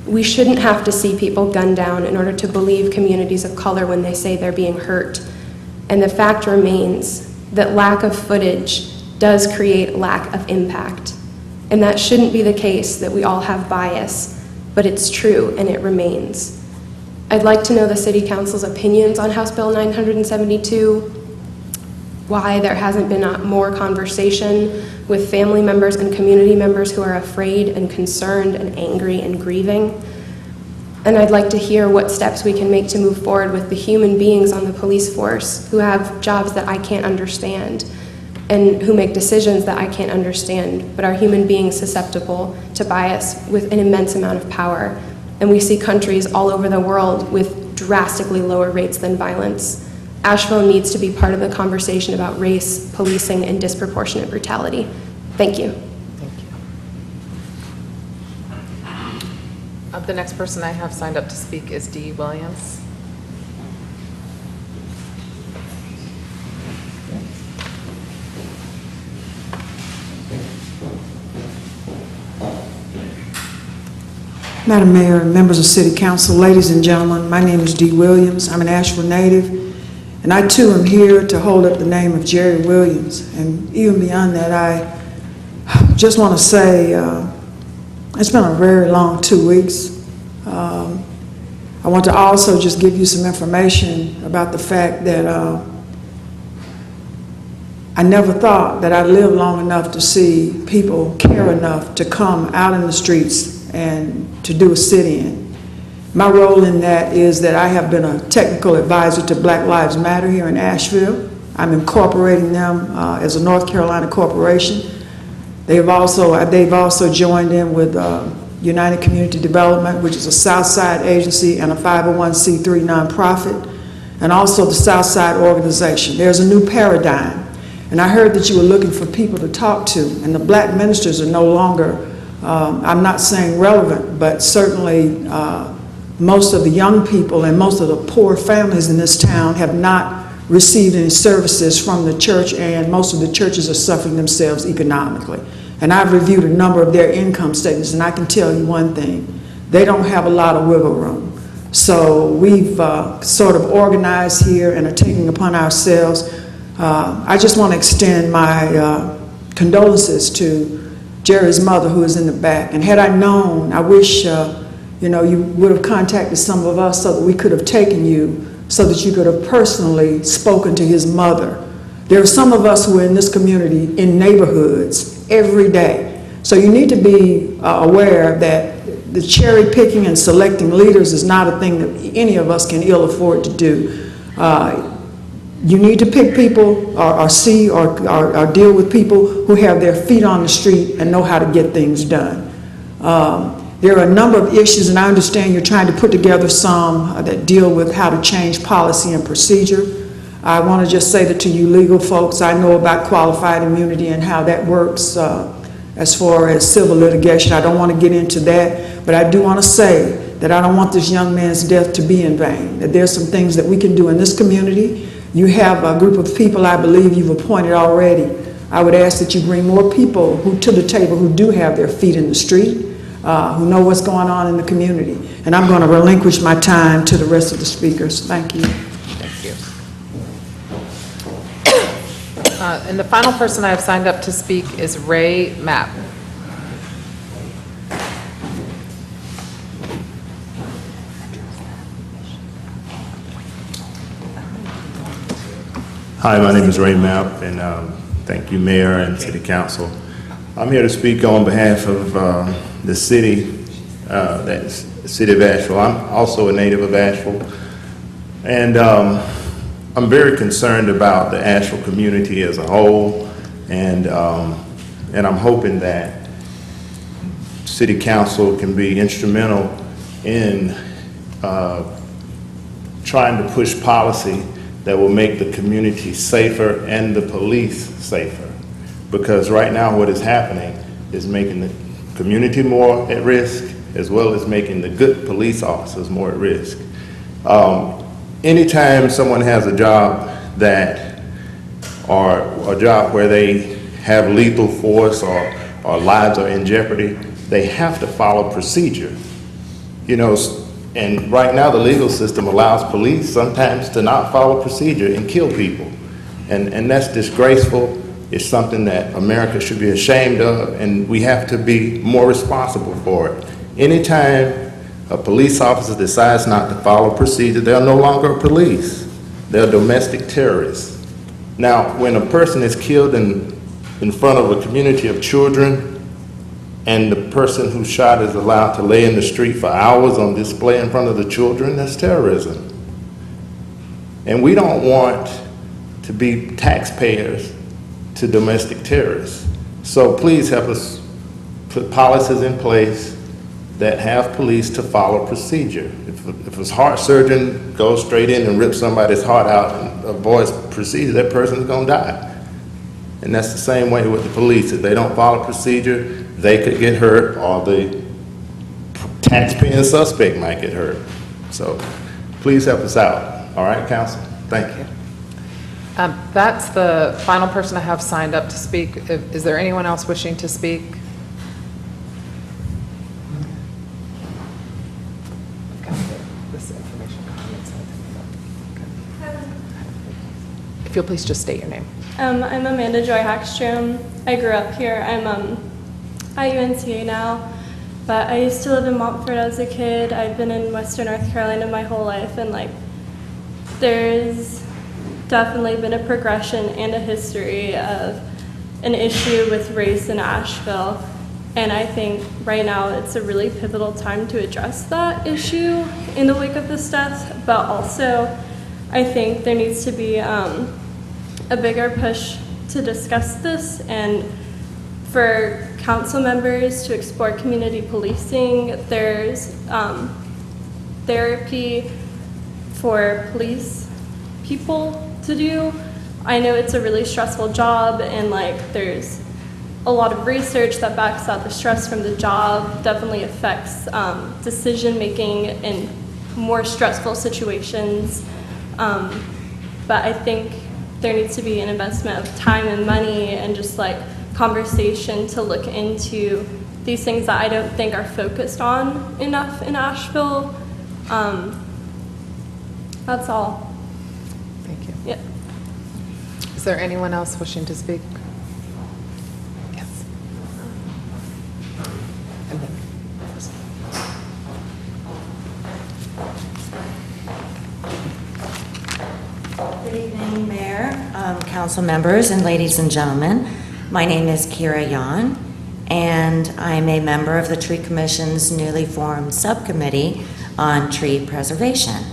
We shouldn't have to see people gunned down in order to believe communities of color when they say they're being hurt. And the fact remains that lack of footage does create lack of impact. And that shouldn't be the case, that we all have bias, but it's true and it remains. I'd like to know the City Council's opinions on House Bill 972, why there hasn't been more conversation with family members and community members who are afraid and concerned and angry and grieving. And I'd like to hear what steps we can make to move forward with the human beings on the police force who have jobs that I can't understand and who make decisions that I can't understand, but are human beings susceptible to bias with an immense amount of power. And we see countries all over the world with drastically lower rates than violence. Asheville needs to be part of the conversation about race, policing, and disproportionate brutality. Thank you. The next person I have signed up to speak is Dee Williams. Madam Mayor and members of City Council, ladies and gentlemen, my name is Dee Williams. I'm an Asheville native, and I too am here to hold up the name of Jerry Williams. And even beyond that, I just want to say it's been a very long 2 weeks. I want to also just give you some information about the fact that I never thought that I'd live long enough to see people care enough to come out in the streets and to do a sit-in. My role in that is that I have been a technical advisor to Black Lives Matter here in Asheville. I'm incorporating them as a North Carolina corporation. They've also joined in with United Community Development, which is a Southside agency and a 501c3 nonprofit, and also the Southside organization. There's a new paradigm, and I heard that you were looking for people to talk to, and the black ministers are no longer, I'm not saying relevant, but certainly most of the young people and most of the poor families in this town have not received any services from the church, and most of the churches are suffering themselves economically. And I've reviewed a number of their income statements, and I can tell you one thing, they don't have a lot of wiggle room. So we've sort of organized here and are taking upon ourselves. I just want to extend my condolences to Jerry's mother, who is in the back. And had I known, I wish you would have contacted some of us so that we could have taken you, so that you could have personally spoken to his mother. There are some of us who are in this community in neighborhoods every day. So you need to be aware that the cherry picking and selecting leaders is not a thing that any of us can ill afford to do. You need to pick people or see or deal with people who have their feet on the street and know how to get things done. There are a number of issues, and I understand you're trying to put together some that deal with how to change policy and procedure. I want to just say that to you legal folks, I know about qualified immunity and how that works as far as civil litigation. I don't want to get into that, but I do want to say that I don't want this young man's death to be in vain, that there's some things that we can do in this community. You have a group of people I believe you've appointed already. I would ask that you bring more people to the table who do have their feet in the street, who know what's going on in the community. And I'm going to relinquish my time to the rest of the speakers. Thank you. Thank you. And the final person I have signed up to speak is Ray Mapp. Hi, my name is Ray Mapp, and thank you, Mayor and City Council. I'm here to speak on behalf of the city, the city of Asheville. I'm also a native of Asheville, and I'm very concerned about the Asheville community as a whole, and I'm hoping that City Council can be instrumental in trying to push policy that will make the community safer and the police safer. Because right now what is happening is making the community more at risk, as well as making the good police officers more at risk. Anytime someone has a job or a job where they have lethal force or lives are in jeopardy, they have to follow procedure. You know, and right now the legal system allows police sometimes to not follow procedure and kill people. And that's disgraceful. It's something that America should be ashamed of, and we have to be more responsible for it. Anytime a police officer decides not to follow procedure, they're no longer police. They're domestic terrorists. Now, when a person is killed in front of a community of children, and the person who shot is allowed to lay in the street for hours on display in front of the children, that's terrorism. And we don't want to be taxpayers to domestic terrorists. So please help us put policies in place that have police to follow procedure. If a heart surgeon goes straight in and rips somebody's heart out and avoids procedure, that person is going to die. And that's the same way with the police. If they don't follow procedure, they could get hurt, or the taxpaying suspect might get hurt. So please help us out. All right, counsel? Thank you. That's the final person I have signed up to speak. Is there anyone else wishing to speak? If you'll please just state your name. I'm Amanda Joy Hackstrom. I grew up here. I'm at UNCA now, but I used to live in Montford as a kid. I've been in Western North Carolina my whole life, and there's definitely been a progression and a history of an issue with race in Asheville, and I think right now it's a really pivotal time to address that issue in the wake of this death, but also I think there needs to be a bigger push to discuss this, and for council members to explore community policing. There's therapy for police people to do. I know it's a really stressful job, and there's a lot of research that backs out the stress from the job definitely affects decision making in more stressful situations. But I think there needs to be an investment of time and money and just conversation to look into these things that I don't think are focused on enough in Asheville. That's all. Thank you. Yeah. Is there anyone else wishing to speak? Yes. And then Good evening, Mayor, council members, and ladies and gentlemen. My name is Kira Yan, and I'm a member of the Tree Commission's newly formed subcommittee on tree preservation.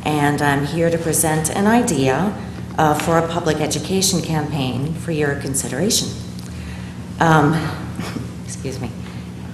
And I'm here to present an idea for a public education campaign for your consideration. Excuse me.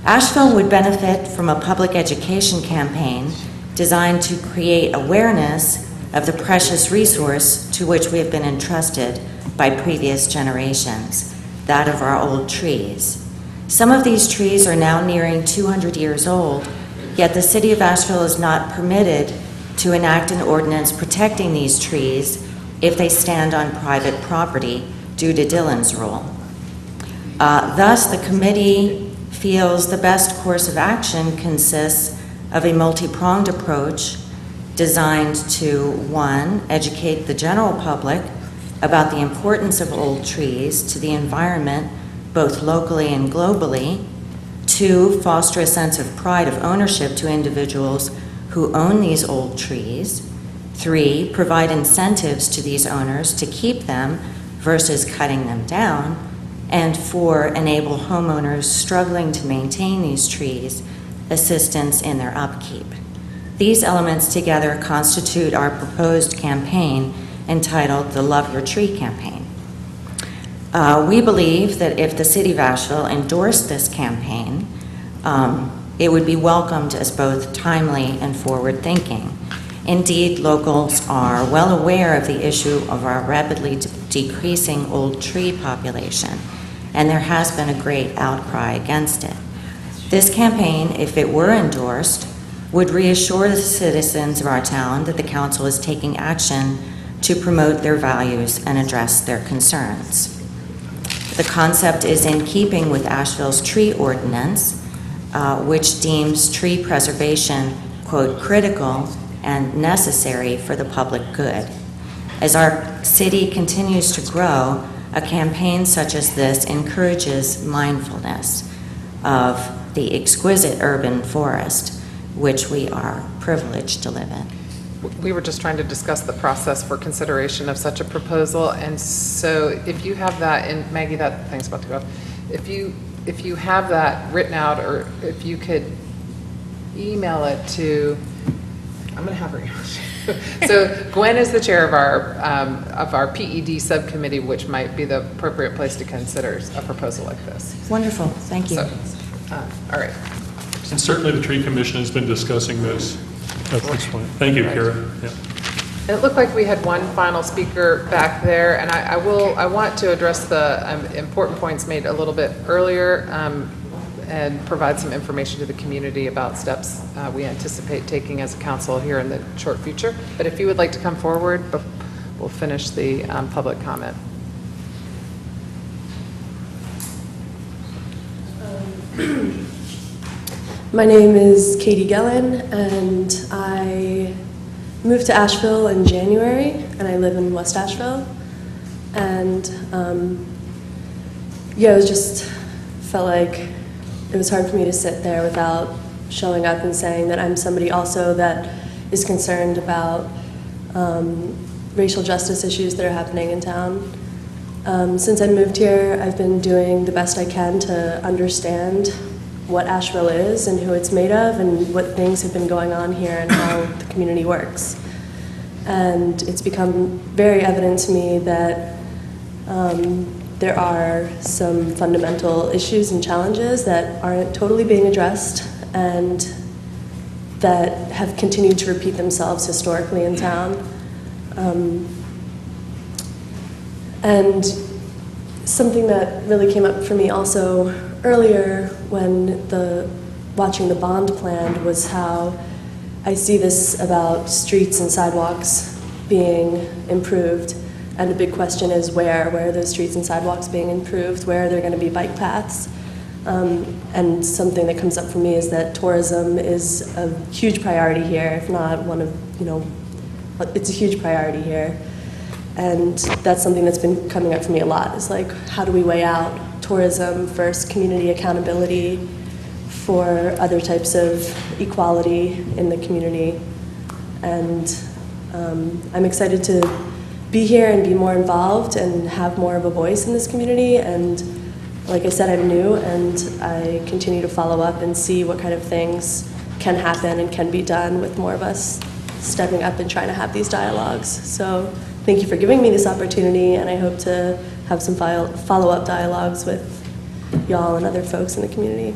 Asheville would benefit from a public education campaign designed to create awareness of the precious resource to which we have been entrusted by previous generations, that of our old trees. Some of these trees are now nearing 200 years old, yet the city of Asheville is not permitted to enact an ordinance protecting these trees if they stand on private property due to Dillon's rule. Thus, the committee feels the best course of action consists of a multi-pronged approach designed to, 1, educate the general public about the importance of old trees to the environment, both locally and globally. 2, foster a sense of pride of ownership to individuals who own these old trees. 3, provide incentives to these owners to keep them versus cutting them down. And 4, enable homeowners struggling to maintain these trees assistance in their upkeep. These elements together constitute our proposed campaign entitled the Love Your Tree campaign. We believe that if the City of Asheville endorsed this campaign, it would be welcomed as both timely and forward-thinking. Indeed, locals are well aware of the issue of our rapidly decreasing old tree population, and there has been a great outcry against it. This campaign, if it were endorsed, would reassure the citizens of our town that the council is taking action to promote their values and address their concerns. The concept is in keeping with Asheville's tree ordinance, which deems tree preservation, quote, critical and necessary for the public good. As our city continues to grow, a campaign such as this encourages mindfulness of the exquisite urban forest, which we are privileged to live in. We were just trying to discuss the process for consideration of such a proposal, and so if you have that, and Maggie, that thing's about to go off. If you have that written out, or if you could email it to, I'm going to have her email you. So Gwen is the chair of our PED subcommittee, which might be the appropriate place to consider a proposal like this. Wonderful, thank you. So, all right. And certainly the tree commission has been discussing this at this point. Thank you, Kara. Yeah. And it looked like we had one final speaker back there, and I want to address the important points made a little bit earlier and provide some information to the community about steps we anticipate taking as a council here in the short future. But if you would like to come forward, we'll finish the public comment. My name is Katie Gellin, and I moved to Asheville in January, and I live in West Asheville. And yeah, it just felt like it was hard for me to sit there without showing up and saying that I'm somebody also that is concerned about racial justice issues that are happening in town. Since I moved here, I've been doing the best I can to understand what Asheville is and who it's made of and what things have been going on here and how the community works. And it's become very evident to me that there are some fundamental issues and challenges that aren't totally being addressed and that have continued to repeat themselves historically in town. And something that really came up for me also earlier when watching the bond plan was how I see this about streets and sidewalks being improved, and the big question is where are those streets and sidewalks being improved? Where are there going to be bike paths? And something that comes up for me is that tourism is a huge priority here, if not one of, it's a huge priority here. And that's something that's been coming up for me a lot, is like, how do we weigh out tourism versus community accountability for other types of equality in the community? And I'm excited to be here and be more involved and have more of a voice in this community. And like I said, I'm new, and I continue to follow up and see what kind of things can happen and can be done with more of us stepping up and trying to have these dialogues. So thank you for giving me this opportunity, and I hope to have some follow-up dialogues with y'all and other folks in the community.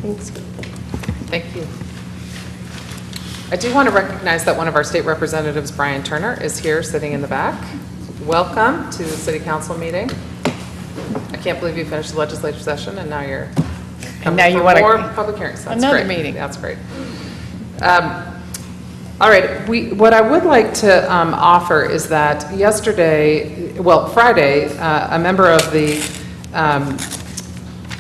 Thanks. Thank you. I do want to recognize that one of our state representatives, Brian Turner, is here sitting in the back. Welcome to the city council meeting. I can't believe you finished the legislative session and now you're And now you want more public hearings. That's another great. meeting. That's great. All right, what I would like to offer is that Friday, a member of the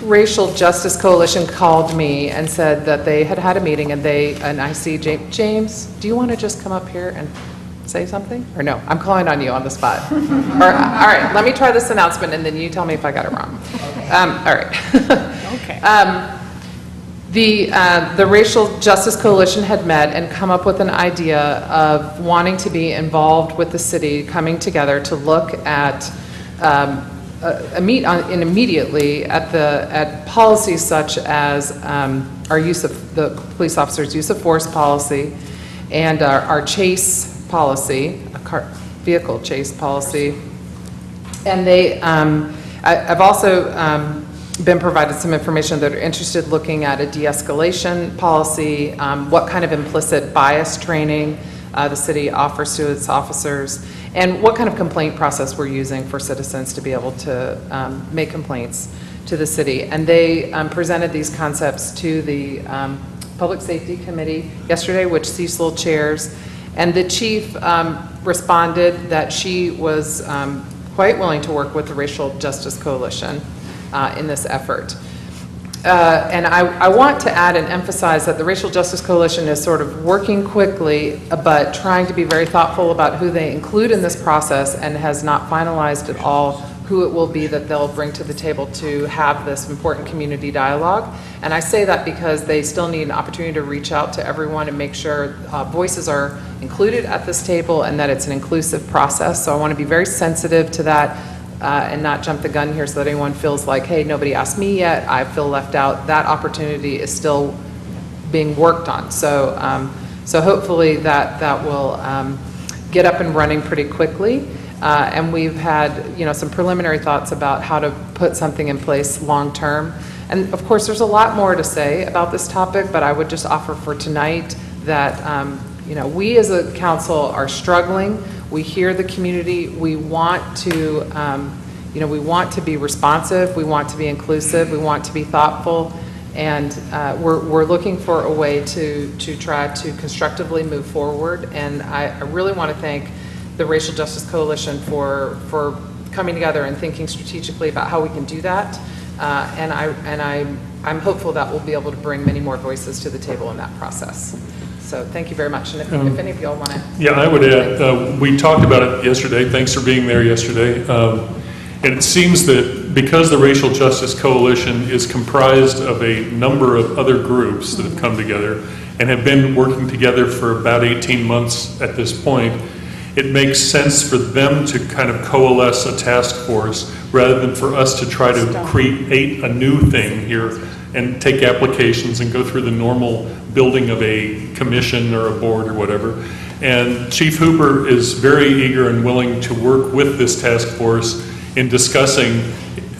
Racial Justice Coalition called me and said that they had had a meeting, and I see James, do you want to just come up here and say something? Or no, I'm calling on you on the spot. All right, let me try this announcement, and then you tell me if I got it wrong. Okay. All right. Okay. The Racial Justice Coalition had met and come up with an idea of wanting to be involved with the city, coming together to look at immediately at policies such as our use of the police officers' use of force policy and our chase policy, vehicle chase policy, and I've also been provided some information that are interested looking at a de-escalation policy, what kind of implicit bias training the city offers to its officers, and what kind of complaint process we're using for citizens to be able to make complaints to the city. And they presented these concepts to the Public Safety Committee yesterday, which Cecil chairs, and the chief responded that she was quite willing to work with the Racial Justice Coalition in this effort. And I want to add and emphasize that the Racial Justice Coalition is sort of working quickly, but trying to be very thoughtful about who they include in this process, and has not finalized at all who it will be that they'll bring to the table to have this important community dialogue. And I say that because they still need an opportunity to reach out to everyone and make sure voices are included at this table and that it's an inclusive process. So I want to be very sensitive to that and not jump the gun here so that anyone feels like, hey, nobody asked me yet, I feel left out. That opportunity is still being worked on. So, so hopefully that will get up and running pretty quickly. And we've had, some preliminary thoughts about how to put something in place long-term. And of course, there's a lot more to say about this topic, but I would just offer for tonight that, we as a council are struggling. We hear the community. We want to, we want to be responsive. We want to be inclusive. We want to be thoughtful. And we're looking for a way to try to constructively move forward. And I really want to thank the Racial Justice Coalition for coming together and thinking strategically about how we can do that. And I'm hopeful that we'll be able to bring many more voices to the table in that process. So thank you very much. And if any of y'all want to. Yeah, I would add, we talked about it yesterday. Thanks for being there yesterday. And it seems that because the Racial Justice Coalition is comprised of a number of other groups that have come together and have been working together for about 18 months at this point, it makes sense for them to kind of coalesce a task force rather than for us to try to create a new thing here and take applications and go through the normal building of a commission or a board or whatever. And Chief Hooper is very eager and willing to work with this task force in discussing,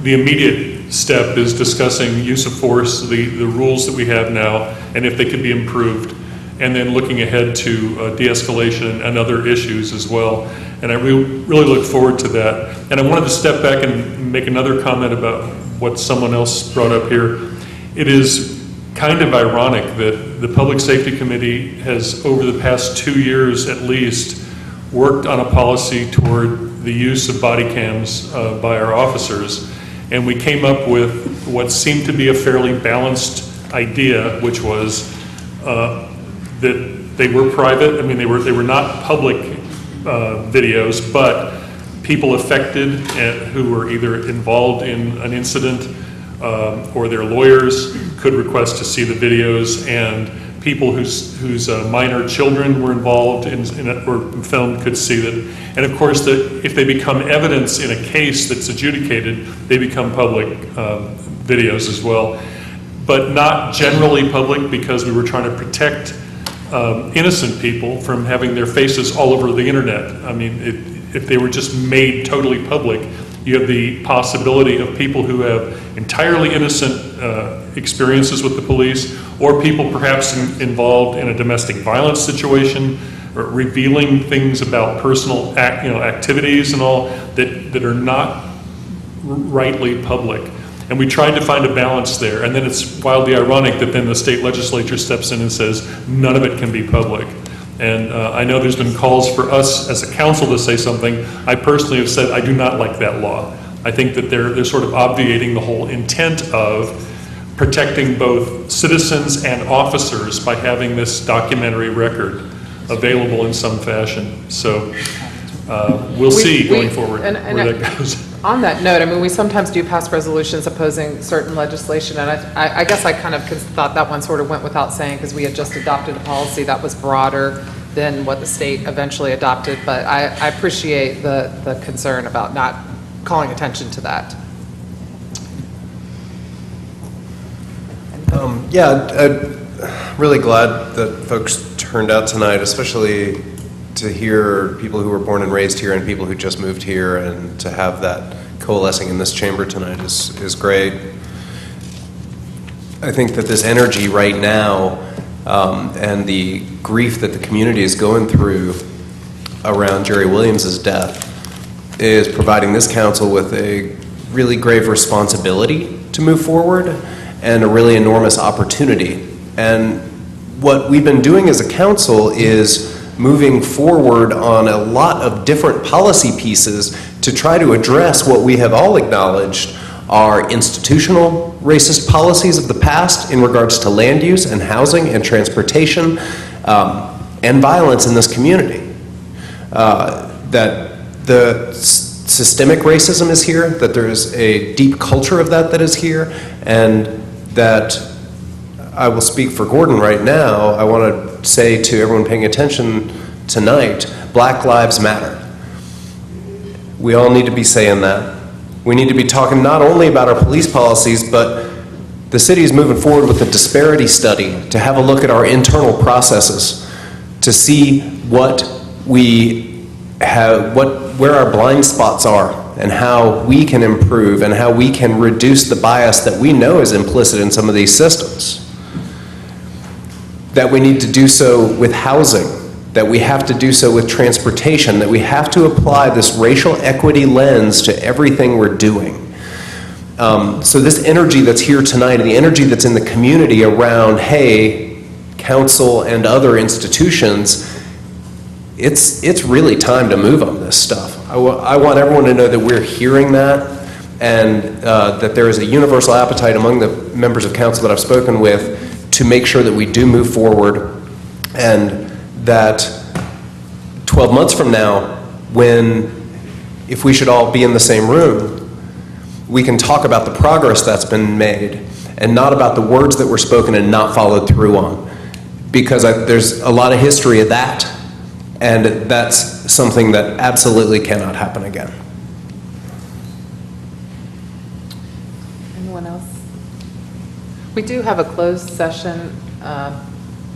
the immediate step is discussing use of force, the rules that we have now, and if they could be improved. And then looking ahead to de-escalation and other issues as well. And I really look forward to that. And I wanted to step back and make another comment about what someone else brought up here. It is kind of ironic that the Public Safety Committee has, over the past 2 years at least, worked on a policy toward the use of body cams by our officers. And we came up with what seemed to be a fairly balanced idea, which was that they were private. I mean, they were not public videos, but people affected who were either involved in an incident or their lawyers could request to see the videos, and people whose minor children were involved in it or filmed could see it. And of course, if they become evidence in a case that's adjudicated, they become public videos as well. But not generally public, because we were trying to protect innocent people from having their faces all over the internet. I mean, if they were just made totally public, you have the possibility of people who have entirely innocent experiences with the police, or people perhaps involved in a domestic violence situation, or revealing things about personal activities and all that are not rightly public. And we tried to find a balance there. And then it's wildly ironic that then the state legislature steps in and says none of it can be public. And I know there's been calls for us as a council to say something. I personally have said I do not like that law. I think that they're sort of obviating the whole intent of protecting both citizens and officers by having this documentary record available in some fashion. So we'll see going forward where that goes. On that note, I mean, we sometimes do pass resolutions opposing certain legislation, and I guess I kind of thought that one sort of went without saying, because we had just adopted a policy that was broader than what the state eventually adopted, but I appreciate the concern about not calling attention to that. I'm really glad that folks turned out tonight, especially to hear people who were born and raised here and people who just moved here, and to have that coalescing in this chamber tonight is great. I think that this energy right now and the grief that the community is going through around Jerry Williams' death is providing this council with a really grave responsibility to move forward and a really enormous opportunity. And what we've been doing as a council is moving forward on a lot of different policy pieces to try to address what we have all acknowledged are institutional racist policies of the past in regards to land use and housing and transportation and violence in this community. That the systemic racism is here, that there's a deep culture of that is here, and that I will speak for Gordon right now. I want to say to everyone paying attention tonight, Black Lives Matter. We all need to be saying that. We need to be talking not only about our police policies, but the city is moving forward with a disparity study to have a look at our internal processes, to see what we have, where our blind spots are, and how we can improve and how we can reduce the bias that we know is implicit in some of these systems. That we need to do so with housing, that we have to do so with transportation, that we have to apply this racial equity lens to everything we're doing. So this energy that's here tonight and the energy that's in the community around, hey, council and other institutions, it's really time to move on this stuff. I want everyone to know that we're hearing that, and that there is a universal appetite among the members of council that I've spoken with to make sure that we do move forward, and that 12 months from now, if we should all be in the same room, we can talk about the progress that's been made and not about the words that were spoken and not followed through on. Because there's a lot of history of that, and that's something that absolutely cannot happen again. Anyone else? We do have a closed session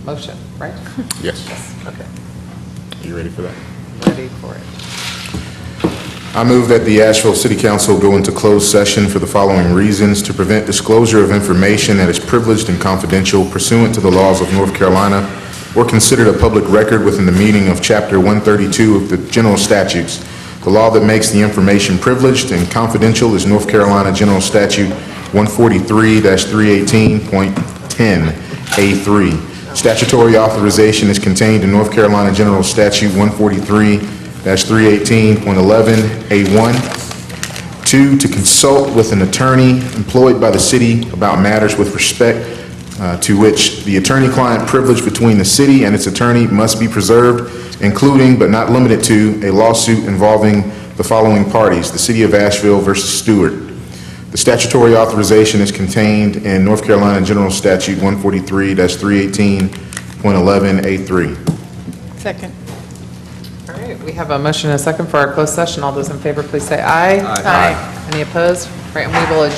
motion, right? Yes. Okay. You ready for that? Ready for it. I move that the Asheville City Council go into closed session for the following reasons: to prevent disclosure of information that is privileged and confidential pursuant to the laws of North Carolina or considered a public record within the meaning of Chapter 132 of the General Statutes. The law that makes the information privileged and confidential is North Carolina General Statute 143-318.10A3. Statutory authorization is contained in North Carolina General Statute 143-318.11A1. 2, to consult with an attorney employed by the city about matters with respect to which the attorney-client privilege between the city and its attorney must be preserved, including but not limited to a lawsuit involving the following parties: the City of Asheville versus Stewart. The statutory authorization is contained in North Carolina General Statute 143-318.11A3. Second. All right, we have a motion and a second for our closed session. All those in favor, please say aye. Aye. Any opposed? All right, and we will adjourn.